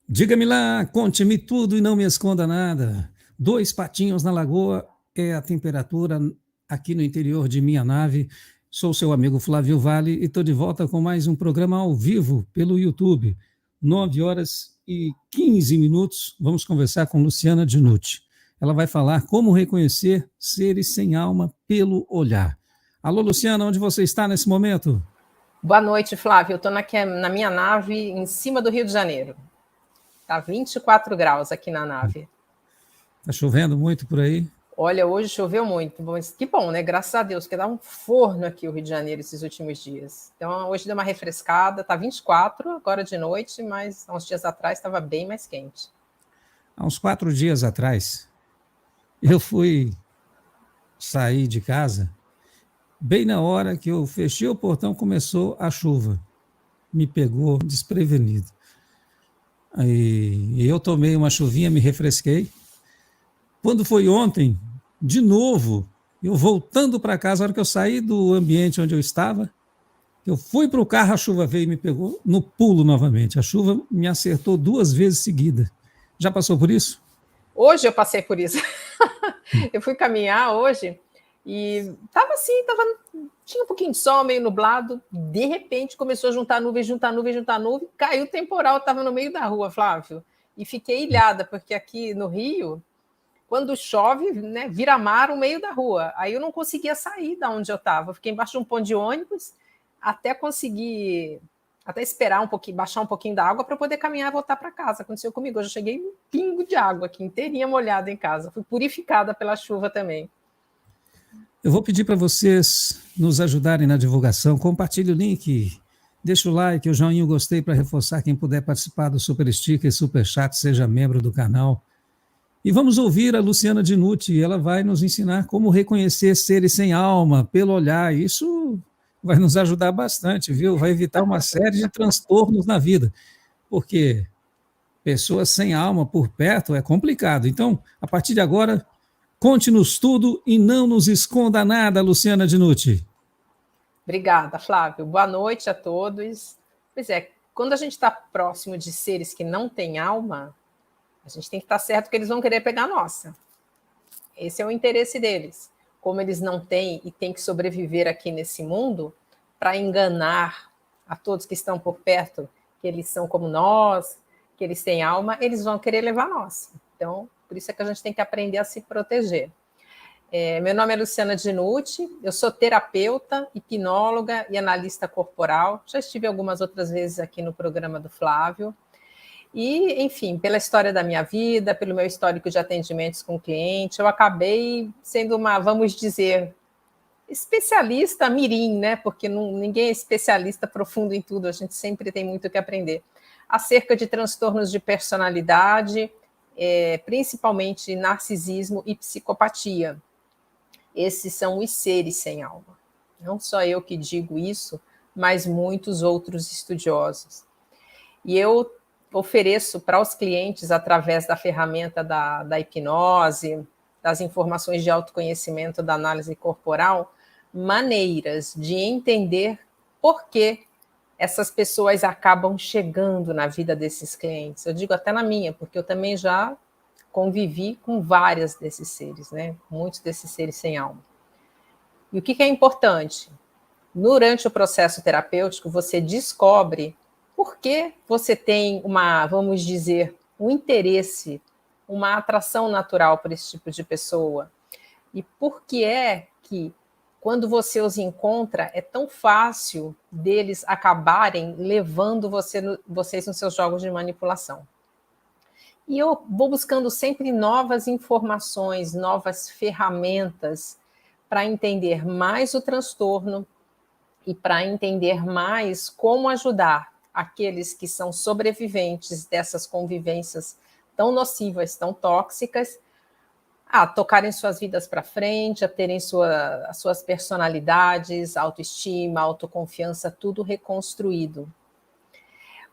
Diga-me lá, conte-me tudo e não me esconda nada. 2 patinhos na lagoa é a temperatura aqui no interior de minha nave. Sou seu amigo Flávio Vale e estou de volta com mais um programa ao vivo pelo YouTube. 9h15. Vamos conversar com Luciana Dinucci. Ela vai falar como reconhecer seres sem alma pelo olhar. Alô, Luciana, onde você está nesse momento? Boa noite, Flávio. Eu estou na minha nave em cima do Rio de Janeiro. Está 24 graus aqui na nave. Está chovendo muito por aí? Olha, hoje choveu muito, mas que bom, né? Graças a Deus, porque dá um forno aqui o Rio de Janeiro esses últimos dias. Então, hoje deu uma refrescada, está 24 agora de noite, mas há uns dias atrás estava bem mais quente. Há uns 4 dias atrás, eu fui sair de casa, bem na hora que eu fechei o portão, começou a chuva. Me pegou desprevenido. Aí eu tomei uma chuvinha, me refresquei. Quando foi ontem, de novo, eu voltando para casa, a hora que eu saí do ambiente onde eu estava, eu fui para o carro, a chuva veio e me pegou no pulo novamente. A chuva me acertou 2 vezes seguida. Já passou por isso? Hoje eu passei por isso. Eu fui caminhar hoje e estava assim, tinha um pouquinho de sol, meio nublado. De repente começou a juntar nuvem, juntar nuvem, juntar nuvem. Caiu o temporal, estava no meio da rua, Flávio. E fiquei ilhada, porque aqui no Rio, quando chove, né, vira mar no meio da rua. Aí eu não conseguia sair da onde eu estava. Fiquei embaixo de um ponto de ônibus até conseguir, até esperar um pouquinho, baixar um pouquinho da água para poder caminhar e voltar para casa. Aconteceu comigo. Hoje eu cheguei um pingo de água aqui, inteirinha molhada em casa. Fui purificada pela chuva também. Eu vou pedir para vocês nos ajudarem na divulgação. Compartilhe o link, deixa o like, o joinha, o gostei para reforçar quem puder participar do Super Sticker, Super Chat, seja membro do canal. E vamos ouvir a Luciana Dinucci, ela vai nos ensinar como reconhecer seres sem alma pelo olhar. Isso vai nos ajudar bastante, viu? Vai evitar uma série de transtornos na vida, porque pessoas sem alma por perto é complicado. Então, a partir de agora, conte-nos tudo e não nos esconda nada, Luciana Dinucci. Obrigada, Flávio. Boa noite a todos. Pois é, quando a gente está próximo de seres que não têm alma, a gente tem que estar certo que eles vão querer pegar a nossa. Esse é o interesse deles. Como eles não têm e têm que sobreviver aqui nesse mundo, para enganar a todos que estão por perto, que eles são como nós, que eles têm alma, eles vão querer levar a nossa. Então, por isso é que a gente tem que aprender a se proteger. Meu nome é Luciana Dinucci, eu sou terapeuta, hipnóloga e analista corporal. Já estive algumas outras vezes aqui no programa do Flávio. E, enfim, pela história da minha vida, pelo meu histórico de atendimentos com cliente, eu acabei sendo uma, vamos dizer, especialista mirim, né? Porque ninguém é especialista profundo em tudo, a gente sempre tem muito o que aprender. Acerca de transtornos de personalidade, principalmente narcisismo e psicopatia. Esses são os seres sem alma. Não só eu que digo isso, mas muitos outros estudiosos. E eu ofereço para os clientes, através da ferramenta da hipnose, das informações de autoconhecimento, da análise corporal, maneiras de entender por que essas pessoas acabam chegando na vida desses clientes. Eu digo até na minha, porque eu também já convivi com várias desses seres, né? Muitos desses seres sem alma. E o que é importante? Durante o processo terapêutico, você descobre por que você tem vamos dizer, um interesse, uma atração natural por esse tipo de pessoa. E por que é que, quando você os encontra, é tão fácil deles acabarem levando vocês nos seus jogos de manipulação. E eu vou buscando sempre novas informações, novas ferramentas para entender mais o transtorno e para entender mais como ajudar aqueles que são sobreviventes dessas convivências tão nocivas, tão tóxicas, a tocarem suas vidas para frente, a terem as suas personalidades, autoestima, autoconfiança, tudo reconstruído.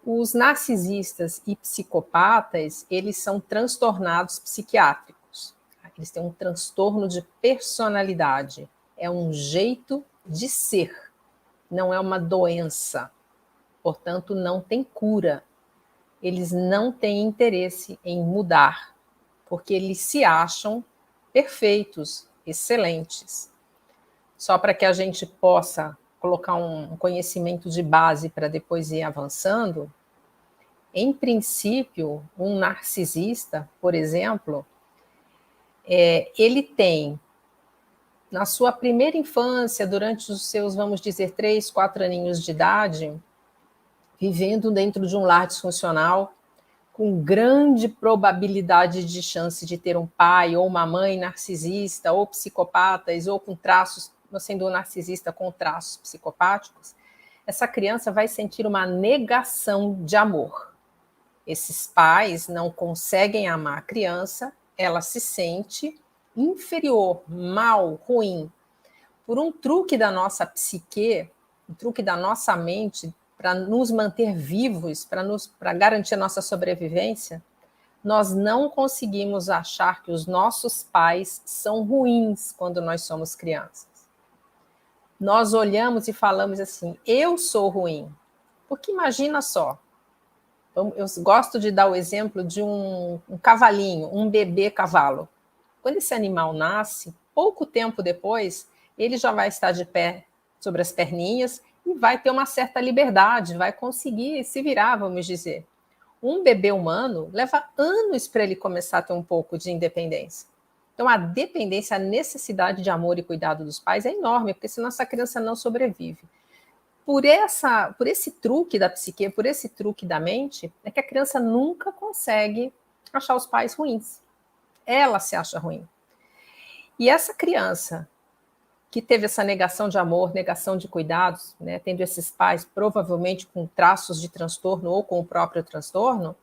Os narcisistas e psicopatas, eles são transtornados psiquiátricos. Eles têm um transtorno de personalidade. É um jeito de ser, não é uma doença. Portanto, não tem cura. eles não têm interesse em mudar, porque eles se acham perfeitos, excelentes. Só para que a gente possa colocar um conhecimento de base para depois ir avançando, em princípio, um narcisista, por exemplo, ele tem, na sua primeira infância, durante os seus, vamos dizer, 3, 4 aninhos de idade, vivendo dentro de um lar disfuncional, com grande probabilidade de chance de ter um pai ou uma mãe narcisista, ou psicopatas, ou com traços, sendo um narcisista com traços psicopáticos, essa criança vai sentir uma negação de amor. Esses pais não conseguem amar a criança, ela se sente inferior, mal, ruim. Por um truque da nossa psique, um truque da nossa mente, para nos manter vivos, para garantir a nossa sobrevivência, nós não conseguimos achar que os nossos pais são ruins quando nós somos crianças. Nós olhamos e falamos assim, eu sou ruim. Porque imagina só, eu gosto de dar o exemplo de um cavalinho, um bebê cavalo. Quando esse animal nasce, pouco tempo depois, ele já vai estar de pé sobre as perninhas e vai ter uma certa liberdade, vai conseguir se virar, vamos dizer. Um bebê humano leva anos para ele começar a ter um pouco de independência. Então, a dependência, a necessidade de amor e cuidado dos pais é enorme, porque senão essa criança não sobrevive. Por esse truque da psique, por esse truque da mente, é que a criança nunca consegue achar os pais ruins. Ela se acha ruim. E essa criança que teve essa negação de amor, negação de cuidados, né, tendo esses pais provavelmente com traços de transtorno ou com o próprio transtorno,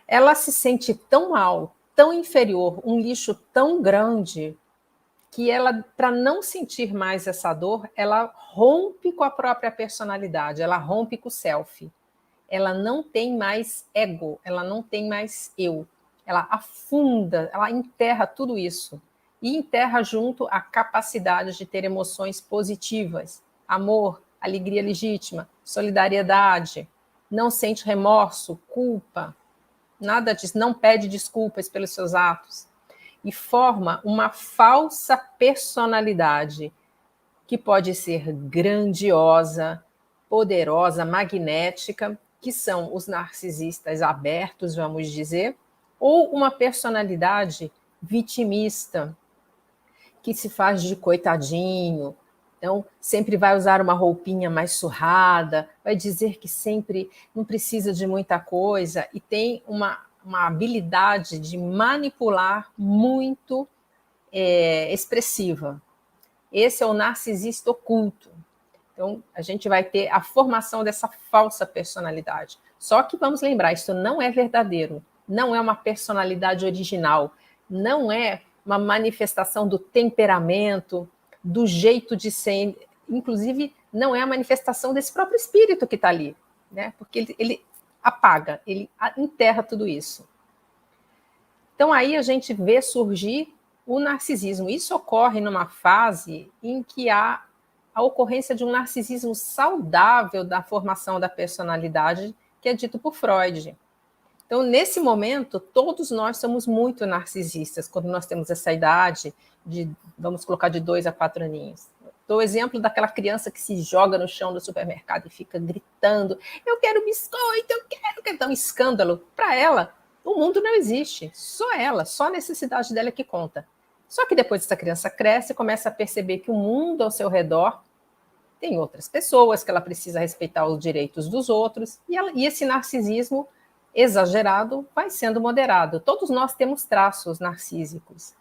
ela se sente tão mal, tão inferior, um lixo tão grande, que ela, para não sentir mais essa dor, ela rompe com a própria personalidade, ela rompe com o self. Ela não tem mais ego, ela não tem mais eu. Ela afunda, ela enterra tudo isso. E enterra junto a capacidade de ter emoções positivas, amor, alegria legítima, solidariedade, não sente remorso, culpa, nada disso, não pede desculpas pelos seus atos. E forma uma falsa personalidade que pode ser grandiosa, poderosa, magnética, que são os narcisistas abertos, vamos dizer, ou uma personalidade vitimista, que se faz de coitadinho, então sempre vai usar uma roupinha mais surrada, vai dizer que sempre não precisa de muita coisa e tem uma habilidade de manipular muito expressiva. Esse é o narcisista oculto. Então, a gente vai ter a formação dessa falsa personalidade. Só que vamos lembrar, isso não é verdadeiro, não é uma personalidade original, não é uma manifestação do temperamento, do jeito de ser, inclusive não é a manifestação desse próprio espírito que está ali, né? Porque ele apaga, ele enterra tudo isso. Então aí a gente vê surgir o narcisismo. Isso ocorre numa fase em que há a ocorrência de um narcisismo saudável da formação da personalidade, que é dito por Freud. Então, nesse momento, todos nós somos muito narcisistas, quando nós temos essa idade de, vamos colocar, de 2 a 4 aninhos. Dou o exemplo daquela criança que se joga no chão do supermercado e fica gritando, eu quero biscoito, eu quero dar um escândalo. Para ela, o mundo não existe, só ela, só a necessidade dela é que conta. Só que depois essa criança cresce e começa a perceber que o mundo ao seu redor tem outras pessoas, que ela precisa respeitar os direitos dos outros, e esse narcisismo exagerado vai sendo moderado. Todos nós temos traços narcísicos.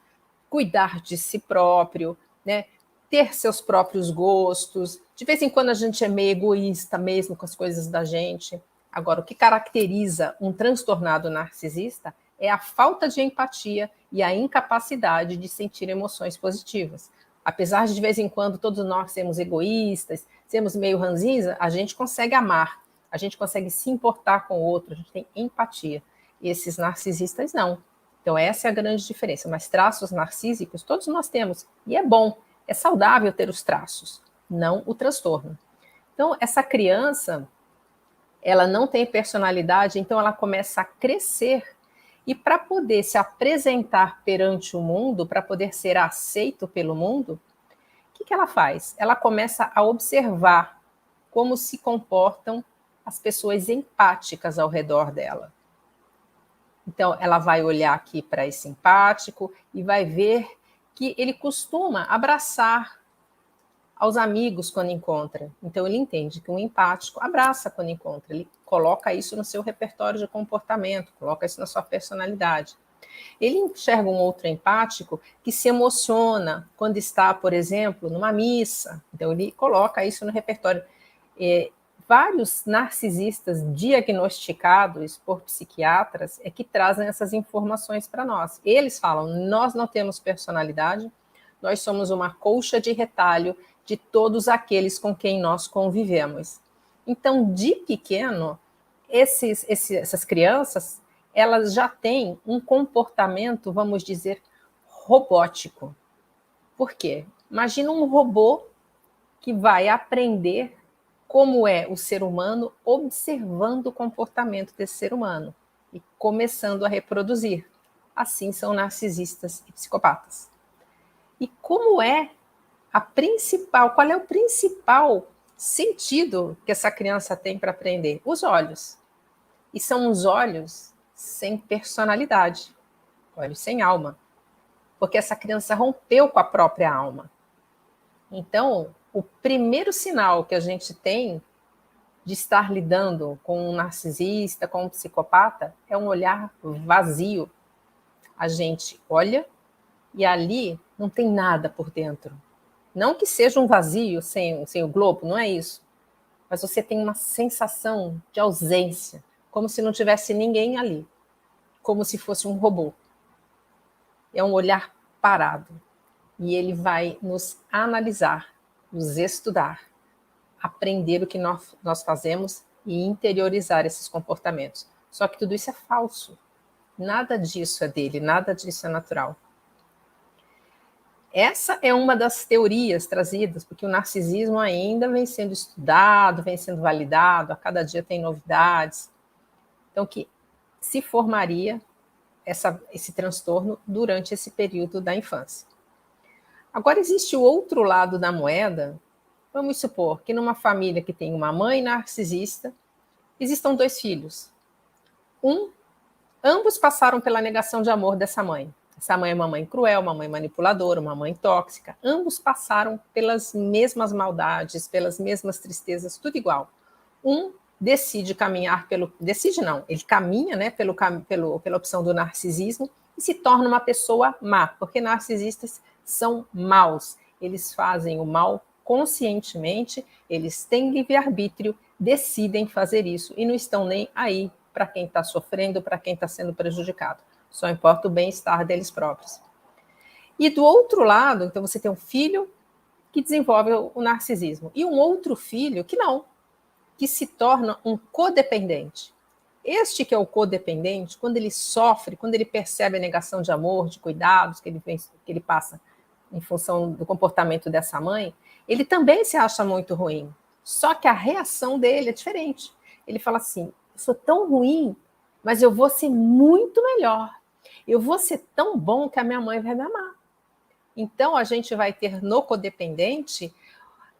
Cuidar de si próprio, né? Ter seus próprios gostos. De vez em quando a gente é meio egoísta mesmo com as coisas da gente. Agora, o que caracteriza um transtornado narcisista é a falta de empatia e a incapacidade de sentir emoções positivas. Apesar de vez em quando todos nós sermos egoístas, sermos meio ranzinza, a gente consegue amar, a gente consegue se importar com o outro, a gente tem empatia. E esses narcisistas não. Então essa é a grande diferença. Mas traços narcísicos todos nós temos. E é bom, é saudável ter os traços, não o transtorno. Então essa criança, ela não tem personalidade, então ela começa a crescer. E para poder se apresentar perante o mundo, para poder ser aceito pelo mundo, o que ela faz? Ela começa a observar como se comportam as pessoas empáticas ao redor dela. Então, ela vai olhar aqui para esse empático e vai ver que ele costuma abraçar aos amigos quando encontra. Então, ele entende que um empático abraça quando encontra. Ele coloca isso no seu repertório de comportamento, coloca isso na sua personalidade. Ele enxerga um outro empático que se emociona quando está, por exemplo, numa missa. Então, ele coloca isso no repertório. Vários narcisistas diagnosticados por psiquiatras é que trazem essas informações para nós. Eles falam, nós não temos personalidade, nós somos uma colcha de retalho de todos aqueles com quem nós convivemos. Então, de pequeno, essas crianças, elas já têm um comportamento, vamos dizer, robótico. Por quê? Imagina um robô que vai aprender como é o ser humano observando o comportamento desse ser humano e começando a reproduzir. Assim são narcisistas e psicopatas. E qual é o principal sentido que essa criança tem para aprender? Os olhos. E são os olhos sem personalidade, olhos sem alma. Porque essa criança rompeu com a própria alma. Então, o primeiro sinal que a gente tem de estar lidando com um narcisista, com um psicopata, é um olhar vazio. A gente olha e ali não tem nada por dentro. Não que seja um vazio sem o globo, não é isso. Mas você tem uma sensação de ausência, como se não tivesse ninguém ali, como se fosse um robô. É um olhar parado. E ele vai nos analisar, nos estudar, aprender o que nós fazemos e interiorizar esses comportamentos. Só que tudo isso é falso. Nada disso é dele, nada disso é natural. Essa é uma das teorias trazidas, porque o narcisismo ainda vem sendo estudado, vem sendo validado, a cada dia tem novidades. Então, que se formaria esse transtorno durante esse período da infância. Agora, existe o outro lado da moeda. Vamos supor que numa família que tem uma mãe narcisista, existam 2 filhos. Ambos passaram pela negação de amor dessa mãe. Essa mãe é uma mãe cruel, uma mãe manipuladora, uma mãe tóxica. Ambos passaram pelas mesmas maldades, pelas mesmas tristezas, tudo igual. Decide caminhar Decide não, ele caminha, né, pela opção do narcisismo e se torna uma pessoa má, porque narcisistas são maus. Eles fazem o mal conscientemente, eles têm livre-arbítrio, decidem fazer isso e não estão nem aí para quem está sofrendo, para quem está sendo prejudicado. Só importa o bem-estar deles próprios. E do outro lado, então você tem um filho que desenvolve o narcisismo e um outro filho que não, que se torna um codependente. Este que é o codependente, quando ele sofre, quando ele percebe a negação de amor, de cuidados que ele passa em função do comportamento dessa mãe, ele também se acha muito ruim. Só que a reação dele é diferente. Ele fala assim, eu sou tão ruim, mas eu vou ser muito melhor. Eu vou ser tão bom que a minha mãe vai me amar. Então, a gente vai ter no codependente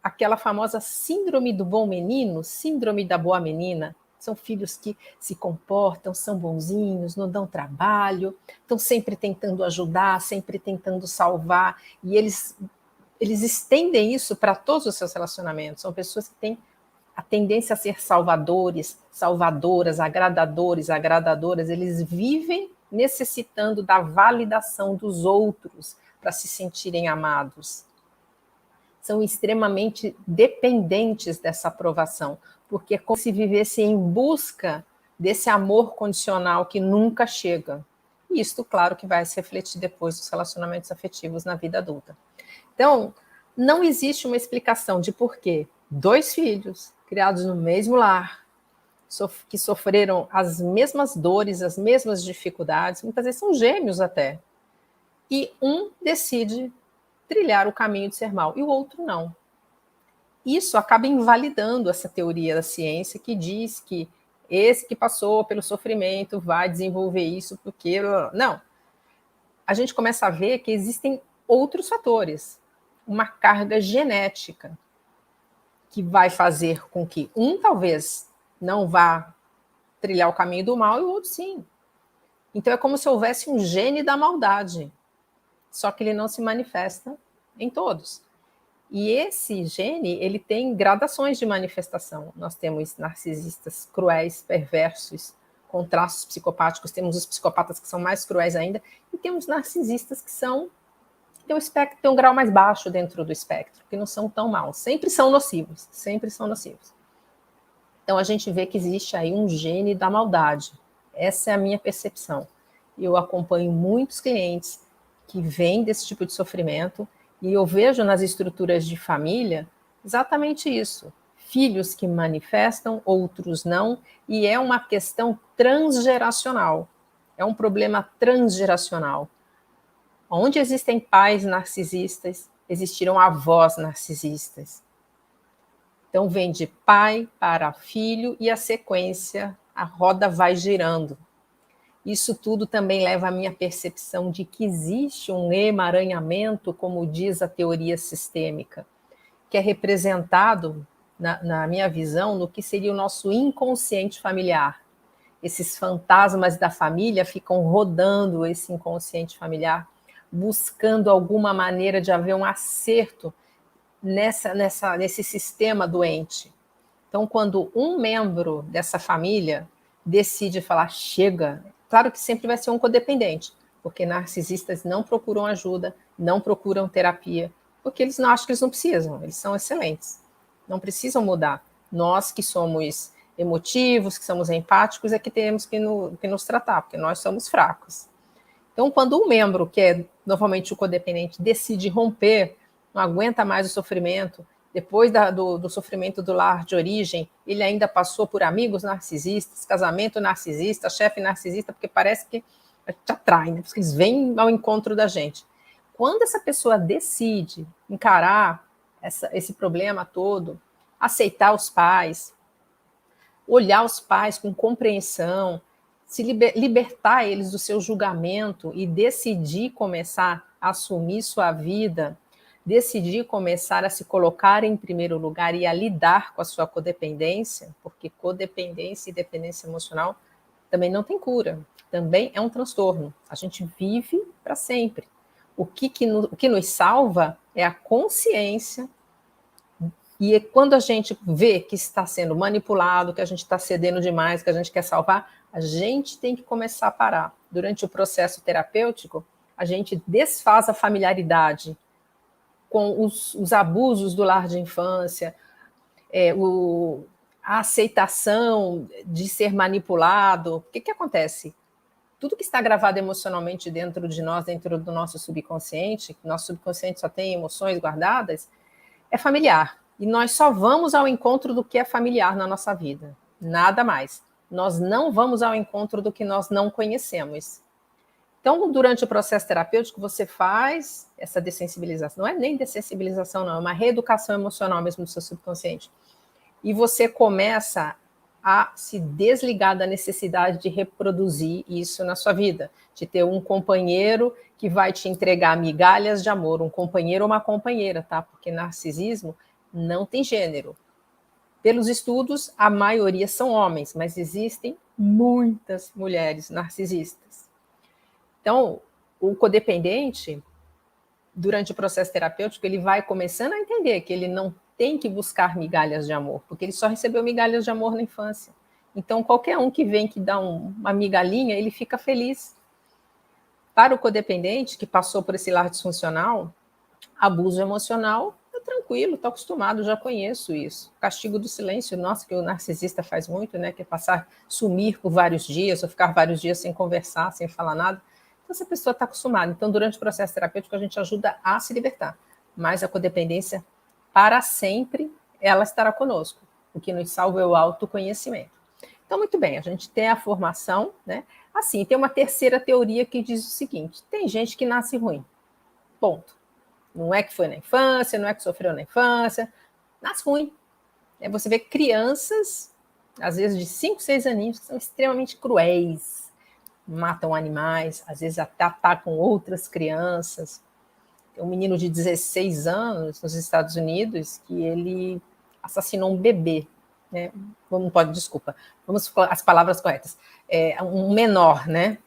aquela famosa síndrome do bom menino, síndrome da boa menina. São filhos que se comportam, são bonzinhos, não dão trabalho, estão sempre tentando ajudar, sempre tentando salvar, e eles estendem isso para todos os seus relacionamentos. São pessoas que têm a tendência a ser salvadores, salvadoras, agradadoras. Eles vivem necessitando da validação dos outros para se sentirem amados. São extremamente dependentes dessa aprovação, porque é como se vivessem em busca desse amor condicional que nunca chega. E isto, claro, que vai se refletir depois nos relacionamentos afetivos na vida adulta. Então, não existe uma explicação de por que 2 filhos criados no mesmo lar, que sofreram as mesmas dores, as mesmas dificuldades, muitas vezes são gêmeos até, e um decide trilhar o caminho de ser mal, e o outro não. Isso acaba invalidando essa teoria da ciência que diz que esse que passou pelo sofrimento vai desenvolver isso porque... Não. A gente começa a ver que existem outros fatores. Uma carga genética que vai fazer com que um talvez não vá trilhar o caminho do mal e o outro sim. Então é como se houvesse um gene da maldade, só que ele não se manifesta em todos. E esse gene, ele tem gradações de manifestação. Nós temos narcisistas cruéis, perversos, com traços psicopáticos, temos os psicopatas que são mais cruéis ainda, e temos narcisistas que tem um grau mais baixo dentro do espectro, que não são tão maus. Sempre são nocivos, sempre são nocivos. Então a gente vê que existe aí um gene da maldade. Essa é a minha percepção. Eu acompanho muitos clientes que vêm desse tipo de sofrimento e eu vejo nas estruturas de família exatamente isso. Filhos que manifestam, outros não, e é uma questão transgeracional. É um problema transgeracional. Onde existem pais narcisistas, existiram avós narcisistas. Então, vem de pai para filho e a sequência, a roda vai girando. Isso tudo também leva à minha percepção de que existe um emaranhamento, como diz a teoria sistêmica, que é representado, na minha visão, no que seria o nosso inconsciente familiar. Esses fantasmas da família ficam rodando esse inconsciente familiar, buscando alguma maneira de haver um acerto nesse sistema doente. Então, quando um membro dessa família decide falar, chega, claro que sempre vai ser um codependente, porque narcisistas não procuram ajuda, não procuram terapia, porque eles não acham que eles não precisam, eles são excelentes, não precisam mudar. Nós que somos emotivos, que somos empáticos, é que temos que nos tratar, porque nós somos fracos. Então, quando um membro, que é novamente o codependente, decide romper, não aguenta mais o sofrimento, depois do sofrimento do lar de origem, ele ainda passou por amigos narcisistas, casamento narcisista, chefe narcisista, porque parece que a gente atrai, né? Porque eles vêm ao encontro da gente. Quando essa pessoa decide encarar esse problema todo, aceitar os pais, olhar os pais com compreensão, se libertar eles do seu julgamento e decidir começar a assumir sua vida, decidir começar a se colocar em primeiro lugar e a lidar com a sua codependência, porque codependência e dependência emocional também não tem cura, também é um transtorno. A gente vive para sempre. O que nos salva é a consciência. E quando a gente vê que está sendo manipulado, que a gente está cedendo demais, que a gente quer salvar, a gente tem que começar a parar. Durante o processo terapêutico, a gente desfaz a familiaridade com os abusos do lar de infância, a aceitação de ser manipulado. O que acontece? Tudo que está gravado emocionalmente dentro de nós, dentro do nosso subconsciente, que nosso subconsciente só tem emoções guardadas, é familiar. E nós só vamos ao encontro do que é familiar na nossa vida. Nada mais. Nós não vamos ao encontro do que nós não conhecemos. Então, durante o processo terapêutico, você faz essa dessensibilização. Não é nem dessensibilização, não. É uma reeducação emocional mesmo do seu subconsciente. E você começa a se desligar da necessidade de reproduzir isso na sua vida. De ter um companheiro que vai te entregar migalhas de amor. Um companheiro ou uma companheira, tá? Porque narcisismo não tem gênero. Pelos estudos, a maioria são homens, mas existem muitas mulheres narcisistas. Então, o codependente, durante o processo terapêutico, ele vai começando a entender que ele não tem que buscar migalhas de amor, porque ele só recebeu migalhas de amor na infância. Então, qualquer um que vem que dá uma migalhinha, ele fica feliz. Para o codependente, que passou por esse lar disfuncional, abuso emocional, é tranquilo, estou acostumado, já conheço isso. Castigo do silêncio, nossa, que o narcisista faz muito, né? Que é passar, sumir por vários dias, ou ficar vários dias sem conversar, sem falar nada. Então, essa pessoa está acostumada. Então, durante o processo terapêutico, a gente ajuda a se libertar. Mas a codependência, para sempre, ela estará conosco. O que nos salva é o autoconhecimento. Então, muito bem, a gente tem a formação, né? Assim, tem uma terceira teoria que diz o seguinte: tem gente que nasce ruim. Ponto. Não é que foi na infância, não é que sofreu na infância, nasce ruim. Você vê crianças às vezes de 5, 6 aninhos, que são extremamente cruéis, matam animais, às vezes até atacam outras crianças. Tem um menino de 16 anos nos Estados Unidos que ele assassinou um bebê, né? Vamos, pode, desculpa, vamos falar as palavras corretas. Um menor, né?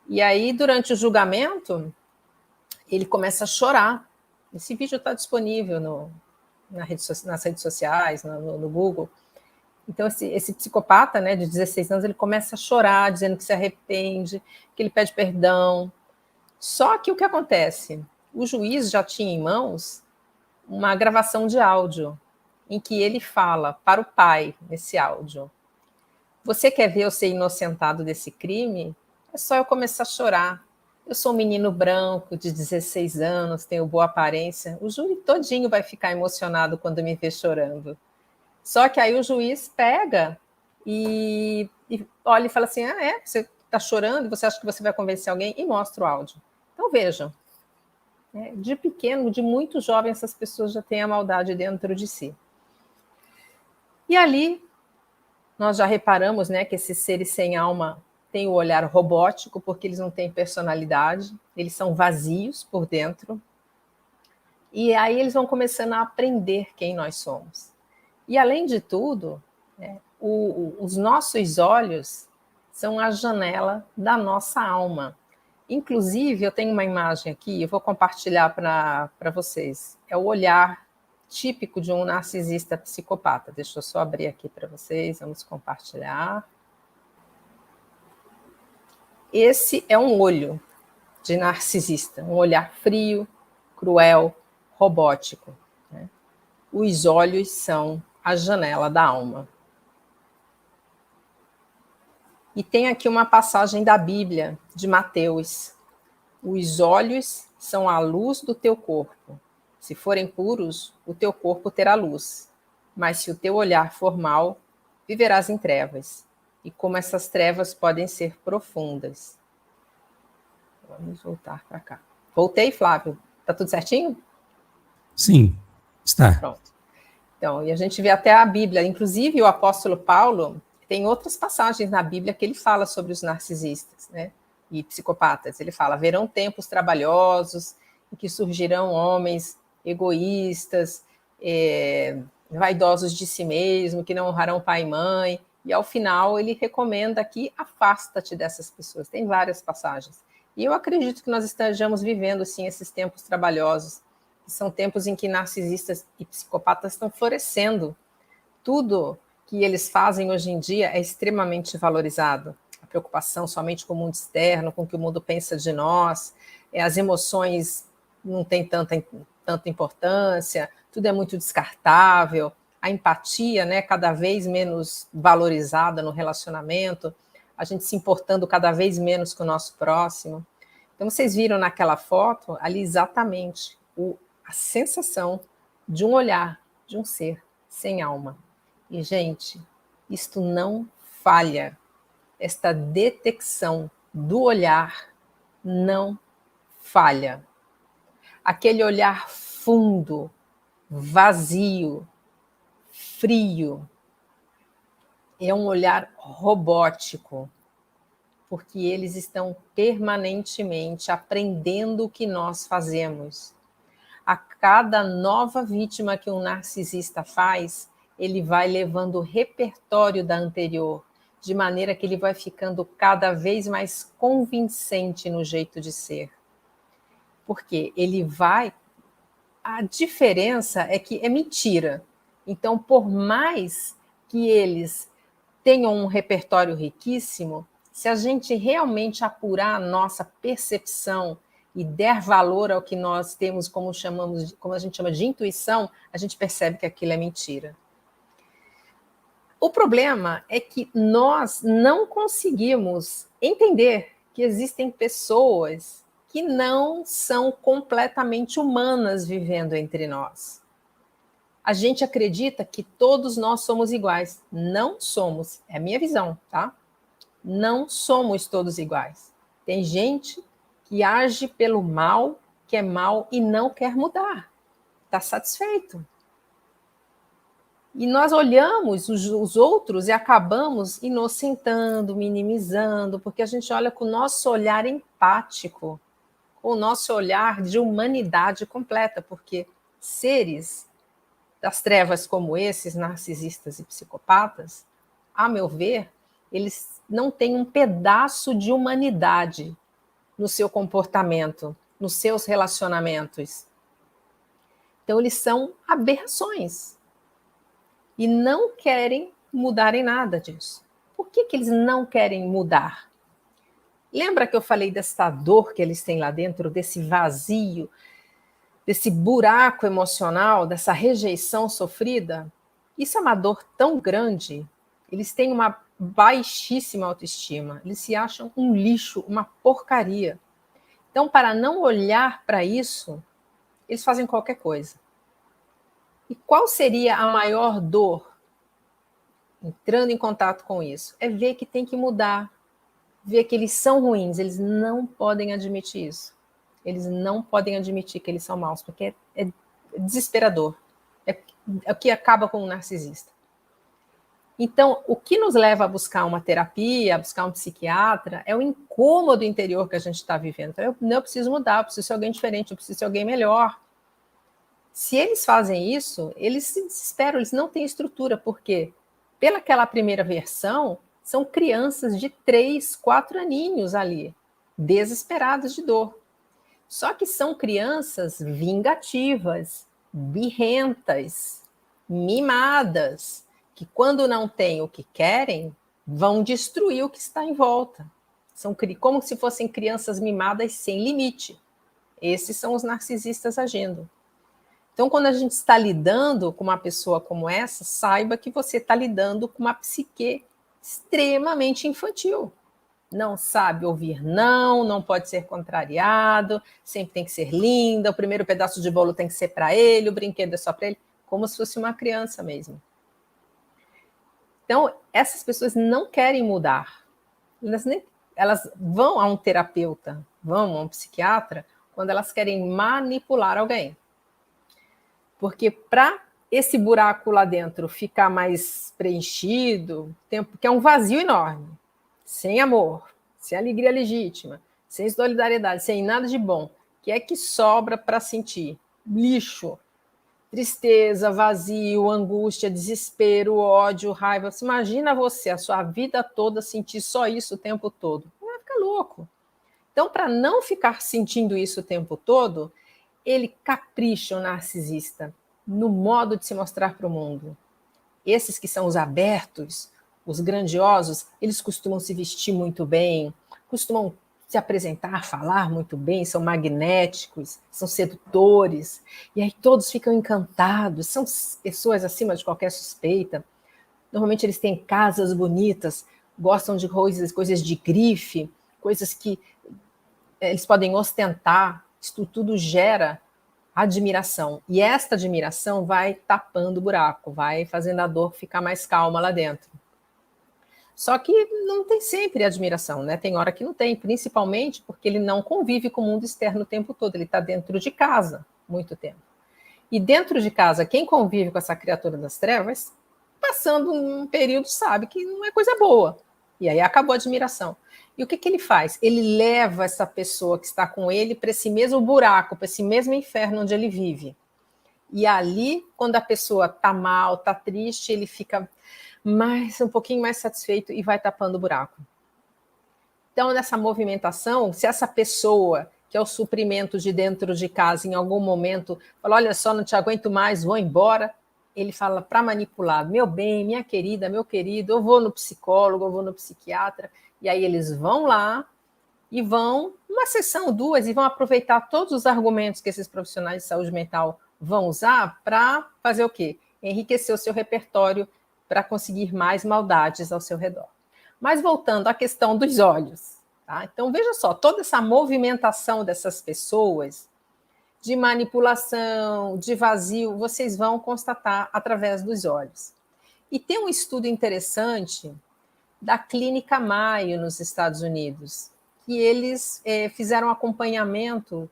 E aí, durante o julgamento, ele começa a chorar. Esse vídeo está disponível nas redes sociais, no Google. Então, esse psicopata, né, de 16 anos, ele começa a chorar, dizendo que se arrepende, que ele pede perdão. Só que o que acontece? O juiz já tinha em mãos uma gravação de áudio em que ele fala para o pai, nesse áudio: você quer ver eu ser inocentado desse crime? É só eu começar a chorar. Eu sou um menino branco de 16 anos, tenho boa aparência. O júri todinho vai ficar emocionado quando me ver chorando. Só que aí o juiz pega e olha e fala assim: você está chorando, você acha que você vai convencer alguém? E mostra o áudio. Então vejam, de pequeno, de muito jovem, essas pessoas já têm a maldade dentro de si. E ali nós já reparamos, né, que esses seres sem alma têm o olhar robótico, porque eles não têm personalidade, eles são vazios por dentro. E aí eles vão começando a aprender quem nós somos. E além de tudo, os nossos olhos são a janela da nossa alma. Inclusive, eu tenho uma imagem aqui, eu vou compartilhar para vocês. É o olhar típico de um narcisista psicopata. Deixa eu só abrir aqui para vocês, vamos compartilhar. Esse é um olho de narcisista, um olhar frio, cruel, robótico, né? Os olhos são a janela da alma. E tem aqui uma passagem da Bíblia, de Mateus. Os olhos são a luz do teu corpo. Se forem puros, o teu corpo terá luz. Mas se o teu olhar for mau, viverás em trevas. E como essas trevas podem ser profundas. Vamos voltar para cá. Voltei, Flávio? Tá tudo certinho? Sim, está. Pronto. Então, e a gente vê até a Bíblia. Inclusive, o apóstolo Paulo tem outras passagens na Bíblia que ele fala sobre os narcisistas, né? E psicopatas. Ele fala: haverão tempos trabalhosos em que surgirão homens egoístas, vaidosos de si mesmo, que não honrarão pai e mãe. E ao final ele recomenda aqui: afasta-te dessas pessoas. Tem várias passagens. E eu acredito que nós estejamos vivendo, sim, esses tempos trabalhosos, que são tempos em que narcisistas e psicopatas estão florescendo. Tudo que eles fazem hoje em dia é extremamente valorizado. A preocupação somente com o mundo externo, com o que o mundo pensa de nós, as emoções não têm tanta importância, tudo é muito descartável, a empatia, né, cada vez menos valorizada no relacionamento, a gente se importando cada vez menos com o nosso próximo. Então, vocês viram naquela foto ali exatamente a sensação de um olhar, de um ser sem alma. E, gente, isto não falha. Esta detecção do olhar não falha. Aquele olhar fundo, vazio, frio, é um olhar robótico, porque eles estão permanentemente aprendendo o que nós fazemos. A cada nova vítima que um narcisista faz, ele vai levando o repertório da anterior, de maneira que ele vai ficando cada vez mais convincente no jeito de ser. Porque ele vai... A diferença é que é mentira. Então, por mais que eles tenham um repertório riquíssimo, se a gente realmente apurar a nossa percepção e der valor ao que nós temos, como a gente chama de intuição, a gente percebe que aquilo é mentira. O problema é que nós não conseguimos entender que existem pessoas que não são completamente humanas vivendo entre nós. A gente acredita que todos nós somos iguais. Não somos. É a minha visão, tá? Não somos todos iguais. Tem gente que age pelo mal, que é mal e não quer mudar. Está satisfeito. E nós olhamos os outros e acabamos inocentando, minimizando, porque a gente olha com o nosso olhar empático, com o nosso olhar de humanidade completa, porque seres das trevas como esses, narcisistas e psicopatas, a meu ver, eles não têm um pedaço de humanidade no seu comportamento, nos seus relacionamentos. Então, eles são aberrações e não querem mudar em nada disso. Por que eles não querem mudar? Lembra que eu falei dessa dor que eles têm lá dentro, desse vazio, desse buraco emocional, dessa rejeição sofrida? Isso é uma dor tão grande. Eles têm uma baixíssima autoestima. Eles se acham um lixo, uma porcaria. Então, para não olhar para isso, eles fazem qualquer coisa. E qual seria a maior dor entrando em contato com isso? É ver que tem que mudar, ver que eles são ruins, eles não podem admitir isso. Eles não podem admitir que eles são maus, porque é desesperador. É o que acaba com o narcisista. Então, o que nos leva a buscar uma terapia, a buscar um psiquiatra, é o incômodo interior que a gente está vivendo. Eu preciso mudar, eu preciso ser alguém diferente, eu preciso ser alguém melhor. Se eles fazem isso, eles se desesperam, eles não têm estrutura, porque pelaquela primeira versão, são crianças de 3, 4 aninhos ali, desesperadas de dor. Só que são crianças vingativas, birrentas, mimadas, que quando não têm o que querem, vão destruir o que está em volta. São como se fossem crianças mimadas sem limite. Esses são os narcisistas agindo. Então, quando a gente está lidando com uma pessoa como essa, saiba que você está lidando com uma psique extremamente infantil. Não sabe ouvir não, não pode ser contrariado, sempre tem que ser linda, o primeiro pedaço de bolo tem que ser para ele, o brinquedo é só para ele, como se fosse uma criança mesmo. Então, essas pessoas não querem mudar. Elas vão a um terapeuta, vão a um psiquiatra, quando elas querem manipular alguém. Porque para esse buraco lá dentro ficar mais preenchido, porque é um vazio enorme, sem amor, sem alegria legítima, sem solidariedade, sem nada de bom, o que é que sobra para sentir? Lixo, tristeza, vazio, angústia, desespero, ódio, raiva. Você imagina você, a sua vida toda, sentir só isso o tempo todo. Vai ficar louco. Então, para não ficar sentindo isso o tempo todo, ele capricha, o narcisista, no modo de se mostrar para o mundo. Esses que são os abertos, os grandiosos, eles costumam se vestir muito bem, costumam se apresentar, falar muito bem, são magnéticos, são sedutores, e aí todos ficam encantados, são pessoas acima de qualquer suspeita. Normalmente eles têm casas bonitas, gostam de coisas de grife, coisas que eles podem ostentar, isso tudo gera admiração. E esta admiração vai tapando o buraco, vai fazendo a dor ficar mais calma lá dentro. Só que não tem sempre admiração, né? Tem hora que não tem, principalmente porque ele não convive com o mundo externo o tempo todo, ele está dentro de casa muito tempo. E dentro de casa, quem convive com essa criatura das trevas, passando um período, sabe que não é coisa boa. E aí acabou a admiração. E o que ele faz? Ele leva essa pessoa que está com ele para esse mesmo buraco, para esse mesmo inferno onde ele vive. E ali, quando a pessoa está mal, está triste, ele fica um pouquinho mais satisfeito e vai tapando o buraco. Então, nessa movimentação, se essa pessoa, que é o suprimento de dentro de casa, em algum momento, fala, olha só, não te aguento mais, vou embora, ele fala para manipular, meu bem, minha querida, meu querido, eu vou no psicólogo, eu vou no psiquiatra, e aí eles vão lá e vão, uma sessão, 2, e vão aproveitar todos os argumentos que esses profissionais de saúde mental vão usar para fazer o quê? Enriquecer o seu repertório para conseguir mais maldades ao seu redor. Mas voltando à questão dos olhos, tá? Então veja só, toda essa movimentação dessas pessoas, de manipulação, de vazio, vocês vão constatar através dos olhos. E tem um estudo interessante da Clínica Mayo, nos Estados Unidos, que eles fizeram acompanhamento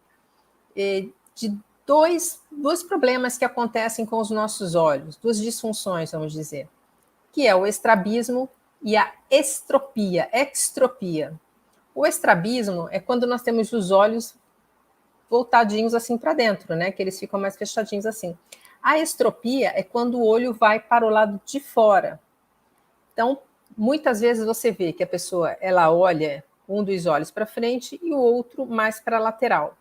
de dois problemas que acontecem com os nossos olhos, duas disfunções, vamos dizer, que é o estrabismo e a extropia. O estrabismo é quando nós temos os olhos voltadinhos assim para dentro, né? Que eles ficam mais fechadinhos assim. A estropia é quando o olho vai para o lado de fora. Então, muitas vezes você vê que a pessoa ela olha um dos olhos para frente e o outro mais para a lateral.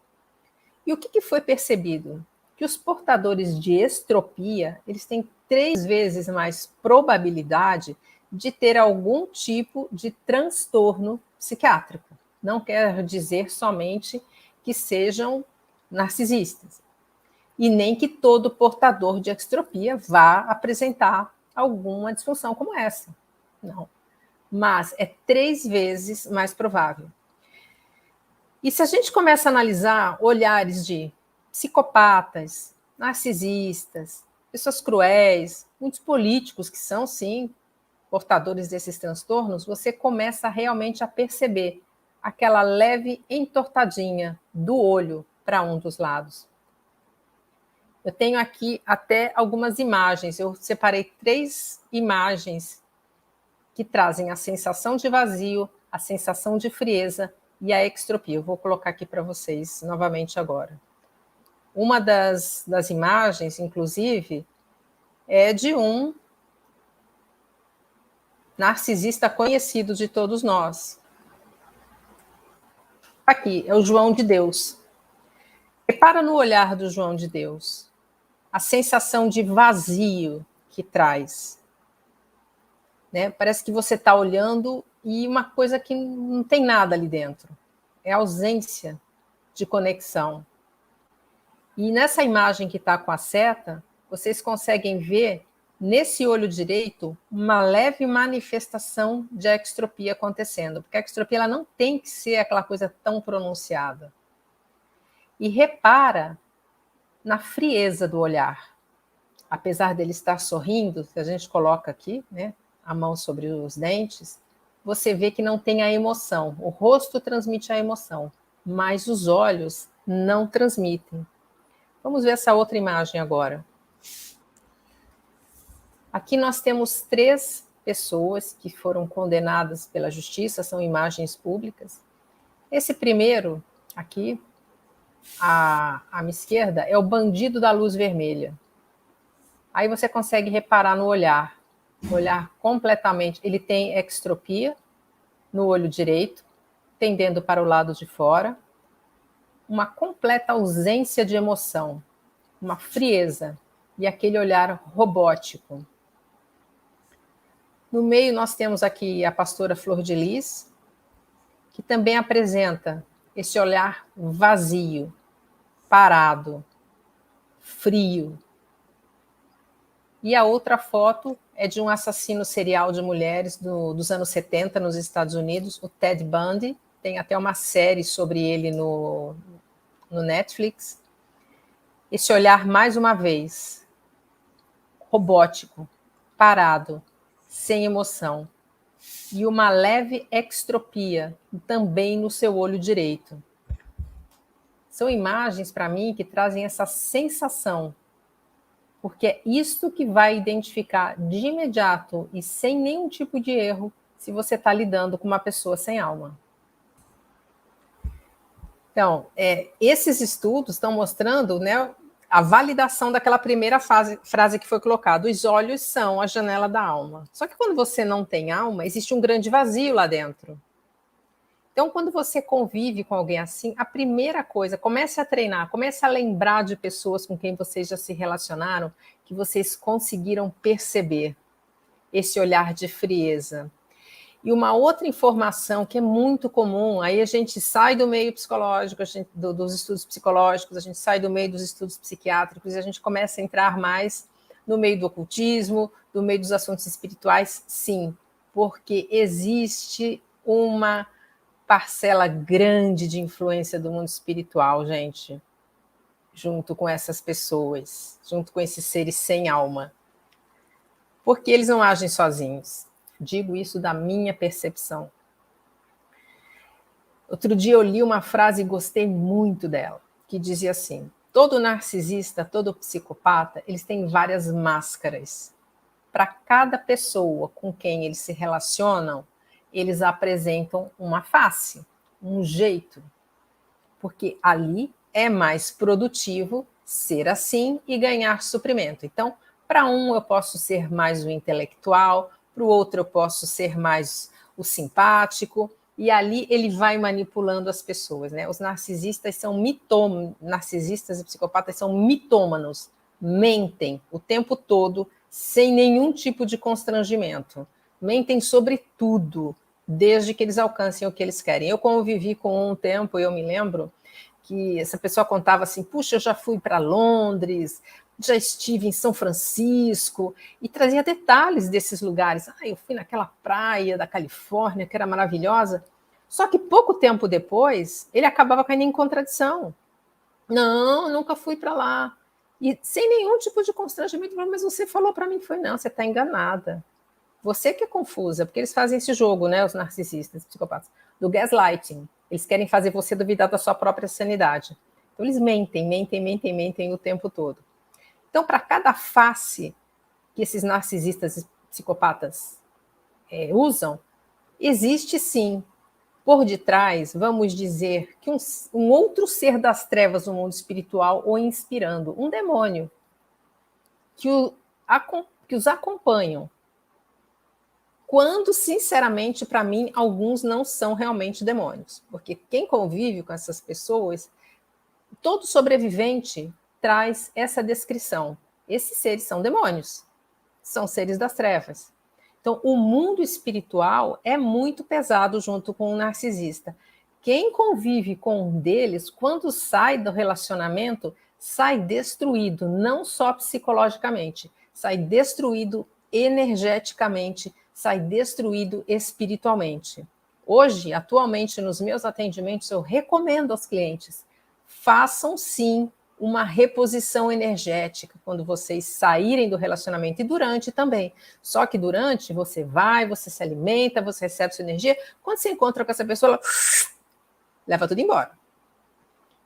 E o que foi percebido? Que os portadores de estropia, eles têm 3 vezes mais probabilidade de ter algum tipo de transtorno psiquiátrico. Não quer dizer somente que sejam narcisistas. E nem que todo portador de estropia vá apresentar alguma disfunção como essa. Não. Mas é 3 vezes mais provável. E se a gente começa a analisar olhares de psicopatas, narcisistas, pessoas cruéis, muitos políticos que são, sim, portadores desses transtornos, você começa realmente a perceber aquela leve entortadinha do olho para um dos lados. Eu tenho aqui até algumas imagens, eu separei 3 imagens que trazem a sensação de vazio, a sensação de frieza e a extropia. Eu vou colocar aqui para vocês novamente agora. Uma das imagens, inclusive, é de um narcisista conhecido de todos nós. Aqui, é o João de Deus. Repara no olhar do João de Deus, a sensação de vazio que traz. Né? Parece que você está olhando e uma coisa que não tem nada ali dentro. É a ausência de conexão. E nessa imagem que está com a seta, vocês conseguem ver, nesse olho direito, uma leve manifestação de extropia acontecendo. Porque a extropia ela não tem que ser aquela coisa tão pronunciada. E repara na frieza do olhar. Apesar dele estar sorrindo, se a gente coloca aqui, né, a mão sobre os dentes, você vê que não tem a emoção. O rosto transmite a emoção, mas os olhos não transmitem. Vamos ver essa outra imagem agora. Aqui nós temos 3 pessoas que foram condenadas pela justiça, são imagens públicas. Esse primeiro, aqui, à minha esquerda, é o bandido da luz vermelha. Aí você consegue reparar no olhar completamente. Ele tem extropia no olho direito, tendendo para o lado de fora, uma completa ausência de emoção, uma frieza e aquele olhar robótico. No meio nós temos aqui a pastora Flor de Lis, que também apresenta esse olhar vazio, parado, frio. E a outra foto é de um assassino serial de mulheres dos anos 70 nos Estados Unidos, o Ted Bundy. Tem até uma série sobre ele no Netflix. Esse olhar, mais uma vez, robótico, parado, sem emoção. E uma leve extropia também no seu olho direito. São imagens, para mim, que trazem essa sensação, porque é isto que vai identificar de imediato e sem nenhum tipo de erro se você está lidando com uma pessoa sem alma. Então, esses estudos estão mostrando, né, a validação daquela primeira frase que foi colocada: os olhos são a janela da alma. Só que quando você não tem alma, existe um grande vazio lá dentro. Então, quando você convive com alguém assim, a primeira coisa, comece a treinar, comece a lembrar de pessoas com quem vocês já se relacionaram, que vocês conseguiram perceber esse olhar de frieza. E uma outra informação que é muito comum, aí a gente sai do meio psicológico, dos estudos psicológicos, a gente sai do meio dos estudos psiquiátricos e a gente começa a entrar mais no meio do ocultismo, no meio dos assuntos espirituais, sim, porque existe uma parcela grande de influência do mundo espiritual, gente, junto com essas pessoas, junto com esses seres sem alma. Porque eles não agem sozinhos. Digo isso da minha percepção. Outro dia eu li uma frase e gostei muito dela, que dizia assim: Todo narcisista, todo psicopata, eles têm várias máscaras. Para cada pessoa com quem eles se relacionam, eles apresentam uma face, um jeito. Porque ali é mais produtivo ser assim e ganhar suprimento. Então, para um eu posso ser mais o intelectual, para o outro eu posso ser mais o simpático, e ali ele vai manipulando as pessoas, né? Os narcisistas são narcisistas e psicopatas são mitômanos, mentem o tempo todo, sem nenhum tipo de constrangimento. Mentem sobre tudo, desde que eles alcancem o que eles querem. Eu convivi com um tempo, eu me lembro, que essa pessoa contava assim, puxa, eu já fui para Londres, já estive em São Francisco, e trazia detalhes desses lugares. Eu fui naquela praia da Califórnia, que era maravilhosa. Só que pouco tempo depois, ele acabava caindo em contradição. Não, nunca fui para lá. E sem nenhum tipo de constrangimento, mas você falou para mim que foi. Não, você está enganada. Você que é confusa, porque eles fazem esse jogo, né, os narcisistas, os psicopatas, do gaslighting. Eles querem fazer você duvidar da sua própria sanidade. Então, eles mentem o tempo todo. Então, para cada face que esses narcisistas e psicopatas usam, existe sim, por detrás, vamos dizer, que um outro ser das trevas no mundo espiritual o inspirando, um demônio, que os acompanham. Quando, sinceramente, para mim, alguns não são realmente demônios. Porque quem convive com essas pessoas, todo sobrevivente traz essa descrição. Esses seres são demônios, são seres das trevas. Então, o mundo espiritual é muito pesado junto com o narcisista. Quem convive com um deles, quando sai do relacionamento, sai destruído, não só psicologicamente, sai destruído energeticamente, sai destruído espiritualmente. Hoje, atualmente, nos meus atendimentos, eu recomendo aos clientes, façam sim uma reposição energética quando vocês saírem do relacionamento e durante também. Só que durante você vai, você se alimenta, você recebe sua energia. Quando você encontra com essa pessoa, ela leva tudo embora.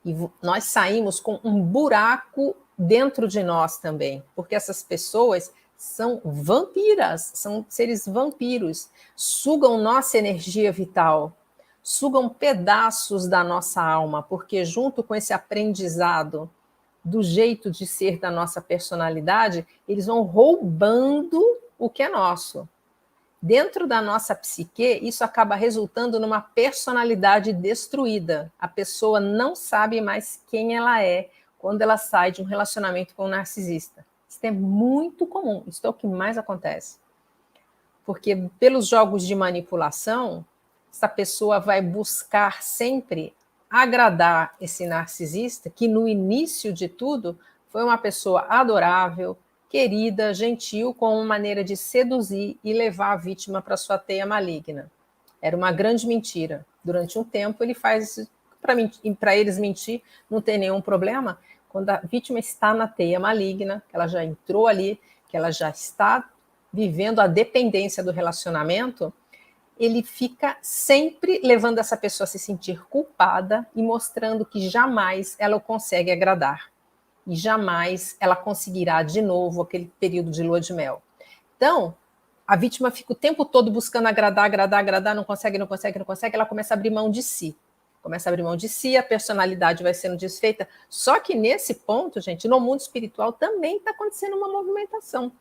E nós saímos com um buraco dentro de nós também, porque essas pessoas são vampiras, são seres vampiros, sugam nossa energia vital, sugam pedaços da nossa alma, porque junto com esse aprendizado do jeito de ser da nossa personalidade, eles vão roubando o que é nosso. Dentro da nossa psique, isso acaba resultando numa personalidade destruída. A pessoa não sabe mais quem ela é quando ela sai de um relacionamento com um narcisista. Isso é muito comum, isso é o que mais acontece. Porque pelos jogos de manipulação, essa pessoa vai buscar sempre agradar esse narcisista, que no início de tudo foi uma pessoa adorável, querida, gentil, com uma maneira de seduzir e levar a vítima para sua teia maligna. Era uma grande mentira. Durante um tempo ele faz isso, para eles mentir, não tem nenhum problema. Quando a vítima está na teia maligna, que ela já entrou ali, que ela já está vivendo a dependência do relacionamento, ele fica sempre levando essa pessoa a se sentir culpada e mostrando que jamais ela o consegue agradar. E jamais ela conseguirá de novo aquele período de lua de mel. Então, a vítima fica o tempo todo buscando agradar, não consegue, ela começa a abrir mão de si. A personalidade vai sendo desfeita. Só que nesse ponto, gente, no mundo espiritual também está acontecendo uma movimentação. Um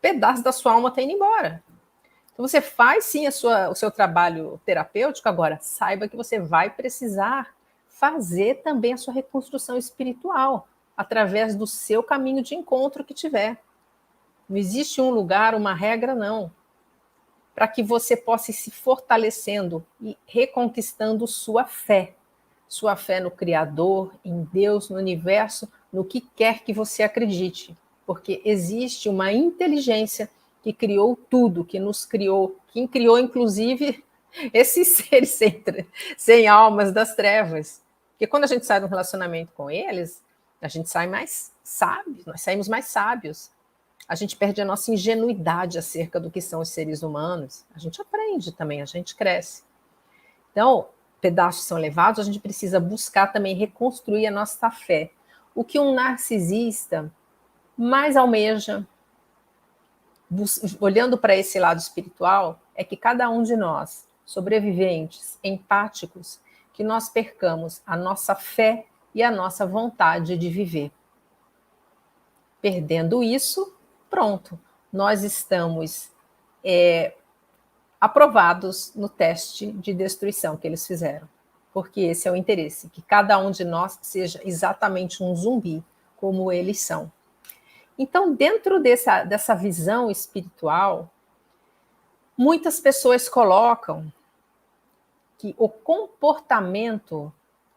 pedaço da sua alma está indo embora. Então, você faz sim o seu trabalho terapêutico, agora saiba que você vai precisar fazer também a sua reconstrução espiritual, através do seu caminho de encontro que tiver. Não existe um lugar, uma regra, não. Para que você possa ir se fortalecendo e reconquistando sua fé. Sua fé no Criador, em Deus, no universo, no que quer que você acredite. Porque existe uma inteligência que criou tudo, que nos criou, que criou inclusive esses seres sem almas das trevas. Porque quando a gente sai de um relacionamento com eles, a gente sai mais sábio, nós saímos mais sábios. A gente perde a nossa ingenuidade acerca do que são os seres humanos. A gente aprende também, a gente cresce. Então, pedaços são levados, a gente precisa buscar também reconstruir a nossa fé. o que um narcisista mais almeja, olhando para esse lado espiritual, é que cada um de nós, sobreviventes, empáticos, que nós percamos a nossa fé e a nossa vontade de viver. Perdendo isso, pronto, nós estamos aprovados no teste de destruição que eles fizeram. Porque esse é o interesse, que cada um de nós seja exatamente um zumbi, como eles são. Então, dentro dessa visão espiritual, muitas pessoas colocam que o comportamento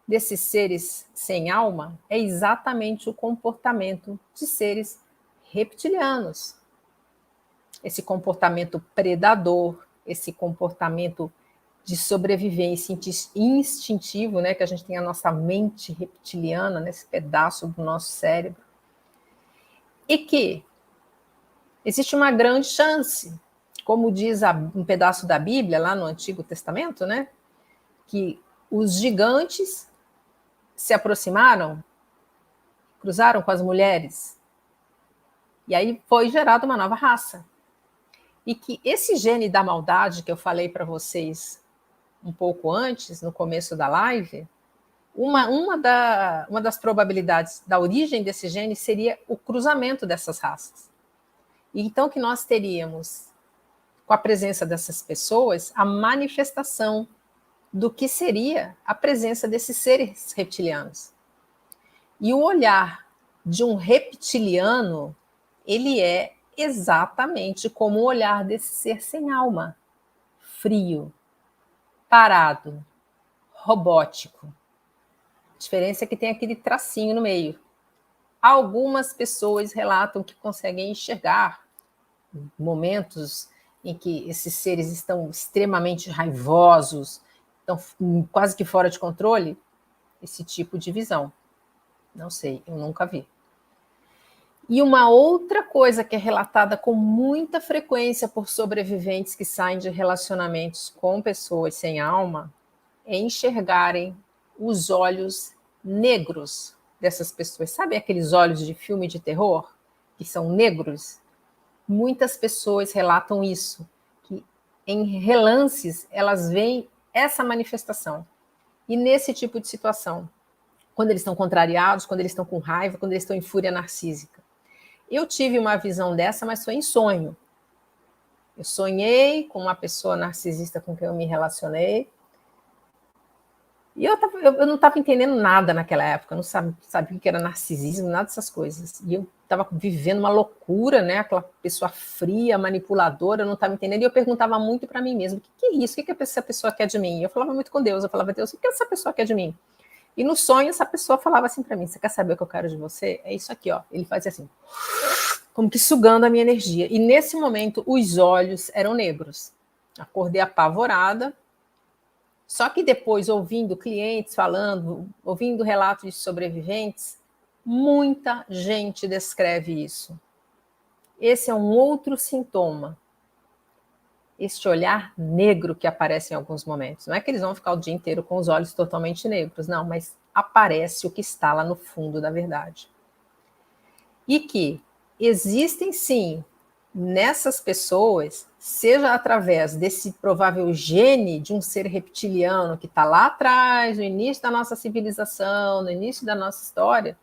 desses seres sem alma é exatamente o comportamento de seres reptilianos. Esse comportamento predador, esse comportamento de sobrevivência instintivo, né, que a gente tem a nossa mente reptiliana, nesse pedaço do nosso cérebro, e que existe uma grande chance, como diz um pedaço da Bíblia, lá no Antigo Testamento, né, que os gigantes se aproximaram, cruzaram com as mulheres, e aí foi gerada uma nova raça. E que esse gene da maldade que eu falei para vocês um pouco antes, no começo da live, uma das probabilidades da origem desse gene seria o cruzamento dessas raças. E então que nós teríamos, com a presença dessas pessoas, a manifestação do que seria a presença desses seres reptilianos. E o olhar de um reptiliano, ele é exatamente como o olhar desse ser sem alma, frio, parado, robótico. A diferença é que tem aquele tracinho no meio. Algumas pessoas relatam que conseguem enxergar momentos em que esses seres estão extremamente raivosos, estão quase que fora de controle, esse tipo de visão. Não sei, eu nunca vi. E uma outra coisa que é relatada com muita frequência por sobreviventes que saem de relacionamentos com pessoas sem alma é enxergarem os olhos negros dessas pessoas. Sabe aqueles olhos de filme de terror que são negros? Muitas pessoas relatam isso, que em relances elas veem essa manifestação. E nesse tipo de situação, quando eles estão contrariados, quando eles estão com raiva, quando eles estão em fúria narcísica. Eu tive uma visão dessa, mas foi em sonho. Eu sonhei com uma pessoa narcisista com quem eu me relacionei. E eu não estava entendendo nada naquela época, eu não sabia o que era narcisismo, nada dessas coisas. E eu estava vivendo uma loucura, né? Aquela pessoa fria, manipuladora, eu não estava entendendo. E eu perguntava muito para mim mesma, o que é isso? O que essa pessoa quer de mim? E eu falava muito com Deus, eu falava, Deus, o que essa pessoa quer de mim? E no sonho, essa pessoa falava assim para mim, você quer saber o que eu quero de você? É isso aqui, ó. Ele fazia assim, como que sugando a minha energia. E nesse momento, os olhos eram negros. Acordei apavorada. Só que depois, ouvindo clientes falando, ouvindo relatos de sobreviventes, muita gente descreve isso. Esse é um outro sintoma. Este olhar negro que aparece em alguns momentos. Não é que eles vão ficar o dia inteiro com os olhos totalmente negros, não, mas aparece o que está lá no fundo da verdade. E que existem, sim, nessas pessoas, seja através desse provável gene de um ser reptiliano que está lá atrás, no início da nossa civilização, no início da nossa história,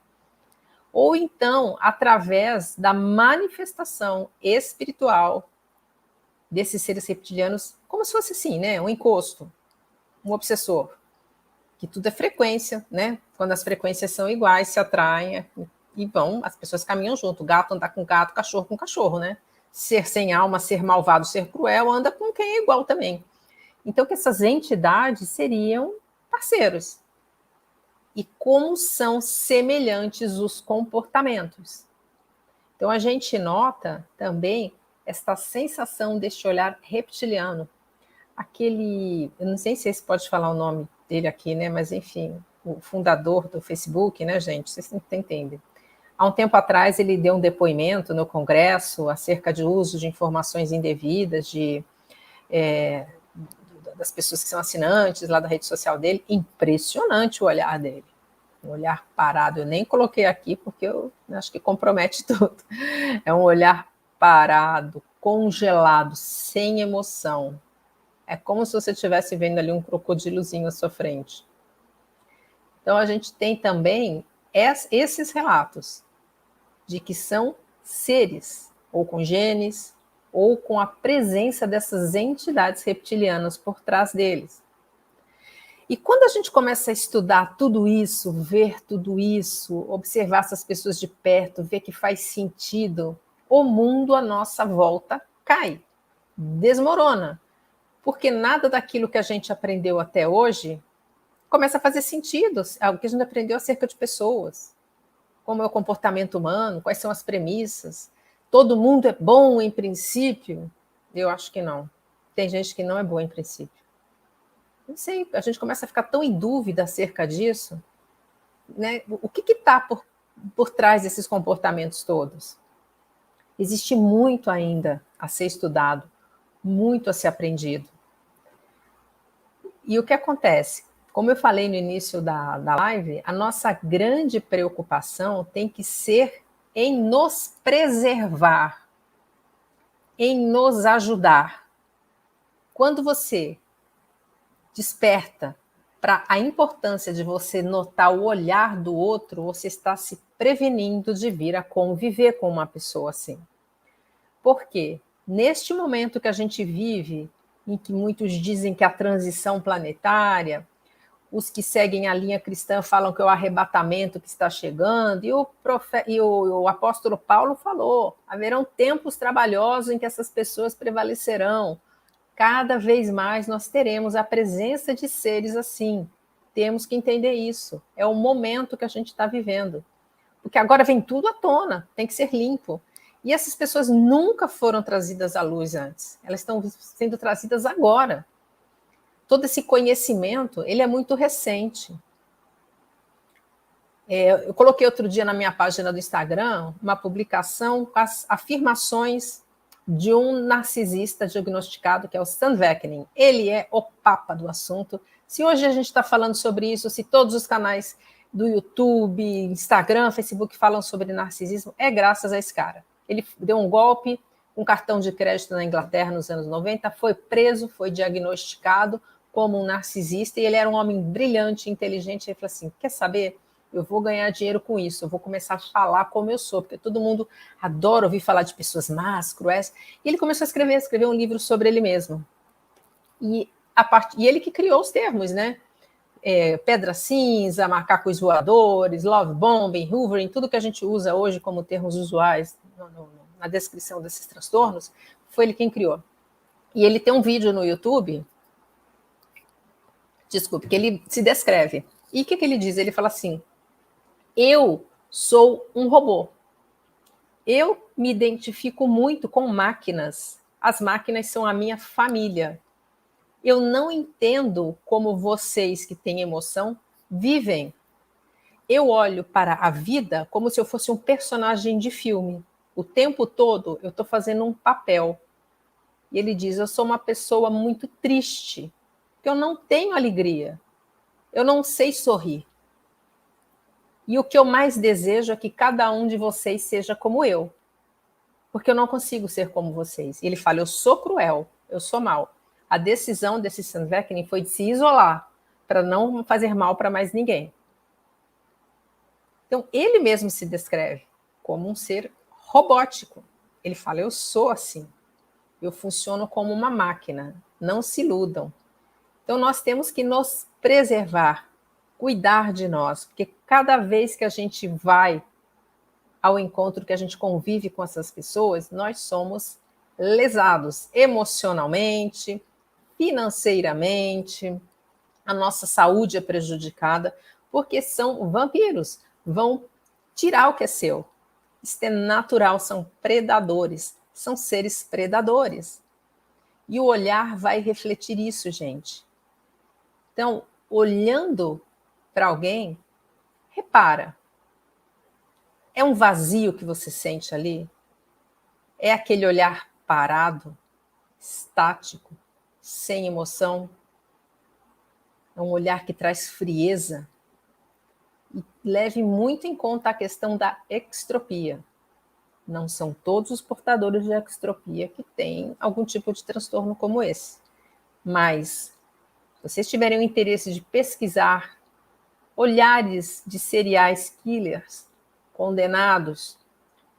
ou então através da manifestação espiritual desses seres reptilianos, como se fosse assim, né? Um encosto, um obsessor, que tudo é frequência, né? Quando as frequências são iguais, se atraem e vão, as pessoas caminham junto, gato anda com gato, cachorro com cachorro, né? Ser sem alma, ser malvado, ser cruel, anda com quem é igual também. Então, que essas entidades seriam parceiros. E como são semelhantes os comportamentos. Então, a gente nota também esta sensação deste olhar reptiliano. Aquele, eu não sei se você pode falar o nome dele aqui, né? Mas, enfim, o fundador do Facebook, né, gente? Vocês entendem. Há um tempo atrás, ele deu um depoimento no Congresso acerca de uso de informações indevidas das pessoas que são assinantes lá da rede social dele. Impressionante o olhar dele, Um olhar parado. Eu nem coloquei aqui porque eu acho que compromete tudo. É um olhar parado, congelado, sem emoção. É como se você estivesse vendo ali um crocodilozinho à sua frente. Então, a gente tem também esses relatos de que são seres, ou com genes, ou com a presença dessas entidades reptilianas por trás deles. E quando a gente começa a estudar tudo isso, ver tudo isso, observar essas pessoas de perto, ver que faz sentido, o mundo à nossa volta cai, desmorona. Porque nada daquilo que a gente aprendeu até hoje começa a fazer sentido, algo que a gente aprendeu acerca de pessoas. Como é o comportamento humano, quais são as premissas. Todo mundo é bom em princípio? Eu acho que não. Tem gente que não é boa em princípio. Não sei, a gente começa a ficar tão em dúvida acerca disso, né? O que está por trás desses comportamentos todos? Existe muito ainda a ser estudado, muito a ser aprendido. E o que acontece? Como eu falei no início da live, a nossa grande preocupação tem que ser em nos preservar, em nos ajudar. Quando você desperta para a importância de você notar o olhar do outro, você está se prevenindo de vir a conviver com uma pessoa assim. Por quê? Neste momento que a gente vive, em que muitos dizem que a transição planetária, os que seguem a linha cristã falam que é o arrebatamento que está chegando, e o apóstolo Paulo falou: haverão tempos trabalhosos em que essas pessoas prevalecerão. Cada vez mais nós teremos a presença de seres assim. Temos que entender isso. É o momento que a gente está vivendo. Porque agora vem tudo à tona, tem que ser limpo. E essas pessoas nunca foram trazidas à luz antes. Elas estão sendo trazidas agora. Todo esse conhecimento, ele é muito recente. Eu coloquei outro dia na minha página do Instagram uma publicação com as afirmações de um narcisista diagnosticado, que é o Stan Vaknin. Ele é o papa do assunto. Se hoje a gente está falando sobre isso, se todos os canais do YouTube, Instagram, Facebook falam sobre narcisismo, é graças a esse cara. Ele deu um golpe, um cartão de crédito na Inglaterra nos anos 90, foi preso, foi diagnosticado como um narcisista, e ele era um homem brilhante, inteligente. Ele falou assim: quer saber? Eu vou ganhar dinheiro com isso, eu vou começar a falar como eu sou, porque todo mundo adora ouvir falar de pessoas más, cruéis. E ele começou a escrever um livro sobre ele mesmo. E ele que criou os termos, né? Pedra cinza, macacos voadores, love bombing, hoovering, tudo que a gente usa hoje como termos usuais na descrição desses transtornos, foi ele quem criou. E ele tem um vídeo no YouTube, desculpe, que ele se descreve. E o que ele diz? Ele fala assim: eu sou um robô. Eu me identifico muito com máquinas. As máquinas são a minha família. Eu não entendo como vocês que têm emoção vivem. Eu olho para a vida como se eu fosse um personagem de filme. O tempo todo eu estou fazendo um papel. E ele diz: eu sou uma pessoa muito triste, porque eu não tenho alegria. Eu não sei sorrir. E o que eu mais desejo é que cada um de vocês seja como eu. Porque eu não consigo ser como vocês. E ele fala: eu sou cruel, eu sou mal. A decisão desse Stan Vaknin foi de se isolar, para não fazer mal para mais ninguém. Então, ele mesmo se descreve como um ser robótico. Ele fala: eu sou assim. Eu funciono como uma máquina. Não se iludam. Então, nós temos que nos preservar, cuidar de nós, porque cada vez que a gente vai ao encontro, que a gente convive com essas pessoas, nós somos lesados emocionalmente, financeiramente, a nossa saúde é prejudicada, porque são vampiros, vão tirar o que é seu. Isso é natural, são predadores, são seres predadores. E o olhar vai refletir isso, gente. Então, olhando para alguém, repara. É um vazio que você sente ali? É aquele olhar parado, estático, sem emoção? É um olhar que traz frieza. E leve muito em conta a questão da extropia. Não são todos os portadores de extropia que têm algum tipo de transtorno como esse. Mas, se vocês tiverem o interesse de pesquisar olhares de serial killers condenados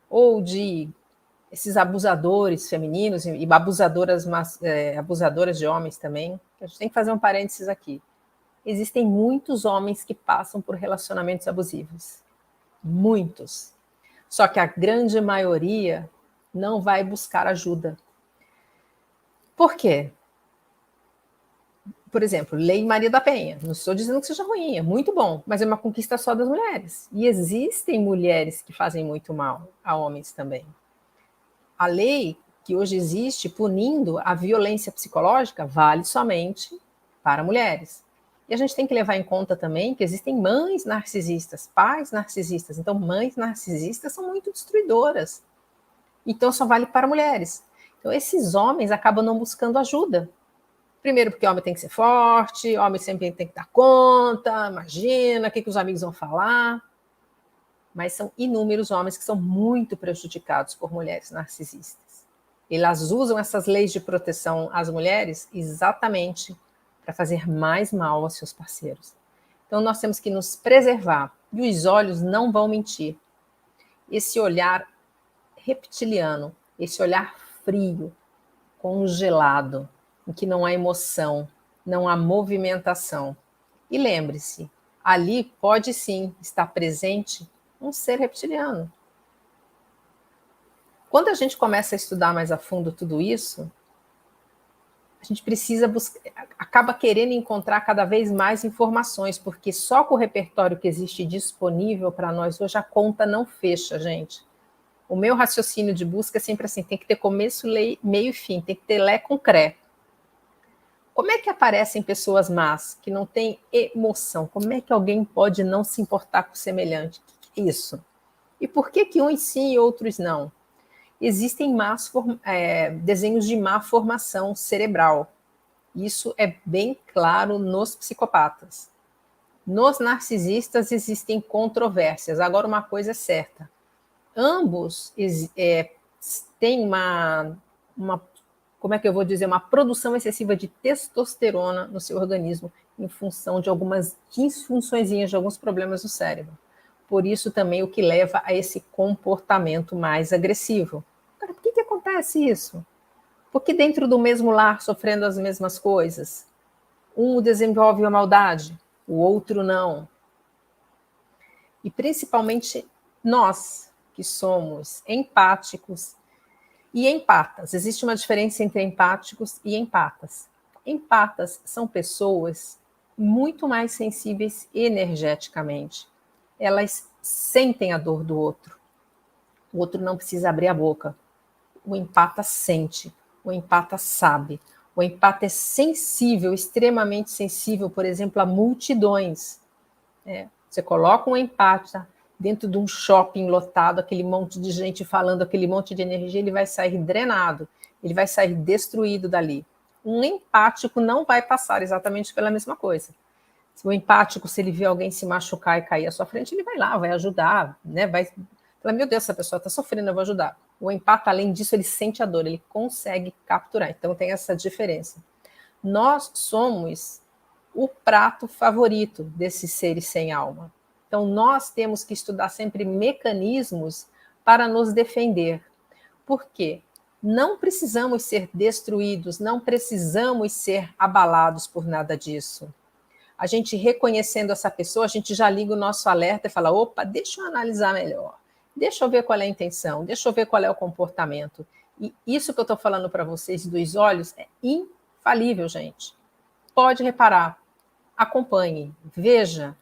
ou de esses abusadores femininos e abusadoras de homens também, a gente tem que fazer um parênteses aqui. Existem muitos homens que passam por relacionamentos abusivos. Muitos. Só que a grande maioria não vai buscar ajuda. Por quê? Por exemplo, Lei Maria da Penha. Não estou dizendo que seja ruim, é muito bom, mas é uma conquista só das mulheres. E existem mulheres que fazem muito mal a homens também. A lei que hoje existe punindo a violência psicológica vale somente para mulheres. E a gente tem que levar em conta também que existem mães narcisistas, pais narcisistas. Então, mães narcisistas são muito destruidoras. Então, só vale para mulheres. Então, esses homens acabam não buscando ajuda. Primeiro, porque homem tem que ser forte, homem sempre tem que dar conta, imagina, o que os amigos vão falar. Mas são inúmeros homens que são muito prejudicados por mulheres narcisistas. Elas usam essas leis de proteção às mulheres exatamente para fazer mais mal aos seus parceiros. Então, nós temos que nos preservar. E os olhos não vão mentir. Esse olhar reptiliano, esse olhar frio, congelado, em que não há emoção, não há movimentação. E lembre-se, ali pode sim estar presente um ser reptiliano. Quando a gente começa a estudar mais a fundo tudo isso, a gente precisa acaba querendo encontrar cada vez mais informações, porque só com o repertório que existe disponível para nós hoje a conta não fecha, gente. O meu raciocínio de busca é sempre assim, tem que ter começo, meio e fim, tem que ter lé com cré. Como é que aparecem pessoas más, que não têm emoção? Como é que alguém pode não se importar com o semelhante? O que é isso? E por que uns sim e outros não? Existem desenhos de má formação cerebral. Isso é bem claro nos psicopatas. Nos narcisistas existem controvérsias. Agora, uma coisa é certa. Ambos têm uma como é que eu vou dizer, uma produção excessiva de testosterona no seu organismo em função de algumas disfunçõezinhas, de alguns problemas do cérebro. Por isso também o que leva a esse comportamento mais agressivo. Cara, por que acontece isso? Porque dentro do mesmo lar, sofrendo as mesmas coisas, um desenvolve a maldade, o outro não. E principalmente nós, que somos empáticos, e empatas. Existe uma diferença entre empáticos e empatas. Empatas são pessoas muito mais sensíveis energeticamente. Elas sentem a dor do outro. O outro não precisa abrir a boca. O empata sente. O empata sabe. O empata é sensível, extremamente sensível, por exemplo, a multidões. Você coloca um empata dentro de um shopping lotado, aquele monte de gente falando, aquele monte de energia, ele vai sair drenado, ele vai sair destruído dali. Um empático não vai passar exatamente pela mesma coisa. O empático, se ele vê alguém se machucar e cair à sua frente, ele vai lá, vai ajudar, né? Vai falar, meu Deus, essa pessoa está sofrendo, eu vou ajudar. O empata, além disso, ele sente a dor, ele consegue capturar. Então tem essa diferença. Nós somos o prato favorito desses seres sem alma. Então, nós temos que estudar sempre mecanismos para nos defender. Por quê? Não precisamos ser destruídos, não precisamos ser abalados por nada disso. A gente reconhecendo essa pessoa, a gente já liga o nosso alerta e fala, opa, deixa eu analisar melhor, deixa eu ver qual é a intenção, deixa eu ver qual é o comportamento. E isso que eu estou falando para vocês dos olhos é infalível, gente. Pode reparar, acompanhe, veja,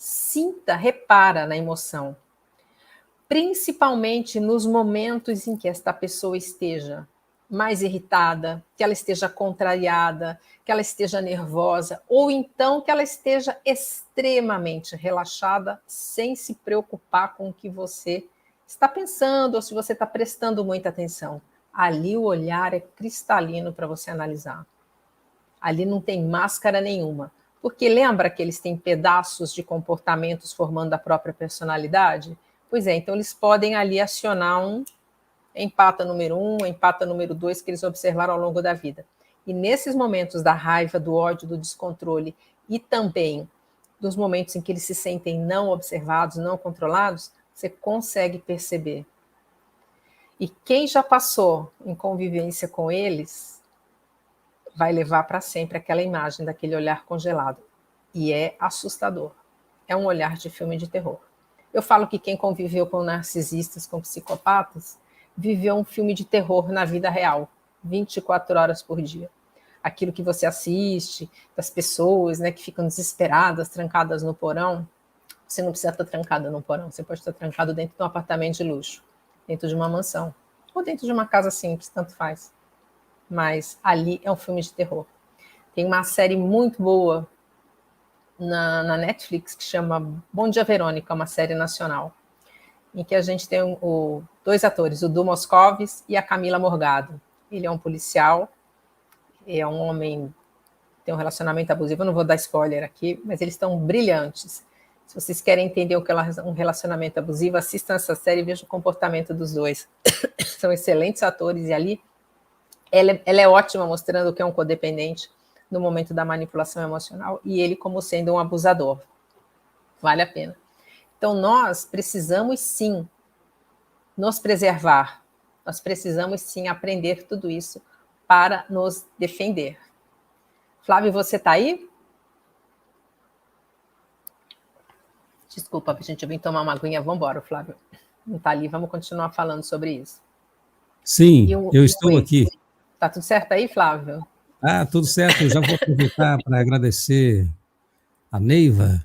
sinta, repara na emoção. Principalmente nos momentos em que esta pessoa esteja mais irritada, que ela esteja contrariada, que ela esteja nervosa, ou então que ela esteja extremamente relaxada, sem se preocupar com o que você está pensando, ou se você está prestando muita atenção. Ali o olhar é cristalino para você analisar. Ali não tem máscara nenhuma. Porque lembra que eles têm pedaços de comportamentos formando a própria personalidade? Pois é, então eles podem ali acionar um empata número 1, empata número 2 que eles observaram ao longo da vida. E nesses momentos da raiva, do ódio, do descontrole e também dos momentos em que eles se sentem não observados, não controlados, você consegue perceber. E quem já passou em convivência com eles vai levar para sempre aquela imagem daquele olhar congelado. E é assustador. É um olhar de filme de terror. Eu falo que quem conviveu com narcisistas, com psicopatas, viveu um filme de terror na vida real, 24 horas por dia. Aquilo que você assiste, das pessoas, né, que ficam desesperadas, trancadas no porão, você não precisa estar trancada no porão, você pode estar trancado dentro de um apartamento de luxo, dentro de uma mansão, ou dentro de uma casa simples, tanto faz. Mas ali é um filme de terror. Tem uma série muito boa na Netflix que chama Bom Dia Verônica, uma série nacional, em que a gente tem dois atores, o Du Moscovis e a Camila Morgado. Ele é um policial, é um homem, tem um relacionamento abusivo, eu não vou dar spoiler aqui, mas eles estão brilhantes. Se vocês querem entender o que é um relacionamento abusivo, assistam essa série e vejam o comportamento dos dois. São excelentes atores e ali ela é ótima mostrando o que é um codependente no momento da manipulação emocional e ele como sendo um abusador. Vale a pena. Então, nós precisamos sim nos preservar. Nós precisamos sim aprender tudo isso para nos defender. Flávio, você está aí? Desculpa, gente, eu vim tomar uma aguinha. Vamos embora, Flávio. Não está ali, vamos continuar falando sobre isso. Sim, eu estou aqui. Tá tudo certo aí, Flávio? Ah, tudo certo. Eu já vou aproveitar para agradecer a Neiva.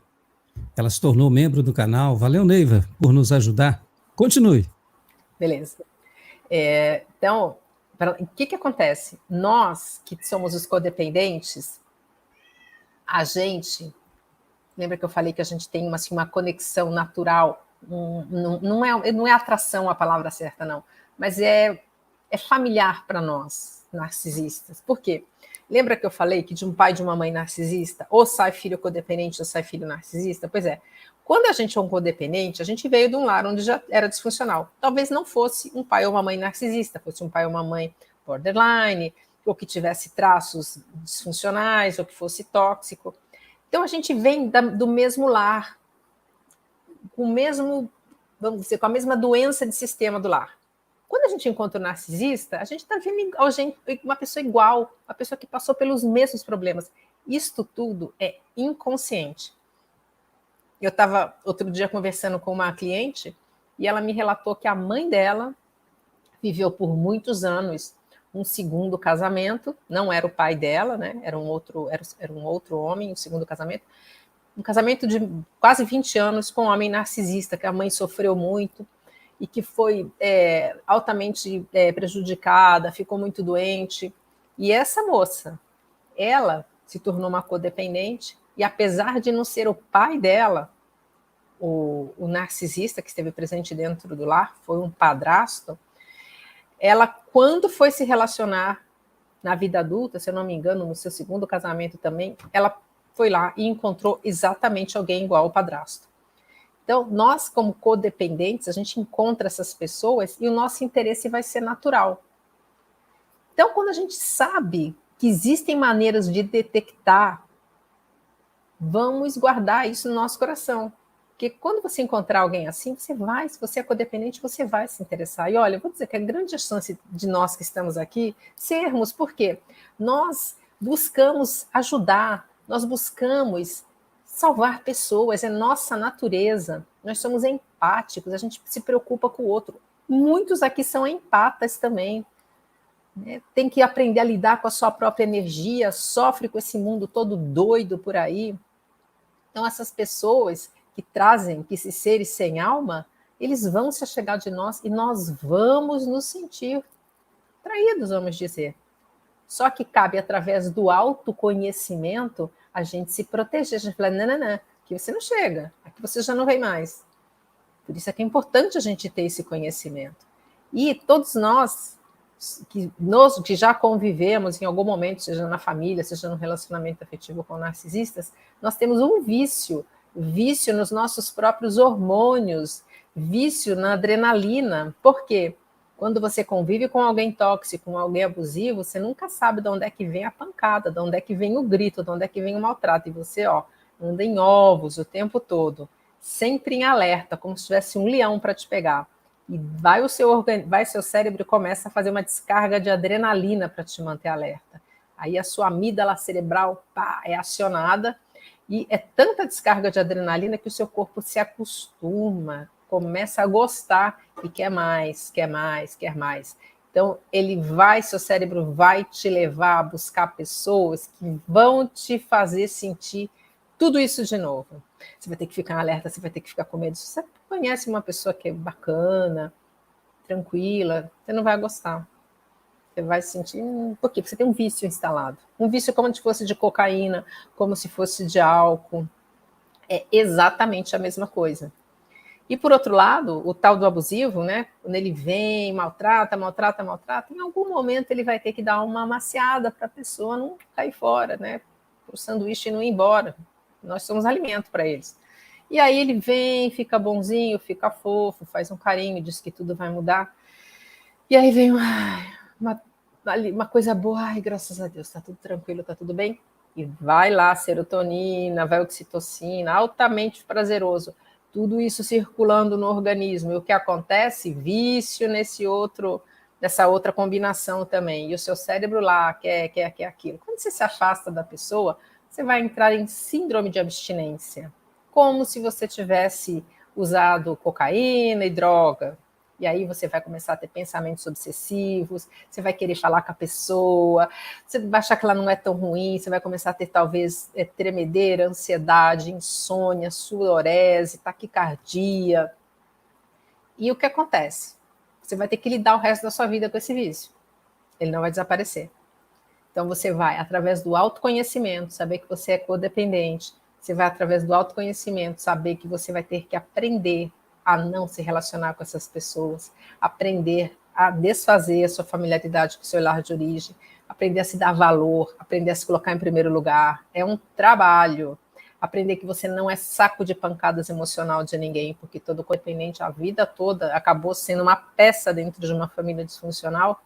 Ela se tornou membro do canal. Valeu, Neiva, por nos ajudar. Continue. Beleza. Então, o que acontece? Nós, que somos os codependentes, a gente... Lembra que eu falei que a gente tem uma conexão natural? Não é atração a palavra certa, não. Mas é familiar para nós, narcisistas. Por quê? Lembra que eu falei que de um pai e de uma mãe narcisista, ou sai filho codependente ou sai filho narcisista? Pois é. Quando a gente é um codependente, a gente veio de um lar onde já era disfuncional. Talvez não fosse um pai ou uma mãe narcisista, fosse um pai ou uma mãe borderline, ou que tivesse traços disfuncionais, ou que fosse tóxico. Então, a gente vem do mesmo lar, com o mesmo, vamos dizer, com a mesma doença de sistema do lar. Quando a gente encontra o narcisista, a gente está vendo uma pessoa igual, uma pessoa que passou pelos mesmos problemas. Isto tudo é inconsciente. Eu estava outro dia conversando com uma cliente e ela me relatou que a mãe dela viveu por muitos anos um segundo casamento, não era o pai dela, né? Era um outro homem, o segundo casamento. Um casamento de quase 20 anos com um homem narcisista, que a mãe sofreu muito e que foi altamente prejudicada, ficou muito doente. E essa moça, ela se tornou uma codependente e apesar de não ser o pai dela, o narcisista que esteve presente dentro do lar, foi um padrasto, ela, quando foi se relacionar na vida adulta, se eu não me engano, no seu segundo casamento também, ela foi lá e encontrou exatamente alguém igual ao padrasto. Então, nós, como codependentes, a gente encontra essas pessoas e o nosso interesse vai ser natural. Então, quando a gente sabe que existem maneiras de detectar, vamos guardar isso no nosso coração. Porque quando você encontrar alguém assim, se você é codependente, você vai se interessar. E olha, eu vou dizer que a grande chance de nós que estamos aqui sermos, porque nós buscamos ajudar, nós buscamos salvar pessoas, é nossa natureza. Nós somos empáticos, a gente se preocupa com o outro. Muitos aqui são empatas também. Né? Tem que aprender a lidar com a sua própria energia, sofre com esse mundo todo doido por aí. Então, essas pessoas que trazem, que esses seres sem alma, eles vão se achegar de nós e nós vamos nos sentir traídos, vamos dizer. Só que cabe, através do autoconhecimento, a gente se proteger. A gente fala, não, aqui você não chega, aqui você já não vem mais. Por isso é que é importante a gente ter esse conhecimento. E todos nós que já convivemos em algum momento, seja na família, seja no relacionamento afetivo com narcisistas, nós temos um vício nos nossos próprios hormônios, vício na adrenalina. Por quê? Quando você convive com alguém tóxico, com alguém abusivo, você nunca sabe de onde é que vem a pancada, de onde é que vem o grito, de onde é que vem o maltrato. E você, anda em ovos o tempo todo, sempre em alerta, como se tivesse um leão para te pegar. E vai seu cérebro e começa a fazer uma descarga de adrenalina para te manter alerta. Aí a sua amígdala cerebral é acionada e é tanta descarga de adrenalina que o seu corpo se acostuma, começa a gostar e quer mais, quer mais, quer mais. Então, seu cérebro vai te levar a buscar pessoas que vão te fazer sentir tudo isso de novo. Você vai ter que ficar alerta, você vai ter que ficar com medo. Se você conhece uma pessoa que é bacana, tranquila, você não vai gostar. Você vai sentir... Por quê? Porque você tem um vício instalado. Um vício como se fosse de cocaína, como se fosse de álcool. É exatamente a mesma coisa. E, por outro lado, o tal do abusivo, né? Quando ele vem, maltrata, em algum momento ele vai ter que dar uma amaciada para a pessoa não cair fora, né? Para o sanduíche não ir embora. Nós somos alimento para eles. E aí ele vem, fica bonzinho, fica fofo, faz um carinho, diz que tudo vai mudar. E aí vem uma coisa boa, ai, graças a Deus, tá tudo tranquilo, tá tudo bem. E vai lá serotonina, vai oxitocina, altamente prazeroso. Tudo isso circulando no organismo. E o que acontece? Vício nessa outra combinação também. E o seu cérebro lá quer aquilo. Quando você se afasta da pessoa, você vai entrar em síndrome de abstinência. Como se você tivesse usado cocaína e droga. E aí você vai começar a ter pensamentos obsessivos, você vai querer falar com a pessoa, você vai achar que ela não é tão ruim, você vai começar a ter talvez tremedeira, ansiedade, insônia, sudorese, taquicardia. E o que acontece? Você vai ter que lidar o resto da sua vida com esse vício. Ele não vai desaparecer. Então você vai, através do autoconhecimento, saber que você é codependente. Você vai, através do autoconhecimento, saber que você vai ter que aprender a não se relacionar com essas pessoas, aprender a desfazer a sua familiaridade com o seu lar de origem, aprender a se dar valor, aprender a se colocar em primeiro lugar. É um trabalho. Aprender que você não é saco de pancadas emocional de ninguém, porque todo codependente a vida toda acabou sendo uma peça dentro de uma família disfuncional,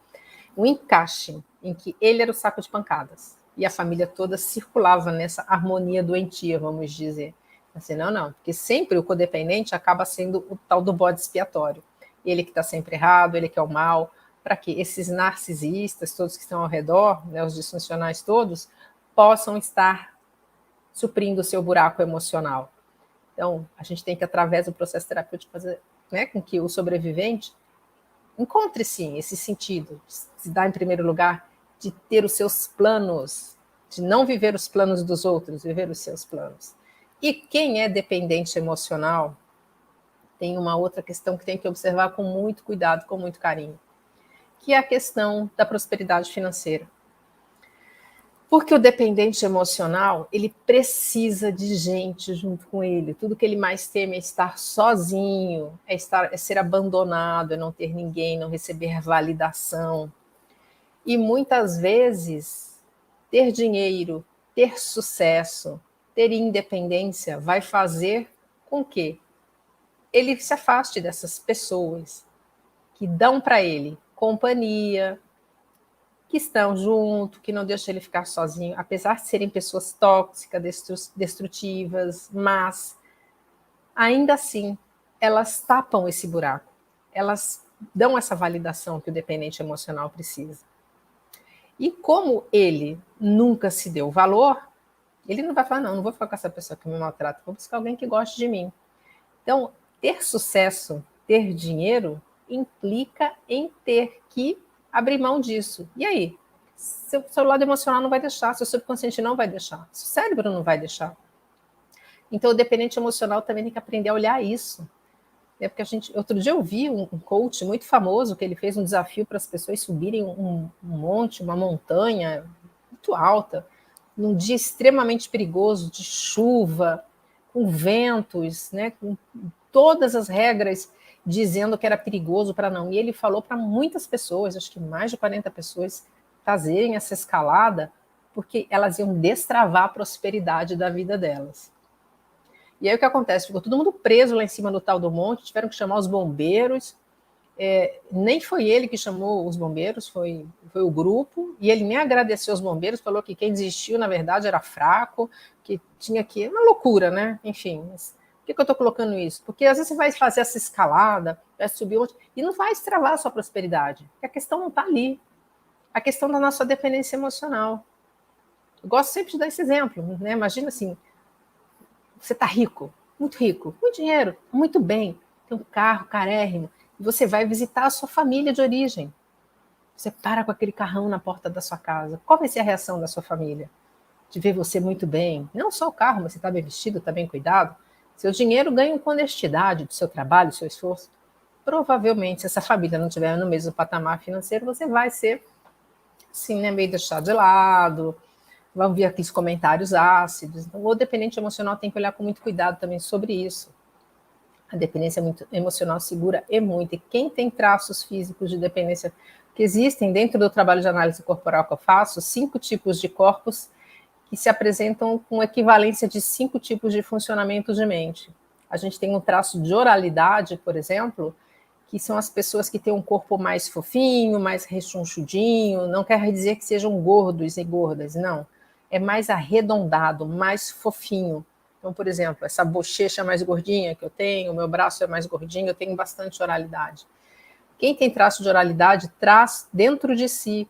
um encaixe em que ele era o saco de pancadas e a família toda circulava nessa harmonia doentia, vamos dizer. Assim, não, porque sempre o codependente acaba sendo o tal do bode expiatório. Ele que está sempre errado, ele que é o mal, para que esses narcisistas, todos que estão ao redor, né, os disfuncionais todos, possam estar suprindo o seu buraco emocional. Então, a gente tem que, através do processo terapêutico, fazer, né, com que o sobrevivente encontre, sim, esse sentido, de se dar em primeiro lugar, de ter os seus planos, de não viver os planos dos outros, viver os seus planos. E quem é dependente emocional tem uma outra questão que tem que observar com muito cuidado, com muito carinho, que é a questão da prosperidade financeira. Porque o dependente emocional, ele precisa de gente junto com ele. Tudo que ele mais teme é estar sozinho, é ser abandonado, é não ter ninguém, não receber validação. E muitas vezes, ter dinheiro, ter sucesso, ter independência vai fazer com que ele se afaste dessas pessoas que dão para ele companhia, que estão junto, que não deixam ele ficar sozinho, apesar de serem pessoas tóxicas, destrutivas, mas ainda assim elas tapam esse buraco, elas dão essa validação que o dependente emocional precisa. E como ele nunca se deu valor, ele não vai falar, não vou ficar com essa pessoa que me maltrata, vou buscar alguém que goste de mim. Então, ter sucesso, ter dinheiro, implica em ter que abrir mão disso. E aí? Seu lado emocional não vai deixar, seu subconsciente não vai deixar, seu cérebro não vai deixar. Então, o dependente emocional também tem que aprender a olhar isso. Porque outro dia eu vi um coach muito famoso que ele fez um desafio para as pessoas subirem um monte, uma montanha muito alta, num dia extremamente perigoso, de chuva, com ventos, né, com todas as regras. dizendo que era perigoso para não. E ele falou para muitas pessoas, acho que mais de 40 pessoas, fazerem essa escalada, porque elas iam destravar a prosperidade da vida delas. E aí o que acontece? Ficou todo mundo preso lá em cima do tal do monte, tiveram que chamar os bombeiros. Nem foi ele que chamou os bombeiros, foi o grupo, e ele nem agradeceu os bombeiros, falou que quem desistiu, na verdade, era fraco, que tinha que... Uma loucura, né? Enfim, mas por que eu estou colocando isso? Porque às vezes você vai fazer essa escalada, vai subir e não vai destravar a sua prosperidade, porque a questão não está ali. A questão da nossa dependência emocional. Eu gosto sempre de dar esse exemplo, né? Imagina assim, você está rico, muito dinheiro, muito bem, tem um carro carérrimo, e você vai visitar a sua família de origem. Você para com aquele carrão na porta da sua casa. Qual vai ser a reação da sua família? De ver você muito bem, não só o carro, mas você está bem vestido, está bem cuidado. Seu dinheiro ganha com honestidade do seu trabalho, do seu esforço. Provavelmente, se essa família não estiver no mesmo patamar financeiro, você vai ser, assim, né, meio deixado de lado, vão vir aqueles comentários ácidos. Então, o dependente emocional tem que olhar com muito cuidado também sobre isso. A dependência emocional segura e muito. E quem tem traços físicos de dependência, que existem dentro do trabalho de análise corporal que eu faço, 5 tipos de corpos que se apresentam com equivalência de 5 tipos de funcionamento de mente. A gente tem um traço de oralidade, por exemplo, que são as pessoas que têm um corpo mais fofinho, mais rechonchudinho, não quer dizer que sejam gordos e gordas, não. É mais arredondado, mais fofinho. Então, por exemplo, essa bochecha mais gordinha que eu tenho, o meu braço é mais gordinho, eu tenho bastante oralidade. Quem tem traço de oralidade traz dentro de si,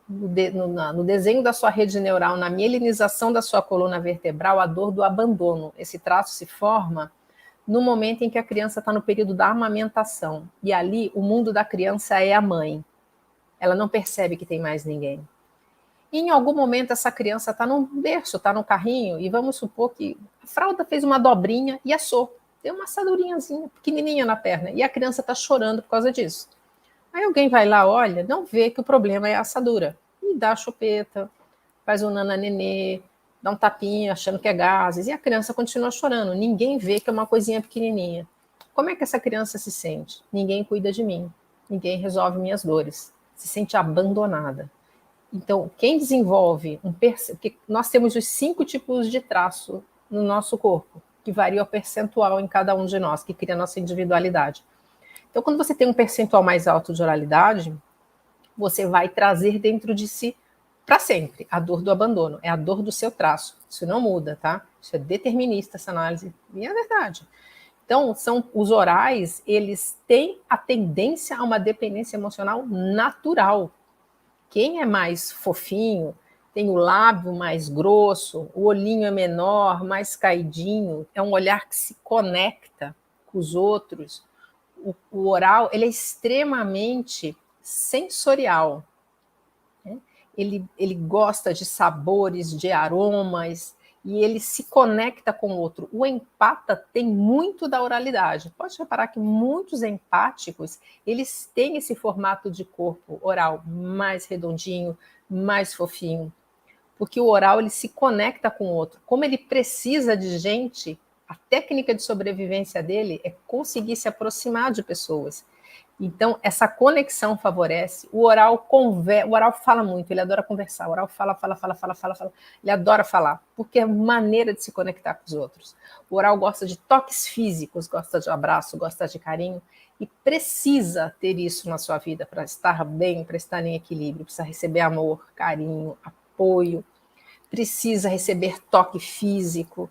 no desenho da sua rede neural, na mielinização da sua coluna vertebral, a dor do abandono. Esse traço se forma no momento em que a criança está no período da amamentação. E ali, o mundo da criança é a mãe. Ela não percebe que tem mais ninguém. E em algum momento essa criança está num berço, está no carrinho, e vamos supor que a fralda fez uma dobrinha e assou. Deu uma assadurinhazinha, pequenininha na perna, e a criança está chorando por causa disso. Aí alguém vai lá, olha, não vê que o problema é a assadura. E dá a chupeta, faz um nananenê, dá um tapinha achando que é gases, e a criança continua chorando. Ninguém vê que é uma coisinha pequenininha. Como é que essa criança se sente? Ninguém cuida de mim, ninguém resolve minhas dores. Se sente abandonada. Então, quem desenvolve porque nós temos os 5 tipos de traço no nosso corpo, que varia o percentual em cada um de nós, que cria a nossa individualidade. Então, quando você tem um percentual mais alto de oralidade, você vai trazer dentro de si para sempre a dor do abandono, é a dor do seu traço. Isso não muda, tá? Isso é determinista, essa análise, e é verdade. Então, os orais, eles têm a tendência a uma dependência emocional natural. Quem é mais fofinho, tem o lábio mais grosso, o olhinho é menor, mais caidinho, é um olhar que se conecta com os outros. O oral, ele é extremamente sensorial. Né? Ele gosta de sabores, de aromas, e ele se conecta com o outro. O empata tem muito da oralidade. Pode reparar que muitos empáticos, eles têm esse formato de corpo oral mais redondinho, mais fofinho. Porque o oral, ele se conecta com o outro. Como ele precisa de gente, a técnica de sobrevivência dele é conseguir se aproximar de pessoas. Então, essa conexão favorece. O oral fala muito, ele adora conversar. O oral fala. Ele adora falar, porque é maneira de se conectar com os outros. O oral gosta de toques físicos, gosta de abraço, gosta de carinho, e precisa ter isso na sua vida para estar bem, para estar em equilíbrio, precisa receber amor, carinho, apoio, precisa receber toque físico.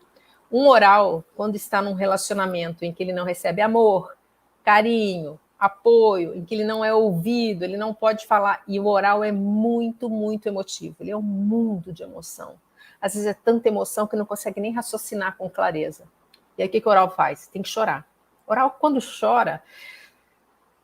Um oral, quando está num relacionamento em que ele não recebe amor, carinho, apoio, em que ele não é ouvido, ele não pode falar, e o oral é muito, muito emotivo, ele é um mundo de emoção. Às vezes é tanta emoção que não consegue nem raciocinar com clareza. E aí o que o oral faz? Tem que chorar. O oral, quando chora,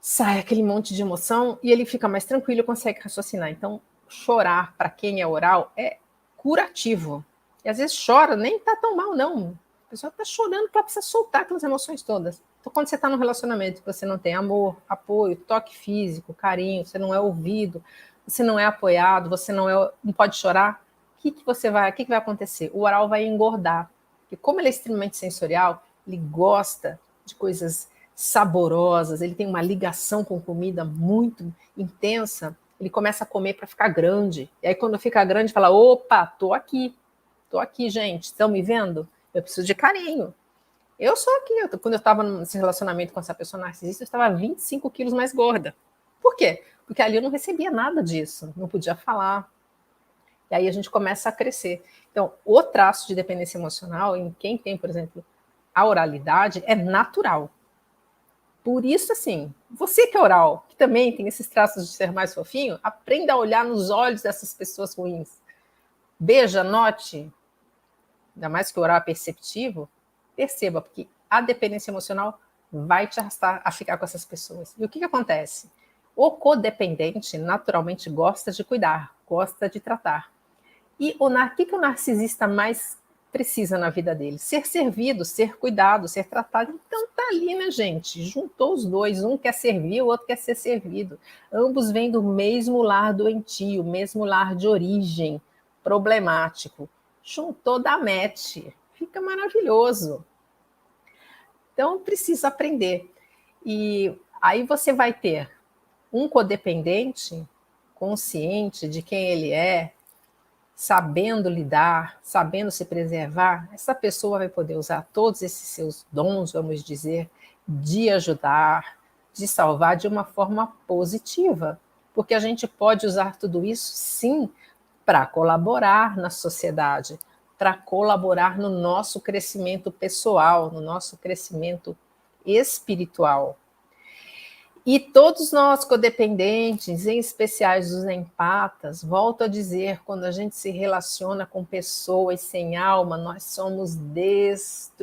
sai aquele monte de emoção e ele fica mais tranquilo e consegue raciocinar. Então, chorar, para quem é oral, é curativo. E às vezes chora, nem tá tão mal, não. A pessoa tá chorando porque ela precisa soltar aquelas emoções todas. Então, quando você está num relacionamento que você não tem amor, apoio, toque físico, carinho, você não é ouvido, você não é apoiado, você não pode chorar, o que vai acontecer? O oral vai engordar. Porque como ele é extremamente sensorial, ele gosta de coisas saborosas, ele tem uma ligação com comida muito intensa, ele começa a comer para ficar grande. E aí, quando fica grande, fala: opa, tô aqui, gente, estão me vendo? Eu preciso de carinho. Eu sou aqui, quando eu estava nesse relacionamento com essa pessoa narcisista, eu estava 25 quilos mais gorda. Por quê? Porque ali eu não recebia nada disso, não podia falar. E aí a gente começa a crescer. Então, o traço de dependência emocional, em quem tem, por exemplo, a oralidade, é natural. Por isso, assim, você que é oral, que também tem esses traços de ser mais fofinho, aprenda a olhar nos olhos dessas pessoas ruins. Beija, note, ainda mais que o oral é perceptivo, perceba, porque a dependência emocional vai te arrastar a ficar com essas pessoas. E o que acontece? O codependente naturalmente gosta de cuidar, gosta de tratar. E o que o narcisista mais precisa na vida dele? Ser servido, ser cuidado, ser tratado. Então tá ali, né, gente? Juntou os dois, um quer servir, o outro quer ser servido. Ambos vêm do mesmo lar doentio, mesmo lar de origem problemático. Juntou, dá match. Fica maravilhoso. Então precisa aprender. E aí você vai ter um codependente consciente de quem ele é, sabendo lidar, sabendo se preservar, essa pessoa vai poder usar todos esses seus dons, vamos dizer, de ajudar, de salvar de uma forma positiva. Porque a gente pode usar tudo isso, sim, para colaborar na sociedade, para colaborar no nosso crescimento pessoal, no nosso crescimento espiritual. E todos nós codependentes, em especial os empatas, volto a dizer, quando a gente se relaciona com pessoas sem alma, nós somos destruídos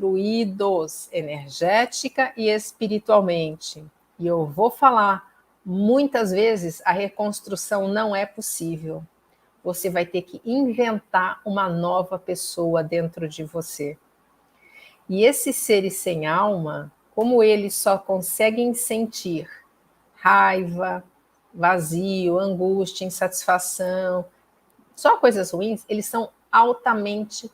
energética e espiritualmente. E eu vou falar, muitas vezes a reconstrução não é possível. Você vai ter que inventar uma nova pessoa dentro de você. E esses seres sem alma, como eles só conseguem sentir raiva, vazio, angústia, insatisfação, só coisas ruins, eles são altamente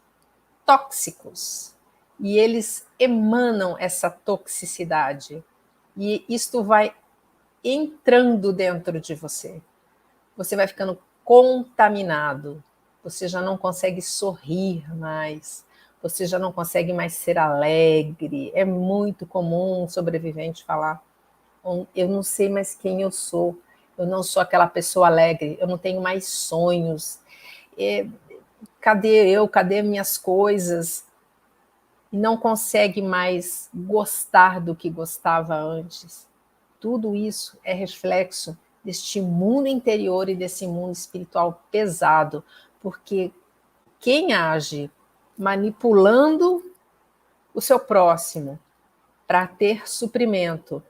tóxicos. E eles emanam essa toxicidade. E isto vai entrando dentro de você. Você vai ficando contaminado. Você já não consegue sorrir mais. Você já não consegue mais ser alegre. É muito comum um sobrevivente falar: eu não sei mais quem eu sou, eu não sou aquela pessoa alegre, eu não tenho mais sonhos, cadê eu, cadê minhas coisas? E não consegue mais gostar do que gostava antes. Tudo isso é reflexo deste mundo interior e desse mundo espiritual pesado, porque quem age manipulando o seu próximo para ter suprimento,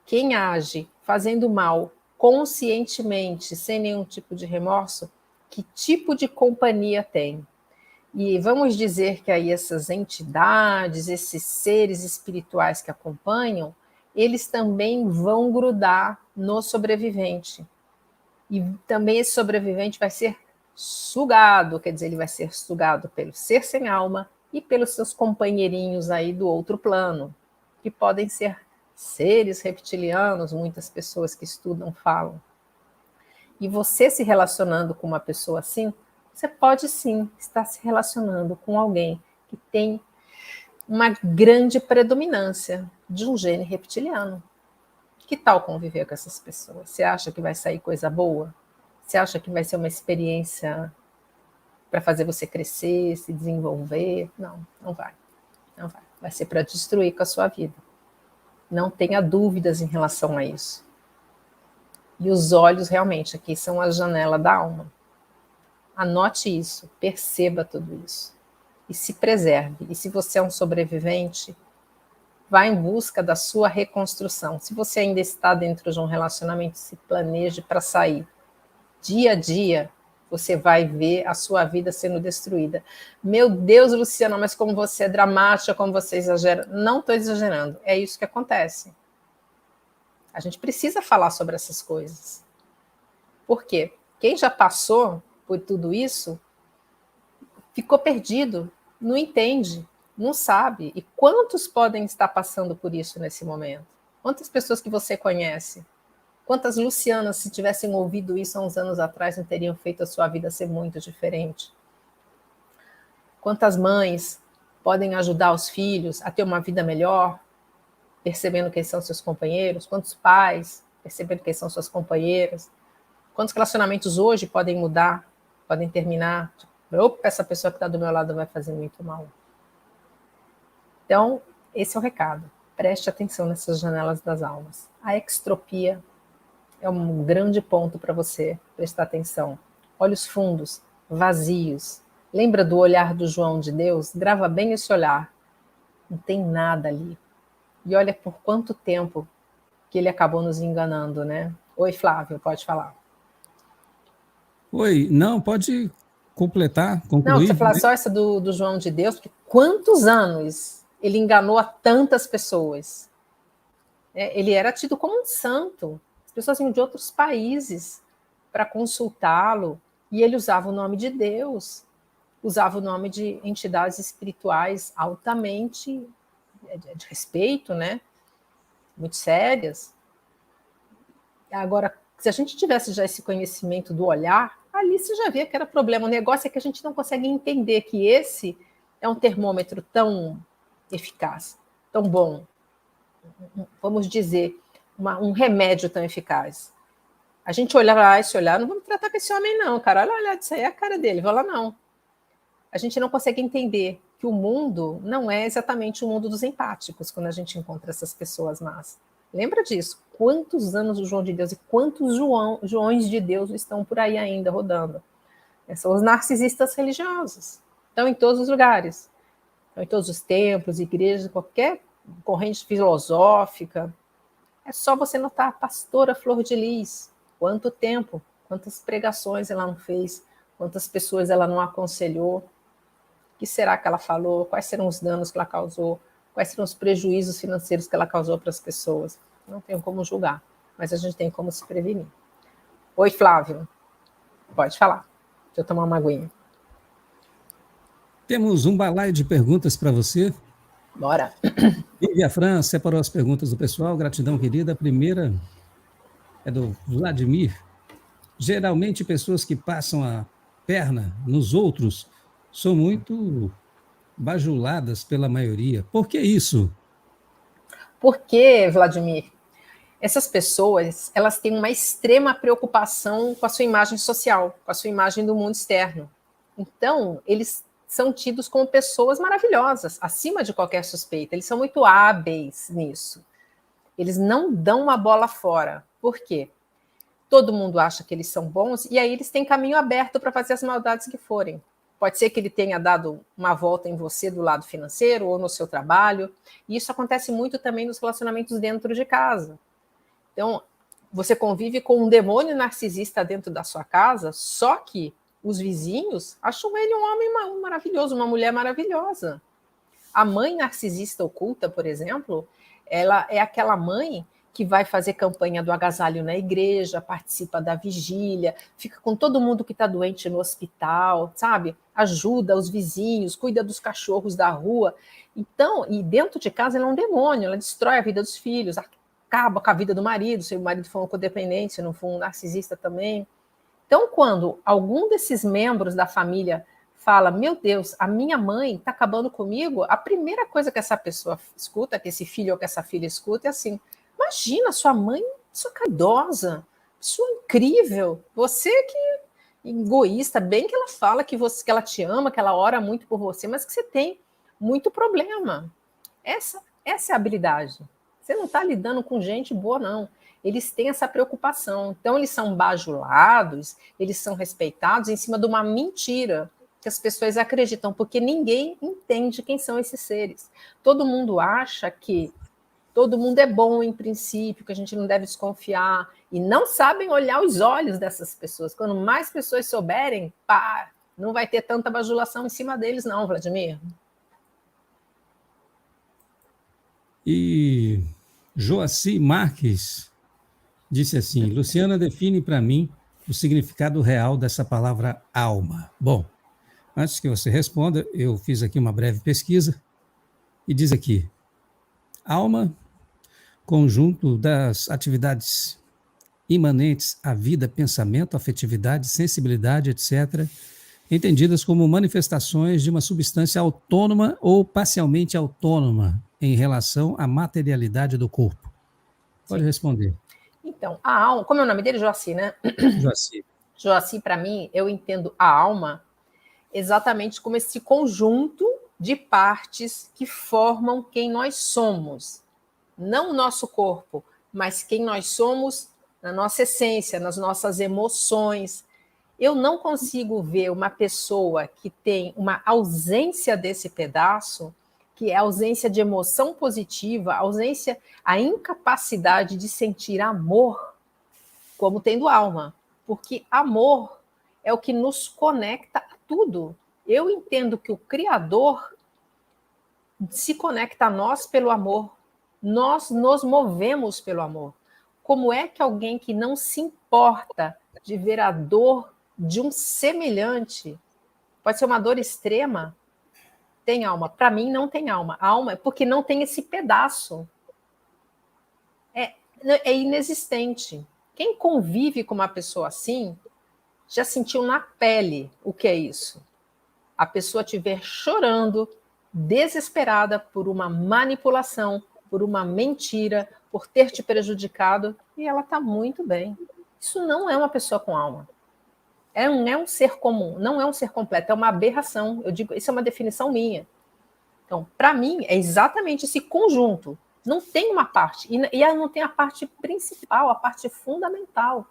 quem age fazendo mal conscientemente, sem nenhum tipo de remorso, que tipo de companhia tem? E vamos dizer que aí essas entidades, esses seres espirituais que acompanham, eles também vão grudar no sobrevivente. E também esse sobrevivente vai ser sugado, quer dizer, ele vai ser sugado pelo ser sem alma e pelos seus companheirinhos aí do outro plano, que podem ser seres reptilianos, muitas pessoas que estudam falam. E você se relacionando com uma pessoa assim, você pode sim estar se relacionando com alguém que tem uma grande predominância de um gene reptiliano. Que tal conviver com essas pessoas? Você acha que vai sair coisa boa? Você acha que vai ser uma experiência para fazer você crescer, se desenvolver? Não, não vai. Não vai. Vai ser para destruir com a sua vida. Não tenha dúvidas em relação a isso. E os olhos, realmente, aqui são a janela da alma. Anote isso, perceba tudo isso. E se preserve. E se você é um sobrevivente, vá em busca da sua reconstrução. Se você ainda está dentro de um relacionamento, se planeje para sair. Dia a dia, você vai ver a sua vida sendo destruída. Meu Deus, Luciana, mas como você é dramática, como você exagera. Não estou exagerando, é isso que acontece. A gente precisa falar sobre essas coisas. Por quê? Quem já passou por tudo isso ficou perdido, não entende, não sabe. E quantos podem estar passando por isso nesse momento? Quantas pessoas que você conhece? Quantas Lucianas, se tivessem ouvido isso há uns anos atrás, não teriam feito a sua vida ser muito diferente? Quantas mães podem ajudar os filhos a ter uma vida melhor, percebendo quem são seus companheiros? Quantos pais percebendo quem são suas companheiras? Quantos relacionamentos hoje podem mudar, podem terminar? Opa, essa pessoa que está do meu lado vai fazer muito mal. Então, esse é o recado. Preste atenção nessas janelas das almas. A extropia é um grande ponto para você prestar atenção. Olhos fundos, vazios. Lembra do olhar do João de Deus? Grava bem esse olhar. Não tem nada ali. E olha por quanto tempo que ele acabou nos enganando, né? Oi, Flávio, pode falar. Oi, não, pode completar, Não, você concluir, falar né? só essa do João de Deus, porque quantos anos ele enganou a tantas pessoas? Ele era tido como um santo. As pessoas vinham de outros países para consultá-lo e ele usava o nome de Deus, usava o nome de entidades espirituais altamente de respeito, né? Muito sérias. Agora, se a gente tivesse já esse conhecimento do olhar, ali você já via que era problema. O negócio é que a gente não consegue entender que esse é um termômetro tão eficaz, tão bom, vamos dizer, um remédio tão eficaz. A gente olhava esse olhar, não vamos tratar com esse homem não, cara, olha, isso aí é a cara dele, vai lá não. A gente não consegue entender que o mundo não é exatamente o mundo dos empáticos quando a gente encontra essas pessoas más. Lembra disso? Quantos anos o João de Deus e quantos Joões de Deus estão por aí ainda rodando? São os narcisistas religiosos. Estão em todos os lugares. Estão em todos os templos, igrejas, qualquer corrente filosófica. É só você notar a pastora Flor de Lis. Quanto tempo, quantas pregações ela não fez, quantas pessoas ela não aconselhou. O que será que ela falou? Quais serão os danos que ela causou? Quais serão os prejuízos financeiros que ela causou para as pessoas? Não tenho como julgar, mas a gente tem como se prevenir. Oi, Flávio. Pode falar. Deixa eu tomar uma aguinha. Temos um balaio de perguntas para você. Bora. Lívia Fran separou as perguntas do pessoal. Gratidão, querida. A primeira é do Vladimir. Geralmente, pessoas que passam a perna nos outros são muito bajuladas pela maioria. Por que isso? Porque, Vladimir, essas pessoas, elas têm uma extrema preocupação com a sua imagem social, com a sua imagem do mundo externo. Então, eles são tidos como pessoas maravilhosas, acima de qualquer suspeita. Eles são muito hábeis nisso. Eles não dão uma bola fora. Por quê? Todo mundo acha que eles são bons e aí eles têm caminho aberto para fazer as maldades que forem. Pode ser que ele tenha dado uma volta em você do lado financeiro ou no seu trabalho. E isso acontece muito também nos relacionamentos dentro de casa. Então, você convive com um demônio narcisista dentro da sua casa, só que os vizinhos acham ele um homem maravilhoso, uma mulher maravilhosa. A mãe narcisista oculta, por exemplo, ela é aquela mãe que vai fazer campanha do agasalho na igreja, participa da vigília, fica com todo mundo que está doente no hospital, sabe? Ajuda os vizinhos, cuida dos cachorros da rua. Então, e dentro de casa ela é um demônio, ela destrói a vida dos filhos, acaba com a vida do marido, se o marido for um codependente, se não for um narcisista também. Então, quando algum desses membros da família fala, meu Deus, a minha mãe está acabando comigo, a primeira coisa que essa pessoa escuta, que esse filho ou que essa filha escuta, é assim, imagina, sua mãe, sua caridosa, sua incrível, você que egoísta, bem que ela fala que ela te ama, que ela ora muito por você, mas que você tem muito problema. Essa é a habilidade. Você não está lidando com gente boa, não. Eles têm essa preocupação. Então, eles são bajulados, eles são respeitados em cima de uma mentira que as pessoas acreditam, porque ninguém entende quem são esses seres. Todo mundo acha que todo mundo é bom em princípio, que a gente não deve desconfiar, e não sabem olhar os olhos dessas pessoas. Quando mais pessoas souberem, pá, não vai ter tanta bajulação em cima deles, não, Vladimir. E Joaci Marques disse assim, Luciana define para mim o significado real dessa palavra alma. Bom, antes que você responda, eu fiz aqui uma breve pesquisa e diz aqui, alma, conjunto das atividades imanentes à vida, pensamento, afetividade, sensibilidade, etc., entendidas como manifestações de uma substância autônoma ou parcialmente autônoma em relação à materialidade do corpo. Pode responder. Então, a alma, como é o nome dele? Joaci, né? Joaci. Joaci, para mim, eu entendo a alma exatamente como esse conjunto de partes que formam quem nós somos. Não o nosso corpo, mas quem nós somos na nossa essência, nas nossas emoções. Eu não consigo ver uma pessoa que tem uma ausência desse pedaço, que é a ausência de emoção positiva, a incapacidade de sentir amor, como tendo alma. Porque amor é o que nos conecta a tudo. Eu entendo que o Criador se conecta a nós pelo amor. Nós nos movemos pelo amor. Como é que alguém que não se importa de ver a dor de um semelhante, pode ser uma dor extrema, tem alma? Para mim, não tem alma. A alma é porque não tem esse pedaço. É inexistente. Quem convive com uma pessoa assim, já sentiu na pele o que é isso. A pessoa estiver chorando, desesperada por uma manipulação, por uma mentira, por ter te prejudicado, e ela está muito bem. Isso não é uma pessoa com alma. Não é um ser comum, não é um ser completo, é uma aberração. Eu digo, isso é uma definição minha. Então, para mim, é exatamente esse conjunto. Não tem uma parte, e ela não tem a parte principal, a parte fundamental.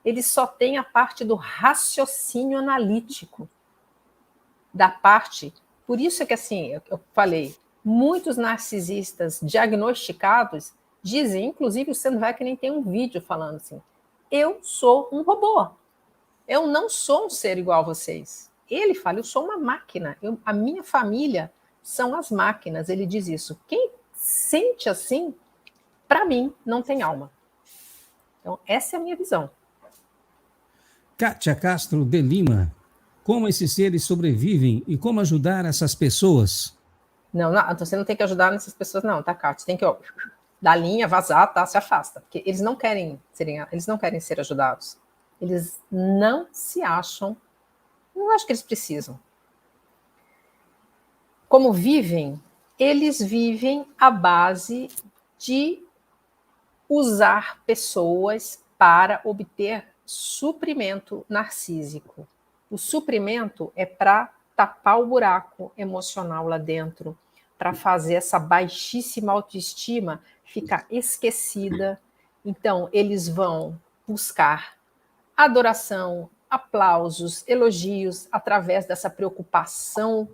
Ele só tem a parte do raciocínio analítico, da parte. Por isso é que, assim, eu falei, muitos narcisistas diagnosticados dizem, inclusive o Sandbeck nem tem um vídeo falando assim, eu sou um robô, eu não sou um ser igual a vocês. Ele fala, eu sou uma máquina, a minha família são as máquinas, ele diz isso. Quem sente assim, para mim, não tem alma. Então, essa é a minha visão. Kátia Castro de Lima, como esses seres sobrevivem e como ajudar essas pessoas? Não, você não tem que ajudar nessas pessoas, não, tá, Kátia? Você tem que dar linha, vazar, tá? Se afasta. Porque eles não querem ser ajudados. Eles não se acham. Não acho que eles precisam. Como vivem? Eles vivem à base de usar pessoas para obter suprimento narcísico. O suprimento é para tapar o buraco emocional lá dentro, para fazer essa baixíssima autoestima ficar esquecida. Então, eles vão buscar adoração, aplausos, elogios, através dessa preocupação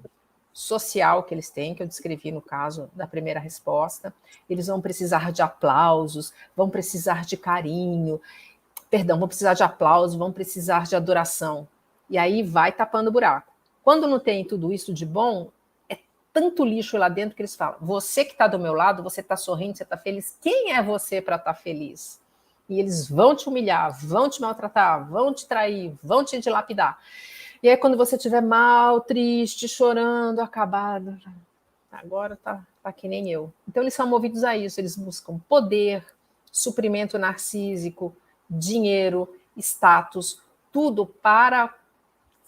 social que eles têm, que eu descrevi no caso da primeira resposta. Eles vão precisar de aplausos, vão precisar de carinho, vão precisar de aplausos, vão precisar de adoração. E aí vai tapando o buraco. Quando não tem tudo isso de bom, é tanto lixo lá dentro que eles falam, você que está do meu lado, você está sorrindo, você está feliz, quem é você para estar feliz? E eles vão te humilhar, vão te maltratar, vão te trair, vão te dilapidar. E aí, quando você estiver mal, triste, chorando, acabado, agora tá que nem eu. Então, eles são movidos a isso. Eles buscam poder, suprimento narcísico, dinheiro, status, tudo para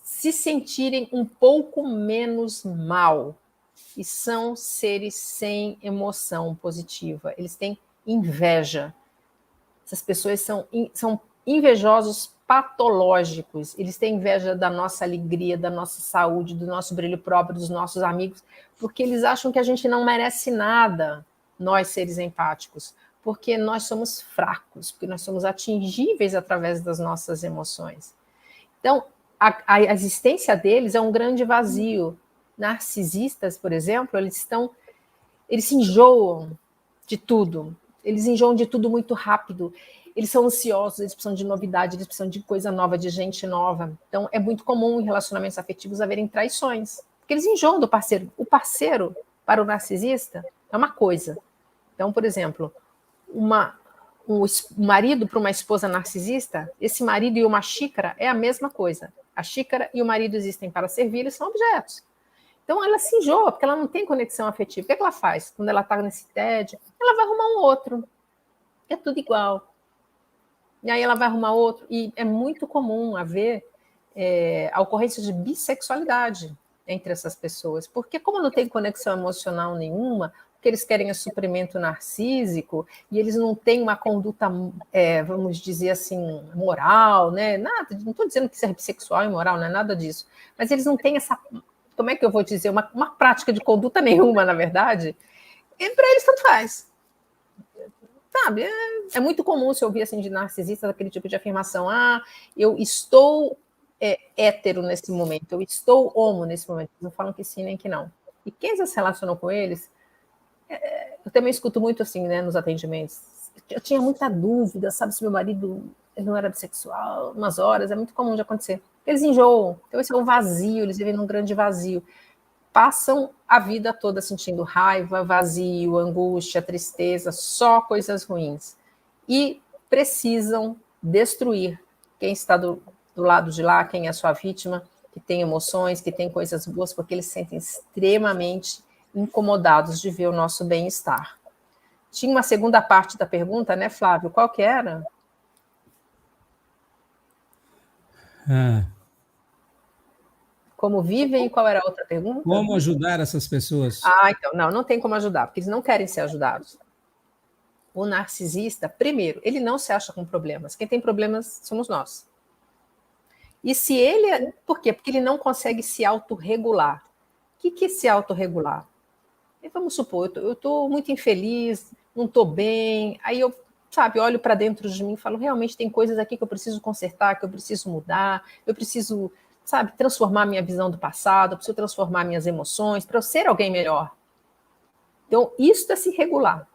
se sentirem um pouco menos mal. E são seres sem emoção positiva. Eles têm inveja. Essas pessoas são invejosos patológicos. Eles têm inveja da nossa alegria, da nossa saúde, do nosso brilho próprio, dos nossos amigos, porque eles acham que a gente não merece nada, nós seres empáticos, porque nós somos fracos, porque nós somos atingíveis através das nossas emoções. Então, a existência deles é um grande vazio. Narcisistas, por exemplo, eles se enjoam de tudo. Eles enjoam de tudo muito rápido. Eles são ansiosos, eles precisam de novidade, eles precisam de coisa nova, de gente nova. Então, é muito comum em relacionamentos afetivos haverem traições, porque eles enjoam do parceiro. O parceiro, para o narcisista, é uma coisa. Então, por exemplo, um marido para uma esposa narcisista, esse marido e uma xícara é a mesma coisa. A xícara e o marido existem para servir, eles são objetos. Então, ela se enjoa, porque ela não tem conexão afetiva. O que ela faz? Quando ela está nesse tédio, ela vai arrumar um outro. É tudo igual. E aí ela vai arrumar outro. E é muito comum haver a ocorrência de bissexualidade entre essas pessoas. Porque como não tem conexão emocional nenhuma, o que eles querem é suprimento narcísico, e eles não têm uma conduta, vamos dizer assim, moral, né? Nada, não estou dizendo que ser bissexual é imoral, não é nada disso. Mas eles não têm essa, como é que eu vou dizer, uma prática de conduta nenhuma, na verdade. E para eles tanto faz. Sabe, é muito comum se ouvir assim de narcisista aquele tipo de afirmação: eu estou hétero nesse momento, eu estou homo nesse momento. Eles não falam que sim nem que não. E quem já se relacionou com eles, eu também escuto muito assim, né, nos atendimentos. Eu tinha muita dúvida, sabe, se meu marido ele não era bissexual, umas horas, é muito comum de acontecer. Eles enjoam, então esse é um vazio, eles vivem num grande vazio. Passam a vida toda sentindo raiva, vazio, angústia, tristeza, só coisas ruins. E precisam destruir quem está do lado de lá, quem é a sua vítima, que tem emoções, que tem coisas boas, porque eles se sentem extremamente incomodados de ver o nosso bem-estar. Tinha uma segunda parte da pergunta, né, Flávio? Qual que era? Como vivem e qual era a outra pergunta? Como ajudar essas pessoas? Então, não tem como ajudar, porque eles não querem ser ajudados. O narcisista, primeiro, ele não se acha com problemas. Quem tem problemas somos nós. E se ele... Por quê? Porque ele não consegue se autorregular. O que é se autorregular? Vamos supor, eu estou muito infeliz, não estou bem, aí eu, olho para dentro de mim e falo, realmente tem coisas aqui que eu preciso consertar, que eu preciso mudar, eu preciso, transformar minha visão do passado, eu preciso transformar minhas emoções para eu ser alguém melhor. Então, isso é se regular.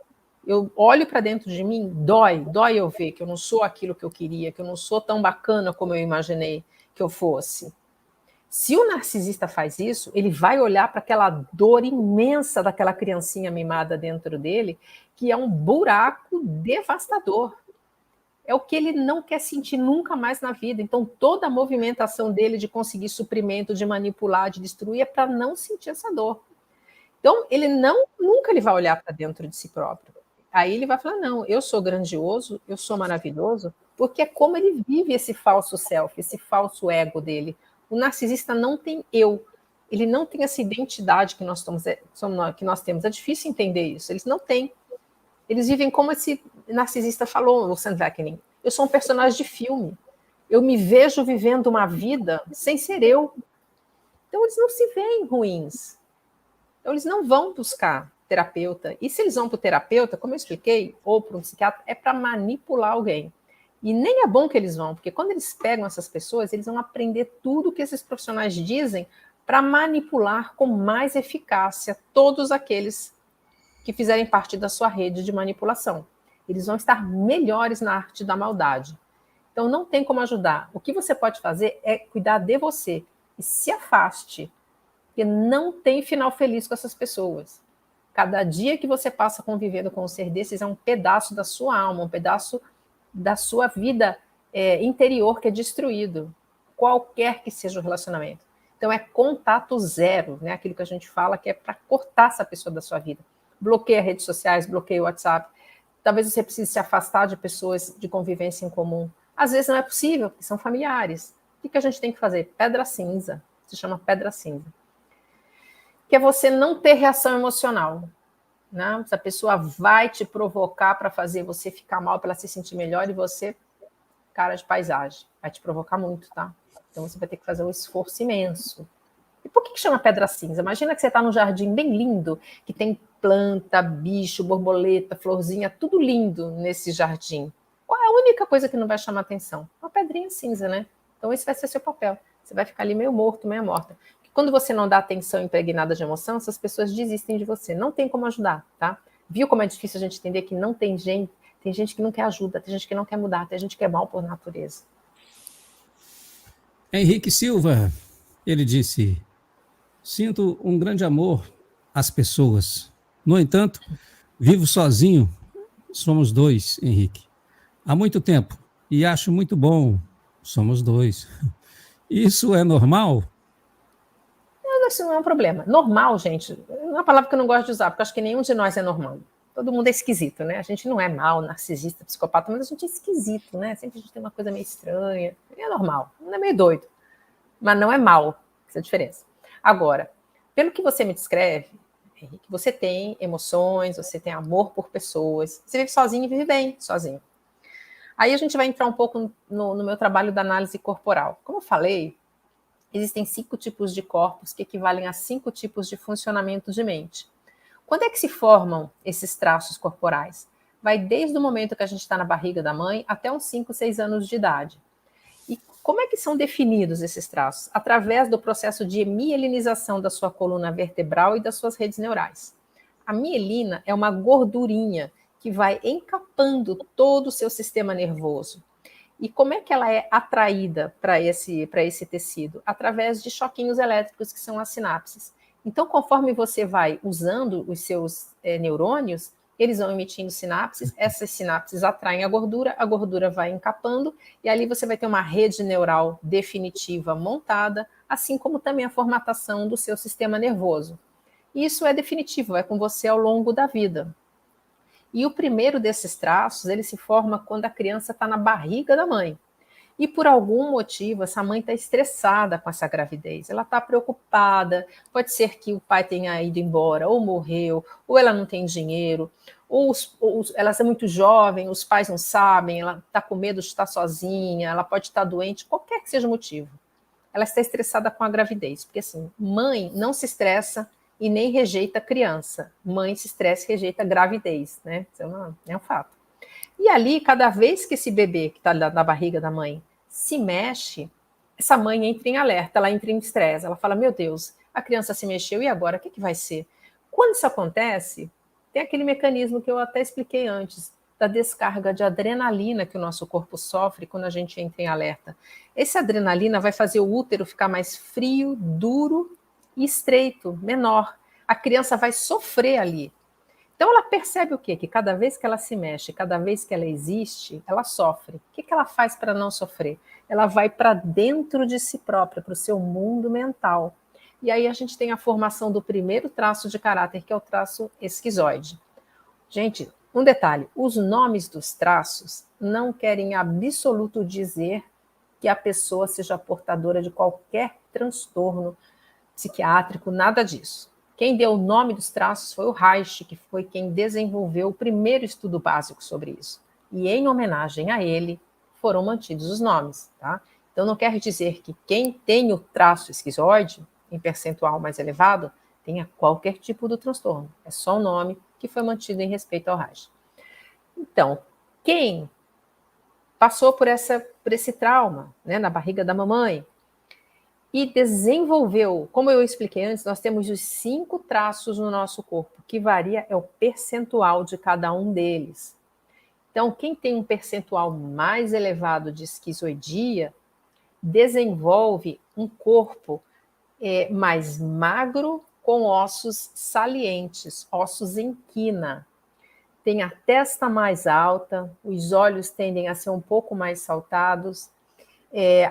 Eu olho para dentro de mim, dói eu ver que eu não sou aquilo que eu queria, que eu não sou tão bacana como eu imaginei que eu fosse. Se o narcisista faz isso, ele vai olhar para aquela dor imensa daquela criancinha mimada dentro dele, que é um buraco devastador. É o que ele não quer sentir nunca mais na vida. Então, toda a movimentação dele de conseguir suprimento, de manipular, de destruir, é para não sentir essa dor. Então, ele nunca ele vai olhar para dentro de si próprio. Aí ele vai falar, não, eu sou grandioso, eu sou maravilhoso, porque é como ele vive esse falso self, esse falso ego dele. O narcisista não tem eu, ele não tem essa identidade que nós temos. É difícil entender isso, eles não têm. Eles vivem como esse narcisista falou, o Sandvakinin. Eu sou um personagem de filme. Eu me vejo vivendo uma vida sem ser eu. Então, eles não se veem ruins. Então, eles não vão buscar terapeuta. E se eles vão para o terapeuta, como eu expliquei, ou para um psiquiatra, é para manipular alguém. E nem é bom que eles vão, porque quando eles pegam essas pessoas, eles vão aprender tudo que esses profissionais dizem para manipular com mais eficácia todos aqueles que fizerem parte da sua rede de manipulação. Eles vão estar melhores na arte da maldade. Então, não tem como ajudar. O que você pode fazer é cuidar de você e se afaste, porque não tem final feliz com essas pessoas. Cada dia que você passa convivendo com um ser desses é um pedaço da sua alma, um pedaço da sua vida interior que é destruído, qualquer que seja o relacionamento. Então, é contato zero, né? Aquilo que a gente fala que é para cortar essa pessoa da sua vida. Bloqueia redes sociais, bloqueia o WhatsApp. Talvez você precise se afastar de pessoas de convivência em comum. Às vezes não é possível, porque são familiares. O que a gente tem que fazer? Pedra cinza. Se chama pedra cinza. Que é você não ter reação emocional. Né? Essa pessoa vai te provocar para fazer você ficar mal, para ela se sentir melhor, e você, cara de paisagem, vai te provocar muito, tá? Então você vai ter que fazer um esforço imenso. E por que chama pedra cinza? Imagina que você está num jardim bem lindo, que tem planta, bicho, borboleta, florzinha, tudo lindo nesse jardim. Qual é a única coisa que não vai chamar atenção? Uma pedrinha cinza, né? Então esse vai ser seu papel. Você vai ficar ali meio morto, meio morta. Quando você não dá atenção impregnada de emoção, essas pessoas desistem de você. Não tem como ajudar, tá? Viu como é difícil a gente entender que não tem gente que não quer ajuda, tem gente que não quer mudar, tem gente que é mal por natureza. Henrique Silva, ele disse, sinto um grande amor às pessoas. No entanto, vivo sozinho, somos dois, Henrique. Há muito tempo, e acho muito bom, somos dois. Isso é normal? isso não é um problema. Normal, gente, é uma palavra que eu não gosto de usar, porque eu acho que nenhum de nós é normal. Todo mundo é esquisito, né? A gente não é mal, narcisista, psicopata, mas a gente é esquisito, né? Sempre a gente tem uma coisa meio estranha. É normal, não é meio doido. Mas não é mal, essa é a diferença. Agora, pelo que você me descreve, Henrique, você tem emoções, você tem amor por pessoas, você vive sozinho e vive bem sozinho. Aí a gente vai entrar um pouco no meu trabalho da análise corporal. Como eu falei, existem 5 tipos de corpos que equivalem a 5 tipos de funcionamento de mente. Quando é que se formam esses traços corporais? Vai desde o momento que a gente está na barriga da mãe até uns 5, 6 anos de idade. E como é que são definidos esses traços? Através do processo de mielinização da sua coluna vertebral e das suas redes neurais. A mielina é uma gordurinha que vai encapando todo o seu sistema nervoso. E como é que ela é atraída para esse tecido? Através de choquinhos elétricos, que são as sinapses. Então, conforme você vai usando os seus neurônios, eles vão emitindo sinapses, essas sinapses atraem a gordura vai encapando, e ali você vai ter uma rede neural definitiva montada, assim como também a formatação do seu sistema nervoso. Isso é definitivo, vai com você ao longo da vida. E o primeiro desses traços, ele se forma quando a criança está na barriga da mãe. E por algum motivo, essa mãe está estressada com essa gravidez, ela está preocupada, pode ser que o pai tenha ido embora, ou morreu, ou ela não tem dinheiro, ou ela é muito jovem, os pais não sabem, ela está com medo de estar sozinha, ela pode estar doente, qualquer que seja o motivo. Ela está estressada com a gravidez, porque assim, mãe não se estressa e nem rejeita criança, mãe se estressa e rejeita gravidez, né? Isso é um fato. E ali, cada vez que esse bebê que está na barriga da mãe se mexe, essa mãe entra em alerta, ela entra em estresse, ela fala, meu Deus, a criança se mexeu, e agora? O que vai ser? Quando isso acontece, tem aquele mecanismo que eu até expliquei antes, da descarga de adrenalina que o nosso corpo sofre quando a gente entra em alerta. Essa adrenalina vai fazer o útero ficar mais frio, duro e estreito, menor. A criança vai sofrer ali. Então ela percebe o quê? Que cada vez que ela se mexe, cada vez que ela existe, ela sofre. O que ela faz para não sofrer? Ela vai para dentro de si própria, para o seu mundo mental. E aí a gente tem a formação do primeiro traço de caráter, que é o traço esquizoide. Gente, um detalhe, os nomes dos traços não querem em absoluto dizer que a pessoa seja portadora de qualquer transtorno psiquiátrico, nada disso. Quem deu o nome dos traços foi o Reich, que foi quem desenvolveu o primeiro estudo básico sobre isso. E em homenagem a ele, foram mantidos os nomes, tá? Então não quer dizer que quem tem o traço esquizoide, em percentual mais elevado, tenha qualquer tipo de transtorno. É só um nome que foi mantido em respeito ao Reich. Então, quem passou por esse trauma, né, na barriga da mamãe, e desenvolveu, como eu expliquei antes, nós temos os 5 traços no nosso corpo, o que varia é o percentual de cada um deles. Então, quem tem um percentual mais elevado de esquizoidia, desenvolve um corpo mais magro, com ossos salientes, ossos em quina. Tem a testa mais alta, os olhos tendem a ser um pouco mais saltados,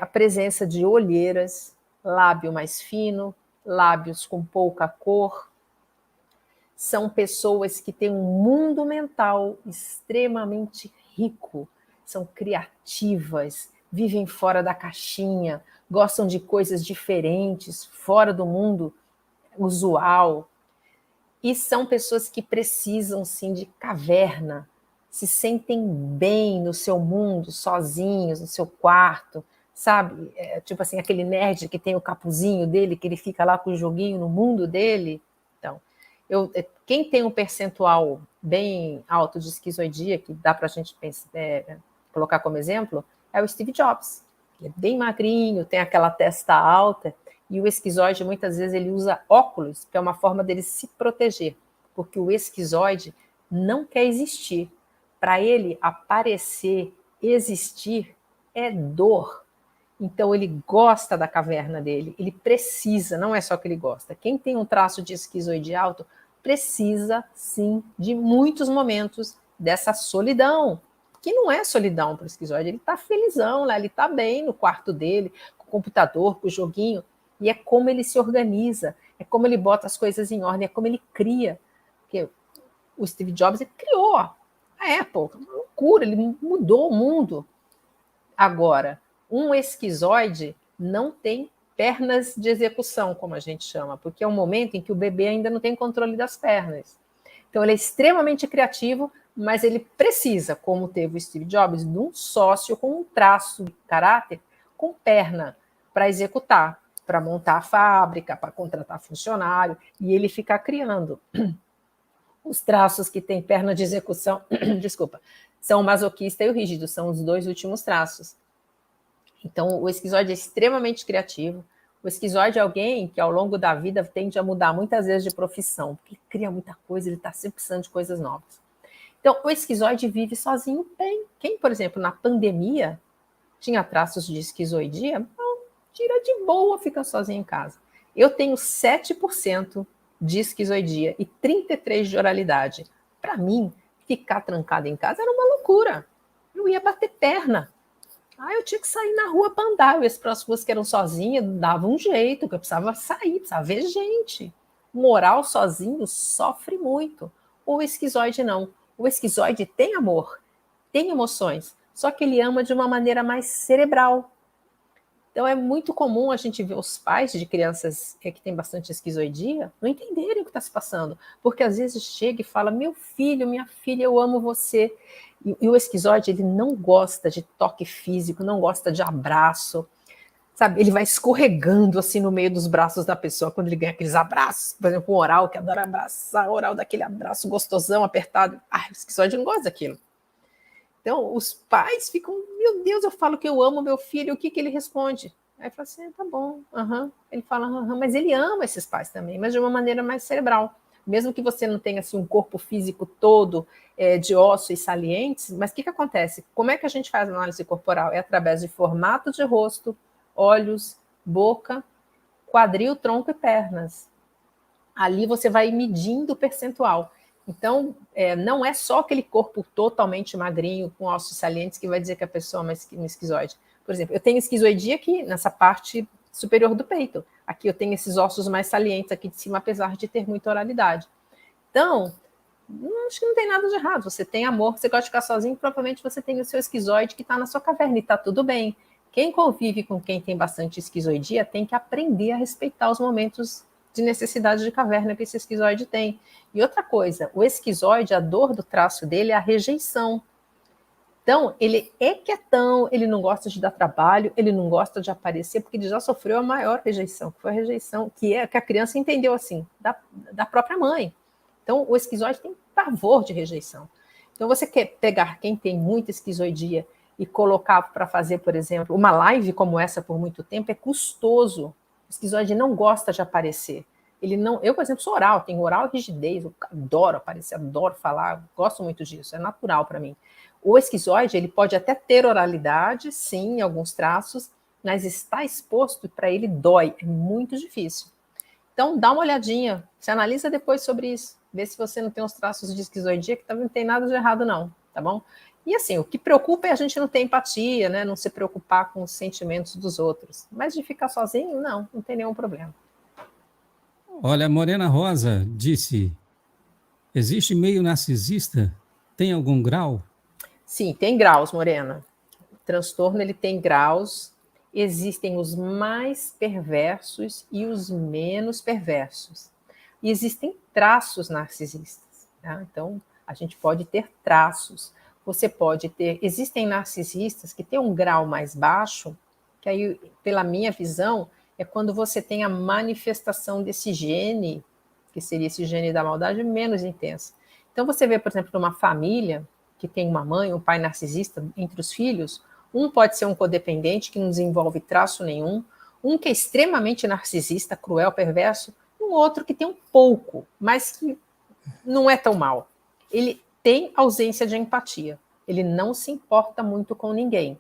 a presença de olheiras, lábio mais fino, lábios com pouca cor. São pessoas que têm um mundo mental extremamente rico, são criativas, vivem fora da caixinha, gostam de coisas diferentes, fora do mundo usual. E são pessoas que precisam, sim, de caverna, se sentem bem no seu mundo, sozinhos, no seu quarto, sabe? Tipo assim, aquele nerd que tem o capuzinho dele, que ele fica lá com o joguinho no mundo dele. Então, quem tem um percentual bem alto de esquizoidia, que dá para a gente colocar como exemplo, é o Steve Jobs. Ele é bem magrinho, tem aquela testa alta, e o esquizoide, muitas vezes, ele usa óculos, que é uma forma dele se proteger, porque o esquizoide não quer existir. Para ele aparecer, existir, é dor. Então, ele gosta da caverna dele, ele precisa, não é só que ele gosta. Quem tem um traço de esquizoide alto precisa, sim, de muitos momentos dessa solidão, que não é solidão para o esquizoide, ele está felizão lá, ele está bem no quarto dele, com o computador, com o joguinho, e é como ele se organiza, é como ele bota as coisas em ordem, é como ele cria. Porque o Steve Jobs ele criou a Apple, uma loucura, ele mudou o mundo. Agora, um esquizoide não tem pernas de execução, como a gente chama, porque é um momento em que o bebê ainda não tem controle das pernas. Então, ele é extremamente criativo, mas ele precisa, como teve o Steve Jobs, de um sócio com um traço de caráter com perna para executar, para montar a fábrica, para contratar funcionário, e ele ficar criando. Os traços que têm perna de execução, desculpa, são o masoquista e o rígido, são os dois últimos traços. Então, o esquizoide é extremamente criativo. O esquizoide é alguém que, ao longo da vida, tende a mudar muitas vezes de profissão, porque ele cria muita coisa, ele está sempre precisando de coisas novas. Então, o esquizoide vive sozinho bem. Quem, por exemplo, na pandemia, tinha traços de esquizoidia, não, tira de boa, fica sozinho em casa. Eu tenho 7% de esquizoidia e 33% de oralidade. Para mim, ficar trancada em casa era uma loucura. Eu ia bater perna. Eu tinha que sair na rua para andar. As próximas que eram sozinhas dava um jeito, que eu precisava sair, precisava ver gente. O moral sozinho sofre muito. O esquizoide não. O esquizoide tem amor, tem emoções, só que ele ama de uma maneira mais cerebral. Então é muito comum a gente ver os pais de crianças que têm bastante esquizoidia não entenderem o que está se passando, porque às vezes chega e fala, meu filho, minha filha, eu amo você. E o esquizoide, ele não gosta de toque físico, não gosta de abraço, sabe? Ele vai escorregando assim no meio dos braços da pessoa quando ele ganha aqueles abraços, por exemplo, o oral, que adora abraçar, o oral daquele abraço gostosão, apertado. O esquizoide não gosta daquilo. Então, os pais ficam, meu Deus, eu falo que eu amo meu filho, o que ele responde? Aí fala assim, tá bom, Ele fala, mas ele ama esses pais também, mas de uma maneira mais cerebral. Mesmo que você não tenha assim, um corpo físico todo de ossos e salientes, mas o que acontece? Como é que a gente faz análise corporal? É através de formato de rosto, olhos, boca, quadril, tronco e pernas. Ali você vai medindo o percentual. Então, não é só aquele corpo totalmente magrinho, com ossos salientes, que vai dizer que a pessoa é uma esquizoide. Por exemplo, eu tenho esquizoidia aqui nessa parte superior do peito. Aqui eu tenho esses ossos mais salientes aqui de cima, apesar de ter muita oralidade. Então, acho que não tem nada de errado. Você tem amor, você gosta de ficar sozinho, provavelmente você tem o seu esquizoide que está na sua caverna e está tudo bem. Quem convive com quem tem bastante esquizoidia tem que aprender a respeitar os momentos de necessidade de caverna que esse esquizoide tem. E outra coisa, o esquizoide, a dor do traço dele é a rejeição. Então, ele é quietão, ele não gosta de dar trabalho, ele não gosta de aparecer, porque ele já sofreu a maior rejeição, que foi a rejeição, que a criança entendeu assim, da própria mãe. Então, o esquizoide tem pavor de rejeição. Então, você quer pegar quem tem muita esquizoidia e colocar para fazer, por exemplo, uma live como essa por muito tempo, é custoso. O esquizoide não gosta de aparecer. Ele não, eu, por exemplo, sou oral, tenho oral e rigidez, eu adoro aparecer, adoro falar, gosto muito disso, é natural para mim. O esquizoide, ele pode até ter oralidade, sim, em alguns traços, mas estar exposto para ele dói, é muito difícil. Então, dá uma olhadinha, se analisa depois sobre isso, vê se você não tem os traços de esquizoidia, que não tem nada de errado não, tá bom? E assim, o que preocupa é a gente não ter empatia, né? Não se preocupar com os sentimentos dos outros. Mas de ficar sozinho, não tem nenhum problema. Olha, a Morena Rosa disse, existe meio narcisista? Tem algum grau? Sim, tem graus, Morena. O transtorno ele tem graus. Existem os mais perversos e os menos perversos. E existem traços narcisistas. Tá? Então, a gente pode ter traços. Você pode ter... Existem narcisistas que têm um grau mais baixo, que aí, pela minha visão, é quando você tem a manifestação desse gene, que seria esse gene da maldade, menos intensa. Então, você vê, por exemplo, numa família que tem uma mãe, um pai narcisista entre os filhos, um pode ser um codependente que não desenvolve traço nenhum, um que é extremamente narcisista, cruel, perverso, um outro que tem um pouco, mas que não é tão mal. Ele tem ausência de empatia, ele não se importa muito com ninguém,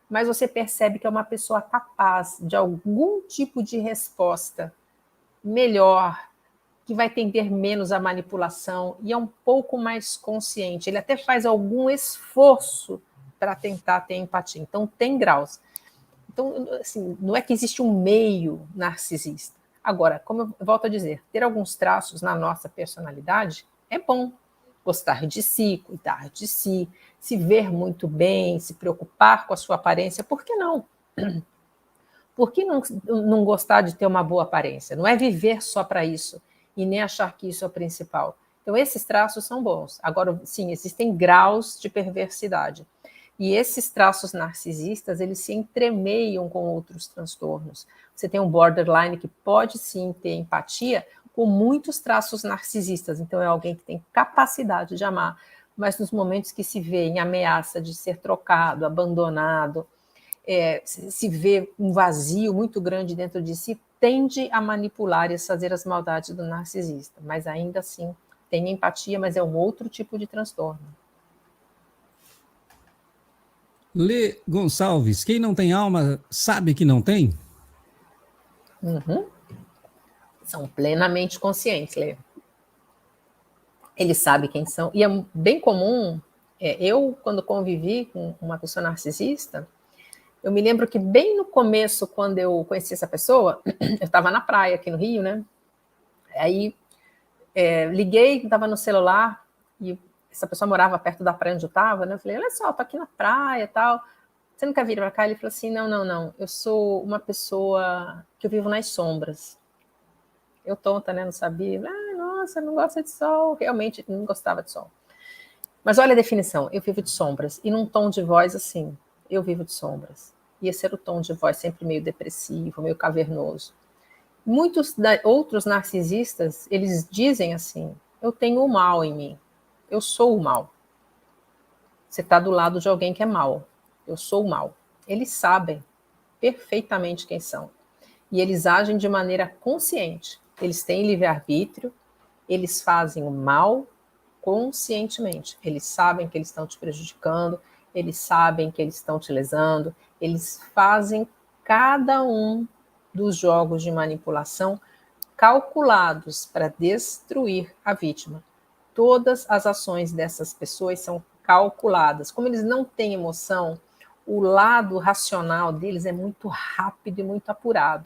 mas você percebe que é uma pessoa capaz de algum tipo de resposta melhor, que vai tender menos à manipulação e é um pouco mais consciente. Ele até faz algum esforço para tentar ter empatia. Então, tem graus. Então, assim, não é que existe um meio narcisista. Agora, como eu volto a dizer, ter alguns traços na nossa personalidade é bom. Gostar de si, cuidar de si, se ver muito bem, se preocupar com a sua aparência, por que não? Por que não gostar de ter uma boa aparência? Não é viver só para isso e nem achar que isso é o principal. Então, esses traços são bons. Agora, sim, existem graus de perversidade. E esses traços narcisistas, eles se entremeiam com outros transtornos. Você tem um borderline que pode, sim, ter empatia com muitos traços narcisistas. Então, é alguém que tem capacidade de amar, mas nos momentos que se vê em ameaça de ser trocado, abandonado, se vê um vazio muito grande dentro de si, tende a manipular e a fazer as maldades do narcisista. Mas ainda assim, tem empatia, mas é um outro tipo de transtorno. Lê Gonçalves, quem não tem alma sabe que não tem? Uhum. São plenamente conscientes, Lê. Eles sabem quem são. E é bem comum, eu, quando convivi com uma pessoa narcisista, eu me lembro que bem no começo, quando eu conheci essa pessoa, eu estava na praia aqui no Rio, né? Aí liguei, estava no celular, e essa pessoa morava perto da praia onde eu estava, né? Eu falei, olha só, tô aqui na praia e tal. Você nunca vir para cá? Ele falou assim, não. Eu sou uma pessoa que eu vivo nas sombras. Eu tonta, né? Não sabia. Nossa, não gosta de sol. Realmente não gostava de sol. Mas olha a definição, eu vivo de sombras. E num tom de voz assim, eu vivo de sombras. E esse era o tom de voz sempre meio depressivo, meio cavernoso. Muitos outros narcisistas, eles dizem assim, eu tenho o mal em mim. Eu sou o mal. Você está do lado de alguém que é mal. Eu sou o mal. Eles sabem perfeitamente quem são. E eles agem de maneira consciente. Eles têm livre-arbítrio, eles fazem o mal conscientemente. Eles sabem que eles estão te prejudicando, eles sabem que eles estão te lesando, eles fazem cada um dos jogos de manipulação calculados para destruir a vítima. Todas as ações dessas pessoas são calculadas. Como eles não têm emoção, o lado racional deles é muito rápido e muito apurado.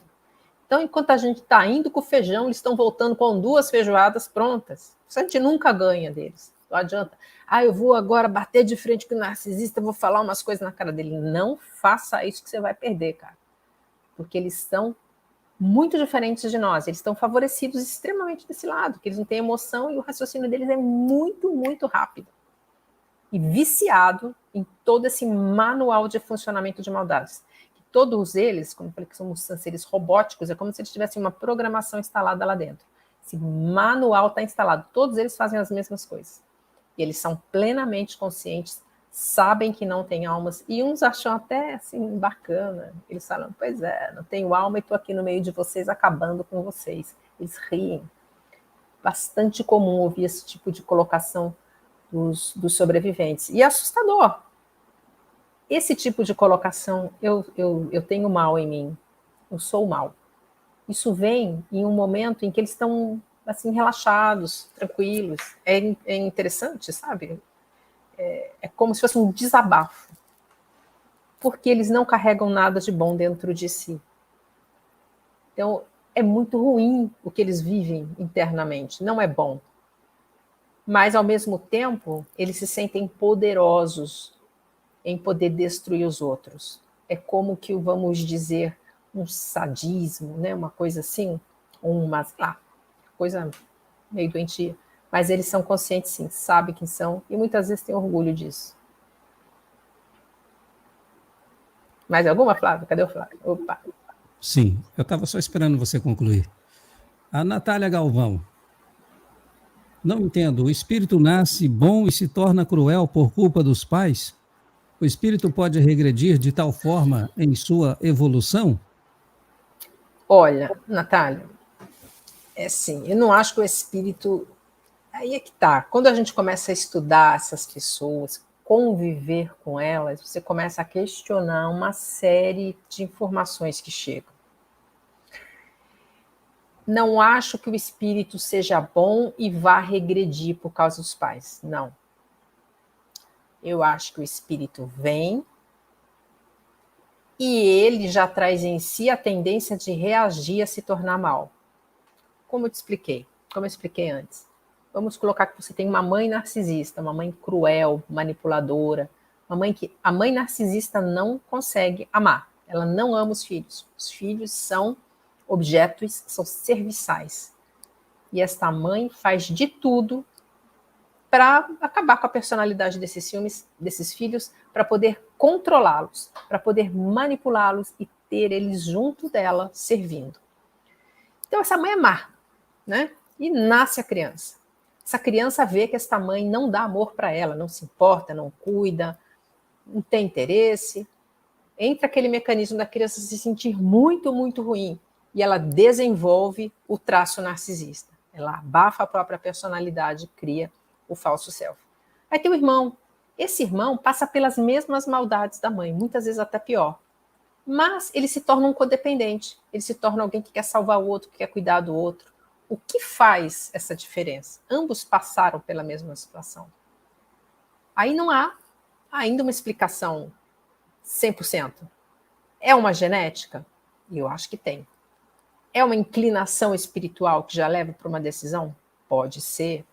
Então, enquanto a gente está indo com o feijão, eles estão voltando com 2 feijoadas prontas. Isso a gente nunca ganha deles. Não adianta. Eu vou agora bater de frente com o narcisista, vou falar umas coisas na cara dele. Não faça isso que você vai perder, cara. Porque eles são muito diferentes de nós. Eles estão favorecidos extremamente desse lado, que eles não têm emoção e o raciocínio deles é muito, muito rápido. E viciado em todo esse manual de funcionamento de maldades. Todos eles, como eu falei que são seres robóticos, é como se eles tivessem uma programação instalada lá dentro. Esse manual está instalado. Todos eles fazem as mesmas coisas. E eles são plenamente conscientes, sabem que não têm almas, e uns acham até assim bacana. Eles falam, pois é, não tenho alma e estou aqui no meio de vocês acabando com vocês. Eles riem. Bastante comum ouvir esse tipo de colocação dos sobreviventes. E é assustador. Esse tipo de colocação, eu tenho mal em mim, eu sou o mal. Isso vem em um momento em que eles estão assim relaxados, tranquilos. É interessante, sabe? É como se fosse um desabafo, porque eles não carregam nada de bom dentro de si. Então, é muito ruim o que eles vivem internamente, não é bom. Mas, ao mesmo tempo, eles se sentem poderosos em poder destruir os outros. É como que, vamos dizer, um sadismo, né? Uma coisa assim, uma coisa meio doentia. Mas eles são conscientes, sim, sabem quem são e muitas vezes têm orgulho disso. Mais alguma, Flávio? Cadê o Flávio? Opa. Sim, eu estava só esperando você concluir. A Natália Galvão. Não entendo, o espírito nasce bom e se torna cruel por culpa dos pais? O espírito pode regredir de tal forma em sua evolução? Olha, Natália, é assim, eu não acho que o espírito... Aí é que tá. Quando a gente começa a estudar essas pessoas, conviver com elas, você começa a questionar uma série de informações que chegam. Não acho que o espírito seja bom e vá regredir por causa dos pais. Não. Eu acho que o espírito vem e ele já traz em si a tendência de reagir a se tornar mal. como eu te expliquei, como eu expliquei antes. Vamos colocar que você tem uma mãe narcisista, uma mãe cruel, manipuladora, a mãe narcisista não consegue amar. Ela não ama os filhos. Os filhos são objetos, são serviçais. E esta mãe faz de tudo para acabar com a personalidade desses filhos, para poder controlá-los, para poder manipulá-los e ter eles junto dela, servindo. Então, essa mãe é má, né? E nasce a criança. Essa criança vê que esta mãe não dá amor para ela, não se importa, não cuida, não tem interesse. Entra aquele mecanismo da criança se sentir muito, muito ruim. E ela desenvolve o traço narcisista. Ela abafa a própria personalidade, cria o falso self. Aí tem o irmão. Esse irmão passa pelas mesmas maldades da mãe, muitas vezes até pior. Mas ele se torna um codependente. Ele se torna alguém que quer salvar o outro, que quer cuidar do outro. O que faz essa diferença? Ambos passaram pela mesma situação. Aí não há ainda uma explicação 100%. É uma genética? Eu acho que tem. É uma inclinação espiritual que já leva para uma decisão? Pode ser.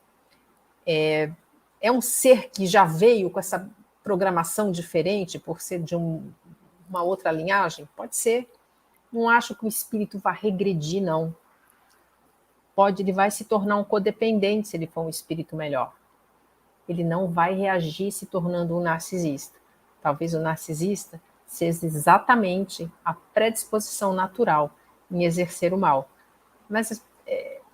É um ser que já veio com essa programação diferente por ser de uma outra linhagem? Pode ser. Não acho que o espírito vá regredir, não. Ele vai se tornar um codependente se ele for um espírito melhor. Ele não vai reagir se tornando um narcisista. Talvez o narcisista seja exatamente a predisposição natural em exercer o mal. Mas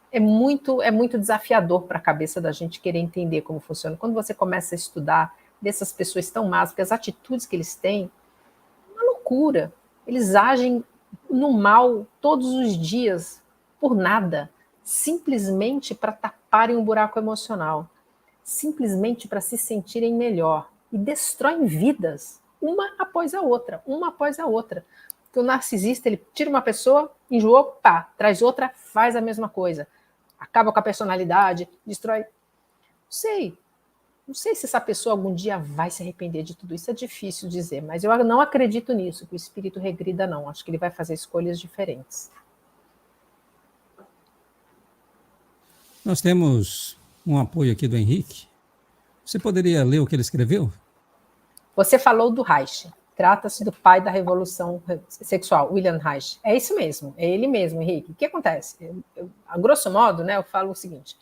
é muito desafiador para a cabeça da gente querer entender como funciona. Quando você começa a estudar dessas pessoas tão más, porque as atitudes que eles têm, é uma loucura. Eles agem no mal todos os dias, por nada, simplesmente para taparem um buraco emocional, simplesmente para se sentirem melhor, e destroem vidas, uma após a outra. Porque o narcisista, ele tira uma pessoa, enjoou, pá, traz outra, faz a mesma coisa. Acaba com a personalidade, destrói. Não sei se essa pessoa algum dia vai se arrepender de tudo isso, é difícil dizer, mas eu não acredito nisso, que o espírito regrida, não. Acho que ele vai fazer escolhas diferentes. Nós temos um apoio aqui do Henrique. Você poderia ler o que ele escreveu? Você falou do Reich. Trata-se do pai da revolução sexual, William Reich. É isso mesmo, é ele mesmo, Henrique. O que acontece? A grosso modo, né, eu falo o seguinte: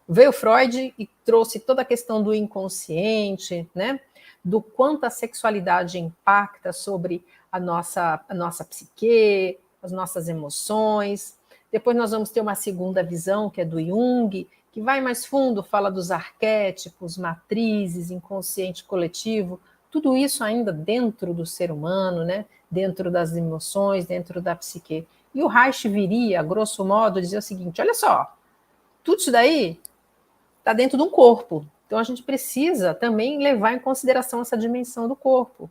veio Freud e trouxe toda a questão do inconsciente, né, do quanto a sexualidade impacta sobre a nossa psique, as nossas emoções. Depois nós vamos ter uma segunda visão, que é do Jung, que vai mais fundo, fala dos arquétipos, matrizes, inconsciente coletivo, tudo isso ainda dentro do ser humano, né? Dentro das emoções, dentro da psique. E o Reich viria, a grosso modo, dizer o seguinte: olha só, tudo isso daí está dentro de um corpo. Então a gente precisa também levar em consideração essa dimensão do corpo.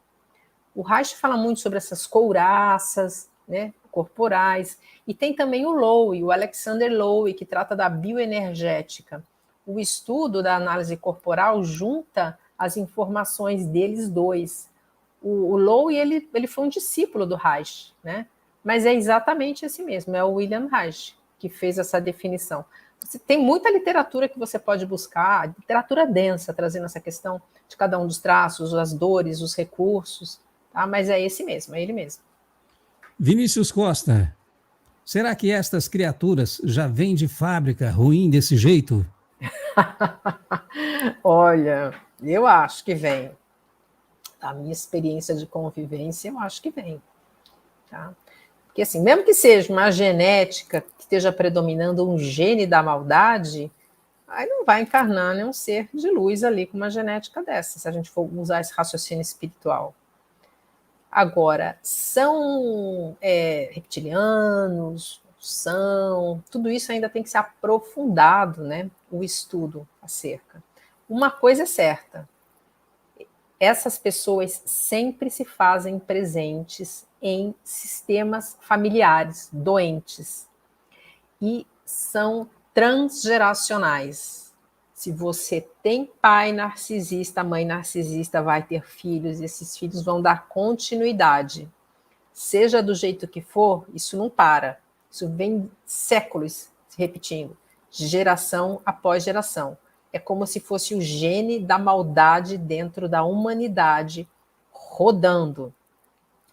O Reich fala muito sobre essas couraças, né, corporais, e tem também o Lowe, o Alexander Lowe, que trata da bioenergética. O estudo da análise corporal junta as informações deles dois. O Lowe, ele foi um discípulo do Reich, né? Mas é exatamente esse mesmo, é o William Reich que fez essa definição. Tem muita literatura que você pode buscar, literatura densa, trazendo essa questão de cada um dos traços, as dores, os recursos, tá? Mas é esse mesmo, é ele mesmo. Vinícius Costa, será que estas criaturas já vêm de fábrica ruim desse jeito? Olha, eu acho que vem. A minha experiência de convivência, eu acho que vem. Tá? Porque assim, mesmo que seja uma genética que esteja predominando um gene da maldade, aí não vai encarnar nenhum ser de luz ali com uma genética dessa, se a gente for usar esse raciocínio espiritual. Agora, são reptilianos, tudo isso ainda tem que ser aprofundado, né? O estudo acerca. Uma coisa é certa, essas pessoas sempre se fazem presentes em sistemas familiares doentes e são transgeracionais. Se você tem pai narcisista, mãe narcisista, vai ter filhos, e esses filhos vão dar continuidade. Seja do jeito que for, isso não para. Isso vem séculos repetindo, de geração após geração. É como se fosse o gene da maldade dentro da humanidade rodando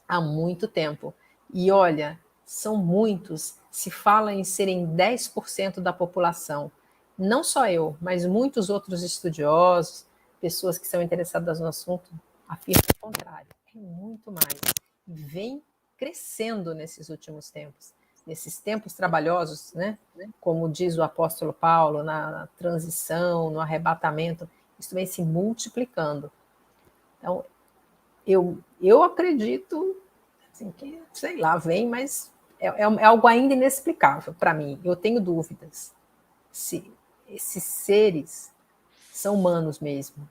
há muito tempo. E olha, são muitos, se fala em serem 10% da população. Não só eu, mas muitos outros estudiosos, pessoas que são interessadas no assunto, afirmam o contrário. É muito mais. E vem crescendo nesses últimos tempos. Nesses tempos trabalhosos, né? Como diz o apóstolo Paulo, na transição, no arrebatamento, isso vem se multiplicando. Então, eu acredito assim, que, sei lá, vem, mas é algo ainda inexplicável para mim. Eu tenho dúvidas se esses seres são humanos mesmo.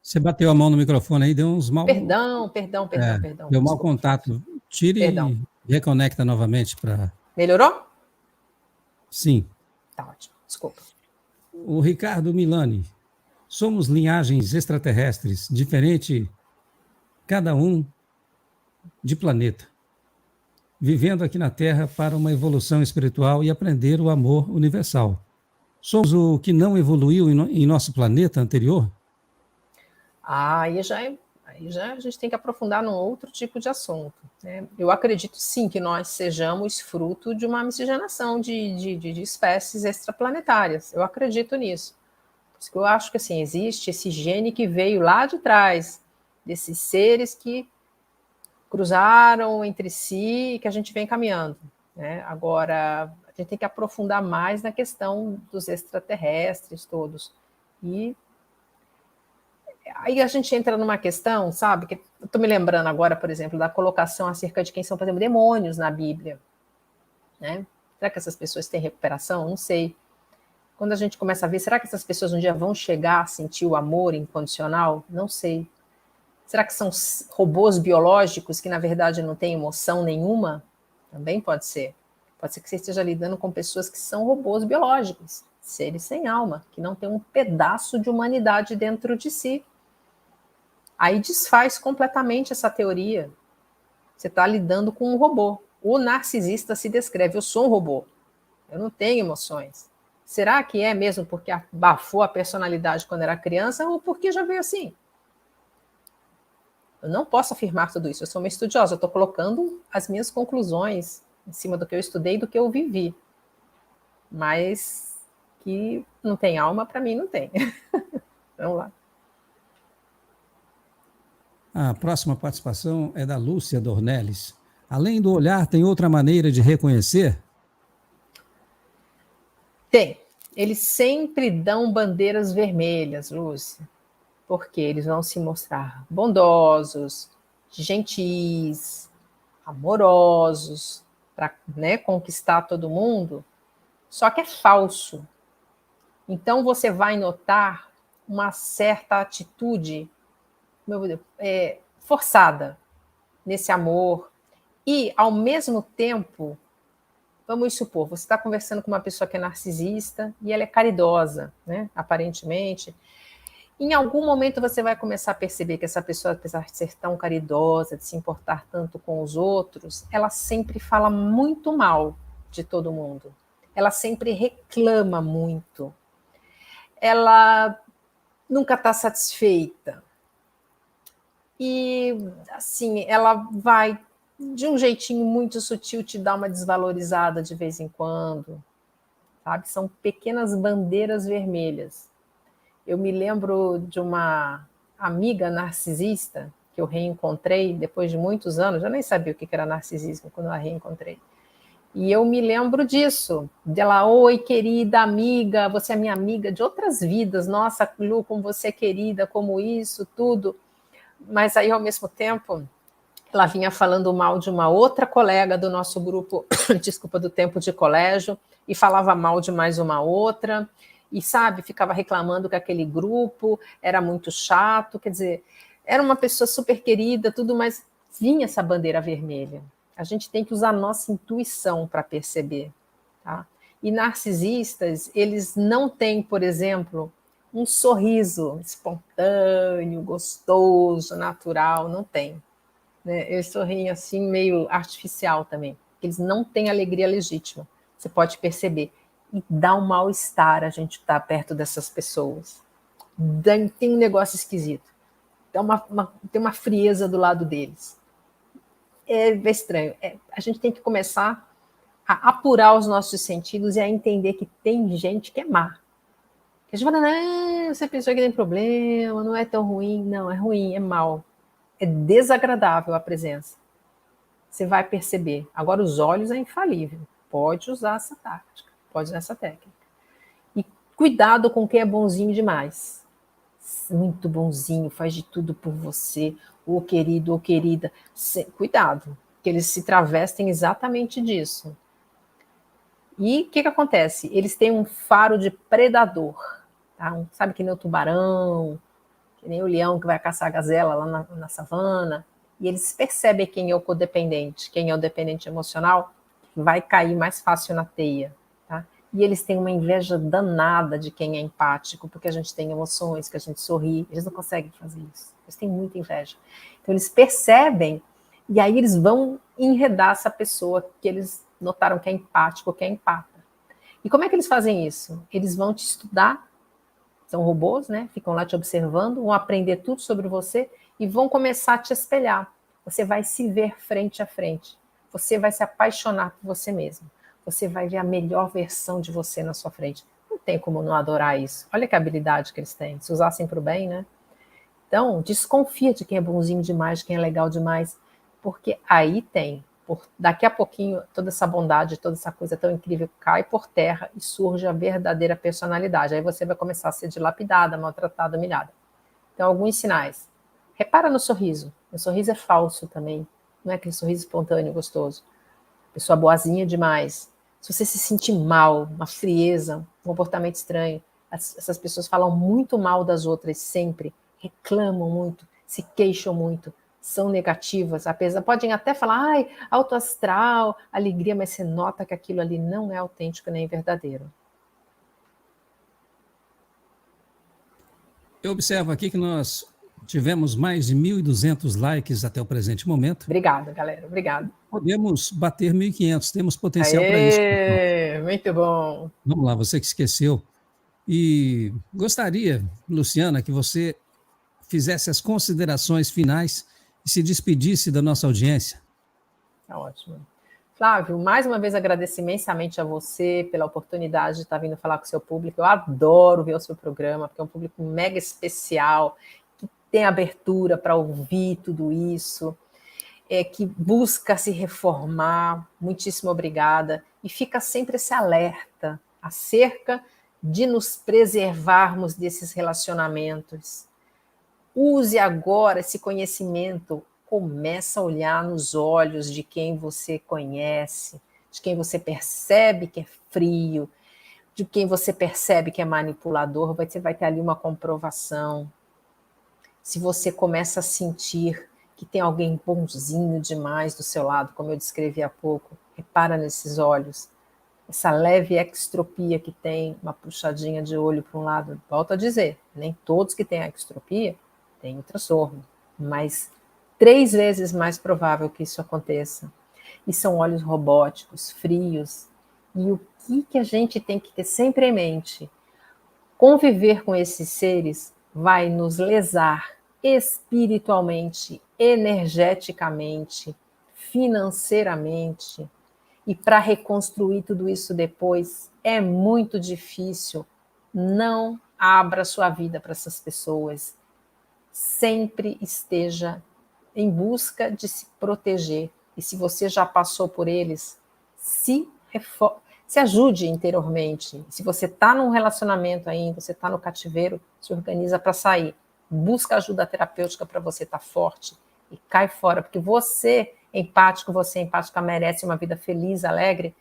Você bateu a mão no microfone aí, deu uns mal... Perdão. Deu mau Desculpa. contato. Tire Perdão. e reconecta novamente para... Melhorou? Sim. Tá ótimo, desculpa. O Ricardo Milani. Somos linhagens extraterrestres, diferente cada um de planeta, vivendo aqui na Terra para uma evolução espiritual e aprender o amor universal. Somos o que não evoluiu em nosso planeta anterior? Aí já a gente tem que aprofundar num outro tipo de assunto. Né? Eu acredito sim que nós sejamos fruto de uma miscigenação de espécies extraplanetárias. Eu acredito nisso. Por isso que eu acho que assim, existe esse gene que veio lá de trás, desses seres que cruzaram entre si e que a gente vem caminhando. Né? Agora, a gente tem que aprofundar mais na questão dos extraterrestres todos. E aí a gente entra numa questão, sabe, que eu estou me lembrando agora, por exemplo, da colocação acerca de quem são, por exemplo, demônios na Bíblia. Né? Será que essas pessoas têm recuperação? Não sei. Quando a gente começa a ver, será que essas pessoas um dia vão chegar a sentir o amor incondicional? Não sei. Será que são robôs biológicos que, na verdade, não têm emoção nenhuma? Também pode ser. Pode ser que você esteja lidando com pessoas que são robôs biológicos, seres sem alma, que não têm um pedaço de humanidade dentro de si. Aí desfaz completamente essa teoria. Você está lidando com um robô. O narcisista se descreve: eu sou um robô, eu não tenho emoções. Será que é mesmo porque abafou a personalidade quando era criança ou porque já veio assim? Eu não posso afirmar tudo isso, eu sou uma estudiosa, eu estou colocando as minhas conclusões em cima do que eu estudei, do que eu vivi. Mas que não tem alma, para mim não tem. Vamos lá. A próxima participação é da Lúcia Dornelles. Além do olhar, tem outra maneira de reconhecer? Tem. Eles sempre dão bandeiras vermelhas, Lúcia, porque eles vão se mostrar bondosos, gentis, amorosos, para, né, conquistar todo mundo, só que é falso. Então você vai notar uma certa atitude forçada nesse amor e, ao mesmo tempo, vamos supor, você está conversando com uma pessoa que é narcisista e ela é caridosa, né, aparentemente. Em algum momento você vai começar a perceber que essa pessoa, apesar de ser tão caridosa, de se importar tanto com os outros, ela sempre fala muito mal de todo mundo. Ela sempre reclama muito. Ela nunca está satisfeita. E, assim, ela vai, de um jeitinho muito sutil, te dar uma desvalorizada de vez em quando. Sabe? São pequenas bandeiras vermelhas. Eu me lembro de uma amiga narcisista que eu reencontrei depois de muitos anos. Eu nem sabia o que era narcisismo quando eu a reencontrei. E eu me lembro disso, dela: oi, querida amiga, você é minha amiga de outras vidas, nossa, Lu, como você é querida, como isso, tudo. Mas aí, ao mesmo tempo, ela vinha falando mal de uma outra colega do nosso grupo, desculpa, do tempo de colégio, e falava mal de mais uma outra, e, sabe, ficava reclamando que aquele grupo era muito chato, quer dizer, era uma pessoa super querida, tudo, mas vinha essa bandeira vermelha. A gente tem que usar a nossa intuição para perceber. Tá? E narcisistas, eles não têm, por exemplo, um sorriso espontâneo, gostoso, natural, não tem. Né? Eles sorriem assim, meio artificial também. Eles não têm alegria legítima. Você pode perceber. E dá um mal-estar a gente estar perto dessas pessoas. Tem um negócio esquisito. Tem uma frieza do lado deles. É estranho. A gente tem que começar a apurar os nossos sentidos e a entender que tem gente que é má. Que a gente fala, não, essa pessoa que tem problema, não é tão ruim. Não, é ruim, é mal. É desagradável a presença. Você vai perceber. Agora, os olhos é infalível. Pode usar essa tática, pode usar essa técnica. E cuidado com quem é bonzinho demais. Muito bonzinho, faz de tudo por você, ô querido, ô querida. Cuidado, que eles se travestem exatamente disso. E o que acontece? Eles têm um faro de predador. Tá? Sabe que nem o tubarão, que nem o leão que vai caçar a gazela lá na savana. E eles percebem quem é o codependente, quem é o dependente emocional, vai cair mais fácil na teia. Tá? E eles têm uma inveja danada de quem é empático, porque a gente tem emoções, que a gente sorri. Eles não conseguem fazer isso. Eles têm muita inveja. Então eles percebem, e aí eles vão enredar essa pessoa que eles notaram que é empático, que é empata. E como é que eles fazem isso? Eles vão te estudar, são robôs, né? Ficam lá te observando, vão aprender tudo sobre você e vão começar a te espelhar. Você vai se ver frente a frente. Você vai se apaixonar por você mesmo. Você vai ver a melhor versão de você na sua frente. Não tem como não adorar isso. Olha que habilidade que eles têm. Se usassem para o bem, né? Então, desconfia de quem é bonzinho demais, de quem é legal demais. Porque aí tem. Daqui a pouquinho, toda essa bondade, toda essa coisa tão incrível cai por terra e surge a verdadeira personalidade. Aí você vai começar a ser dilapidada, maltratada, humilhada. Então, alguns sinais. Repara no sorriso. O sorriso é falso também. Não é aquele sorriso espontâneo, gostoso. Pessoa boazinha demais. Se você se sentir mal, uma frieza, um comportamento estranho, essas pessoas falam muito mal das outras sempre, reclamam muito, se queixam muito, são negativas, apesar, podem até falar, ai, alto astral, alegria, mas você nota que aquilo ali não é autêntico nem verdadeiro. Eu observo aqui que nós tivemos mais de 1.200 likes até o presente momento. Obrigada, galera. Obrigada. Podemos bater 1.500, temos potencial para isso. Muito bom. Vamos lá, você que esqueceu. E gostaria, Luciana, que você fizesse as considerações finais e se despedisse da nossa audiência. Tá ótimo. Flávio, mais uma vez agradeço imensamente a você pela oportunidade de estar vindo falar com o seu público. Eu adoro ver o seu programa, porque é um público mega especial, que tem abertura para ouvir tudo isso, que busca se reformar. Muitíssimo obrigada. E fica sempre esse alerta acerca de nos preservarmos desses relacionamentos. Use agora esse conhecimento. Começa a olhar nos olhos de quem você conhece, de quem você percebe que é frio, de quem você percebe que é manipulador, você vai ter ali uma comprovação. Se você começa a sentir que tem alguém bonzinho demais do seu lado, como eu descrevi há pouco, repara nesses olhos, essa leve extropia que tem, uma puxadinha de olho para um lado. Volto a dizer, nem todos que têm extropia têm o transtorno, mas 3 vezes mais provável que isso aconteça. E são olhos robóticos, frios. E o que a gente tem que ter sempre em mente? Conviver com esses seres vai nos lesar espiritualmente, energeticamente, financeiramente. E para reconstruir tudo isso depois é muito difícil. Não abra sua vida para essas pessoas. Sempre esteja em busca de se proteger. E se você já passou por eles, se ajude interiormente. Se você está num relacionamento ainda, você está no cativeiro, se organiza para sair. Busca ajuda terapêutica para você estar forte e cai fora, porque você empática, merece uma vida feliz, alegre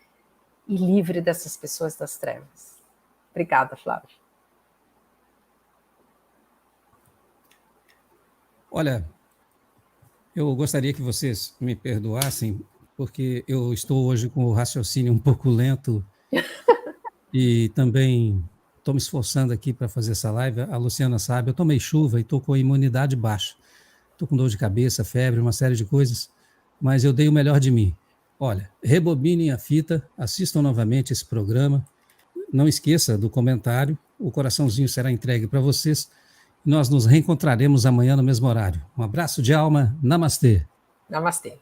e livre dessas pessoas das trevas. Obrigada, Flávio. Olha, eu gostaria que vocês me perdoassem, porque eu estou hoje com o raciocínio um pouco lento e também estou me esforçando aqui para fazer essa live. A Luciana sabe, eu tomei chuva e estou com a imunidade baixa. Estou com dor de cabeça, febre, uma série de coisas, mas eu dei o melhor de mim. Olha, rebobinem a fita, assistam novamente esse programa. Não esqueça do comentário, o coraçãozinho será entregue para vocês. Nós nos reencontraremos amanhã no mesmo horário. Um abraço de alma, namastê. Namastê.